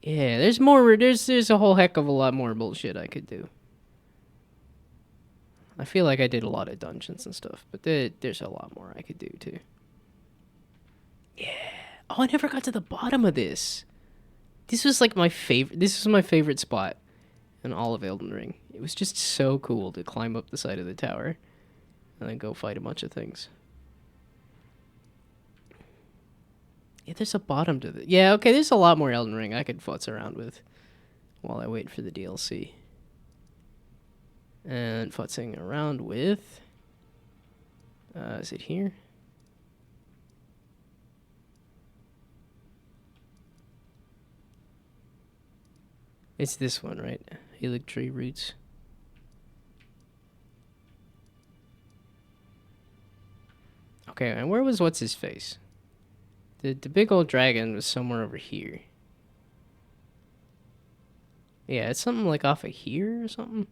Yeah, there's more. There's a whole heck of a lot more bullshit I could do. I feel like I did a lot of dungeons and stuff, but there's a lot more I could do too. Yeah. Oh, I never got to the bottom of this. This was like my favorite. This was my favorite spot in all of Elden Ring. It was just so cool to climb up the side of the tower and then go fight a bunch of things. Yeah, there's a bottom to this. Yeah, okay, there's a lot more Elden Ring I could futz around with while I wait for the DLC. And futzing around with... is it here? It's this one, right? Helix Tree Roots. Okay, and where was what's-his-face? The big old dragon was somewhere over here. Yeah, it's something like off of here or something.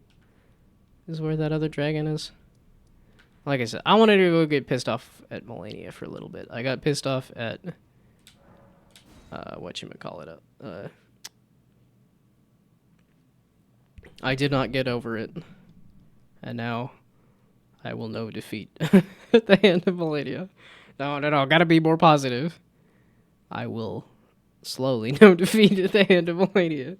Is where that other dragon is. Like I said, I wanted to go get pissed off at Malenia for a little bit. I got pissed off at... whatchamacallit. I did not get over it. And now I will know defeat at the hand of Malenia. No, gotta be more positive. I will slowly know defeat at the hand of Malenia.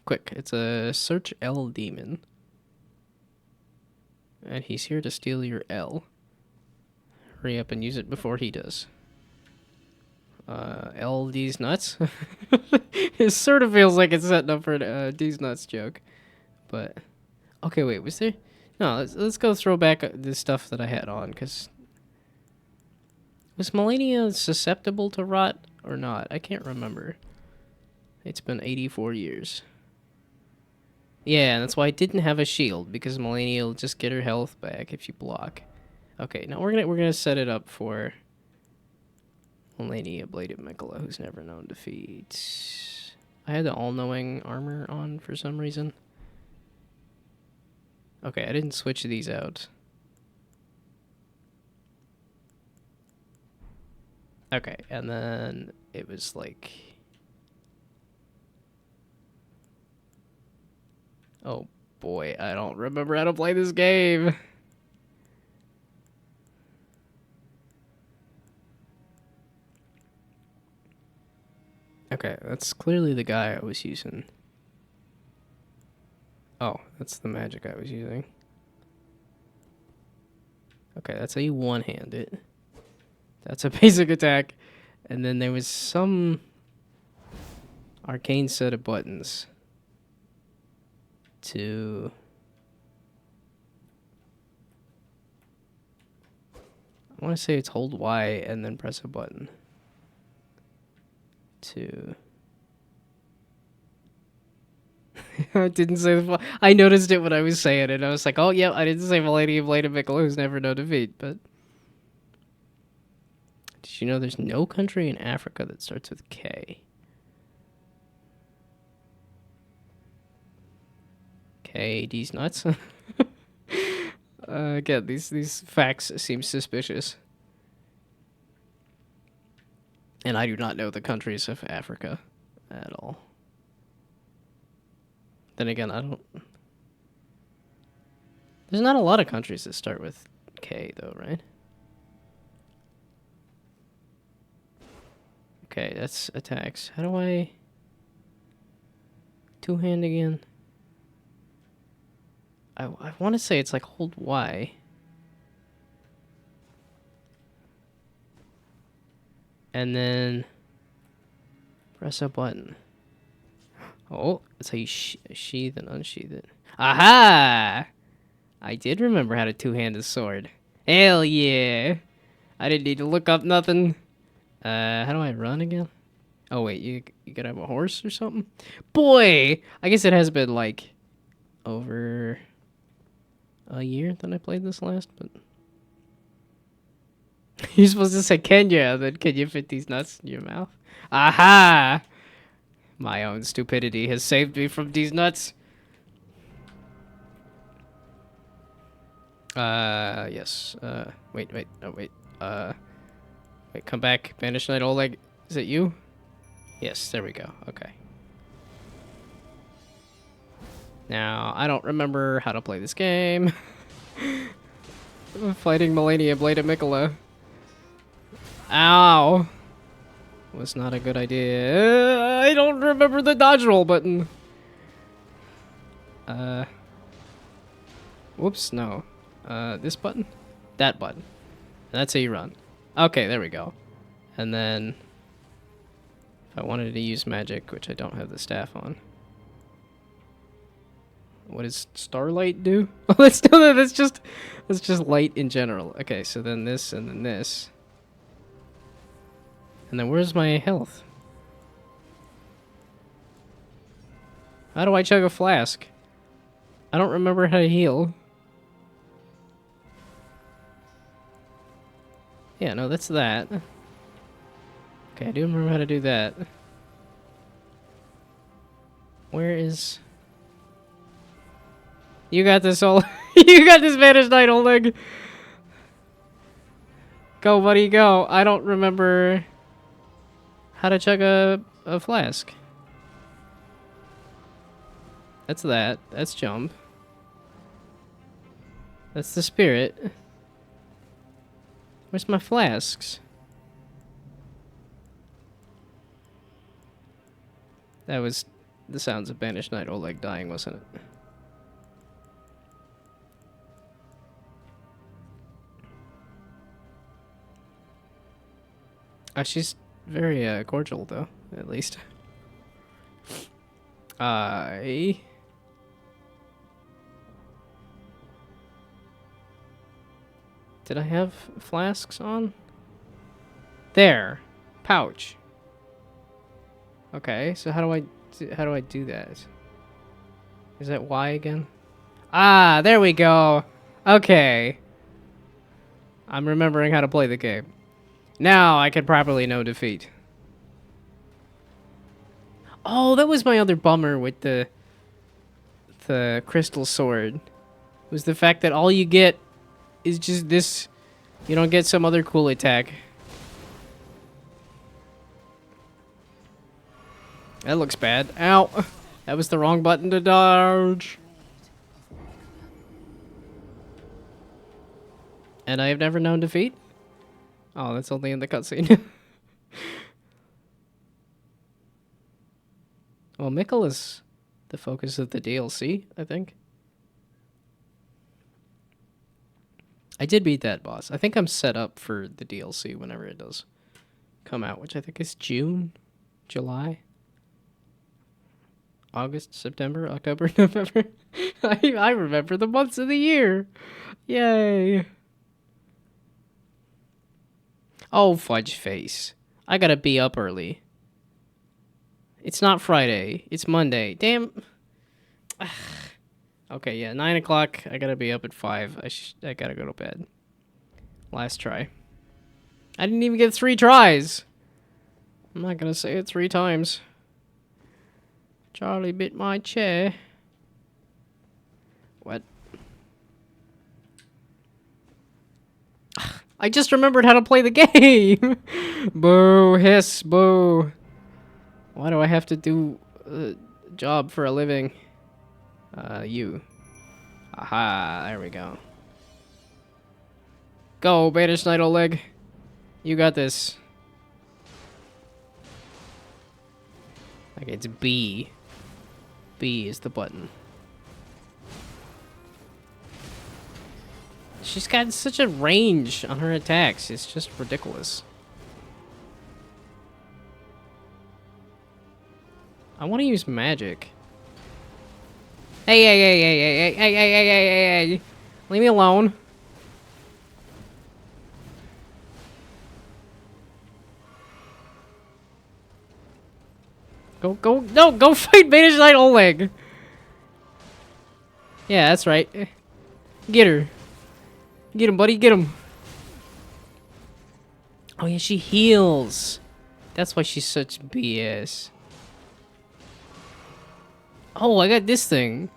Quick, it's a search L demon. And he's here to steal your L. Hurry up and use it before he does. L D's nuts? It sort of feels like it's setting up for a D's nuts joke. But, okay, wait, was there? No, let's go throw back the stuff that I had on, because... Was Malenia susceptible to rot or not? I can't remember. It's been 84 years. Yeah, that's why I didn't have a shield, because Malenia will just get her health back if you block. Okay, now we're gonna set it up for Malenia, Blade of Mikola, who's never known defeat. I had the all-knowing armor on for some reason. Okay, I didn't switch these out. Okay, and then it was like... Oh boy, I don't remember how to play this game. Okay, that's clearly the guy I was using. Oh, that's the magic I was using. Okay, that's how you one-hand it. That's a basic attack. And then there was some arcane set of buttons to... I want to say it's hold Y and then press a button to... I didn't say I noticed it when I was saying it. I was like, oh, yeah, I didn't say Millennium Blade of Mikkel, who's never known defeat, but... Did you know there's no country in Africa that starts with K? K, these nuts? Again, these facts seem suspicious. And I do not know the countries of Africa at all. Then again, I don't... There's not a lot of countries that start with K, though, right? Okay, that's attacks. How do I... Two-hand again? I want to say it's like hold Y. And then... Press a button. Oh, that's how you sheath and unsheath it. Aha! I did remember how to two-hand a sword. Hell yeah! I didn't need to look up nothing. How do I run again? Oh wait, you gotta have a horse or something? Boy! I guess it has been like over a year that I played this last, but... You're supposed to say Kenya, then can you fit these nuts in your mouth? Aha! My own stupidity has saved me from these nuts. Yes. Wait. Oh, wait. Wait, come back. Banished Knight Oleg. Is it you? Yes, there we go. Okay. Now, I don't remember how to play this game. Fighting Millennium Blade of Mikkel. Ow! Was not a good idea. I don't remember the dodge roll button. Whoops, no. This button? That button. And that's how you run. Okay, there we go. And then... If I wanted to use magic, which I don't have the staff on. What does Starlight do? Oh, that's just light in general. Okay, so then this and then this. And then where's my health? How do I chug a flask? I don't remember how to heal. Yeah, no, that's that. Okay, I do remember how to do that. Where is... You got this, You got this, Banished Knight, Oleg! Go, buddy, go. I don't remember how to chug a flask. That's that. That's jump. That's the spirit. Where's my flasks? That was the sounds of Banished Knight Oleg dying, wasn't it? She's very cordial, though, at least. Did I have flasks on? There. Pouch. Okay, so how do I do that? Is that Y again? Ah, there we go. Okay. I'm remembering how to play the game. Now I can properly know defeat. Oh, that was my other bummer with the crystal sword. Was the fact that all you get is just this. You don't get some other cool attack. That looks bad. Ow! That was the wrong button to dodge. And I have never known defeat? Oh, that's only in the cutscene. Well, Mikkel is the focus of the DLC, I think. I did beat that boss. I think I'm set up for the DLC whenever it does come out, which I think is June, July, August, September, October, November. I remember the months of the year. Yay. Oh, fudge face. I gotta be up early. It's not Friday. It's Monday. Damn. Okay, yeah, 9 o'clock. I gotta be up at 5. I gotta go to bed. Last try. I didn't even get 3 tries. I'm not gonna say it 3 times. Charlie bit my chair. What? I just remembered how to play the game. Boo, hiss, boo. Why do I have to do a job for a living? You. Aha, there we go. Go, Beta Schneid Oleg. You got this. Okay, it's B. B is the button. She's got such a range on her attacks. It's just ridiculous. I want to use magic. Hey, hey, hey, hey, hey, hey, hey, hey, hey, hey, hey, hey. Leave me alone. Go, no, go fight Beta Knight Oleg. Yeah, that's right. Get her. Get him, buddy, get him. Oh, yeah, she heals. That's why she's such BS. Oh, I got this thing.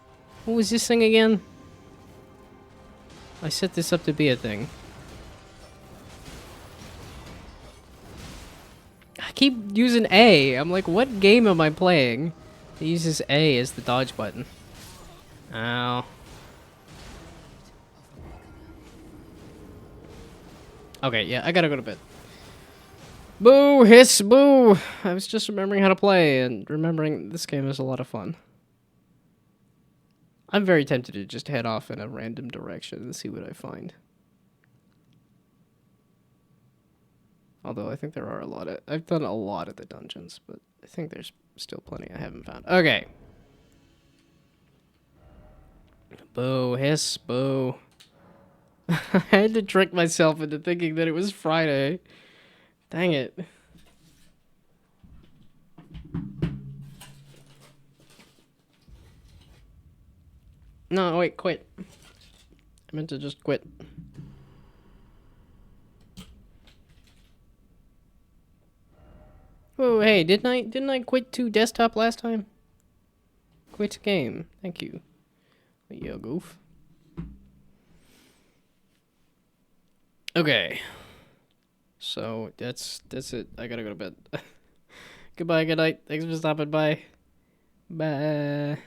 What was this thing again? I set this up to be a thing. I keep using A. I'm like, what game am I playing? It uses A as the dodge button. Ow. Okay, yeah, I gotta go to bed. Boo, hiss, boo! I was just remembering how to play, and remembering this game is a lot of fun. I'm very tempted to just head off in a random direction and see what I find. Although I think there are a lot of... I've done a lot of the dungeons, but I think there's still plenty I haven't found. Okay. Boo, hiss, boo. I had to trick myself into thinking that it was Friday. Dang it. No, wait, quit. I meant to just quit. Oh, hey, didn't I quit to desktop last time? Quit game. Thank you. You goof. Okay. So that's it. I gotta go to bed. Goodbye, good night. Thanks for stopping by. Bye.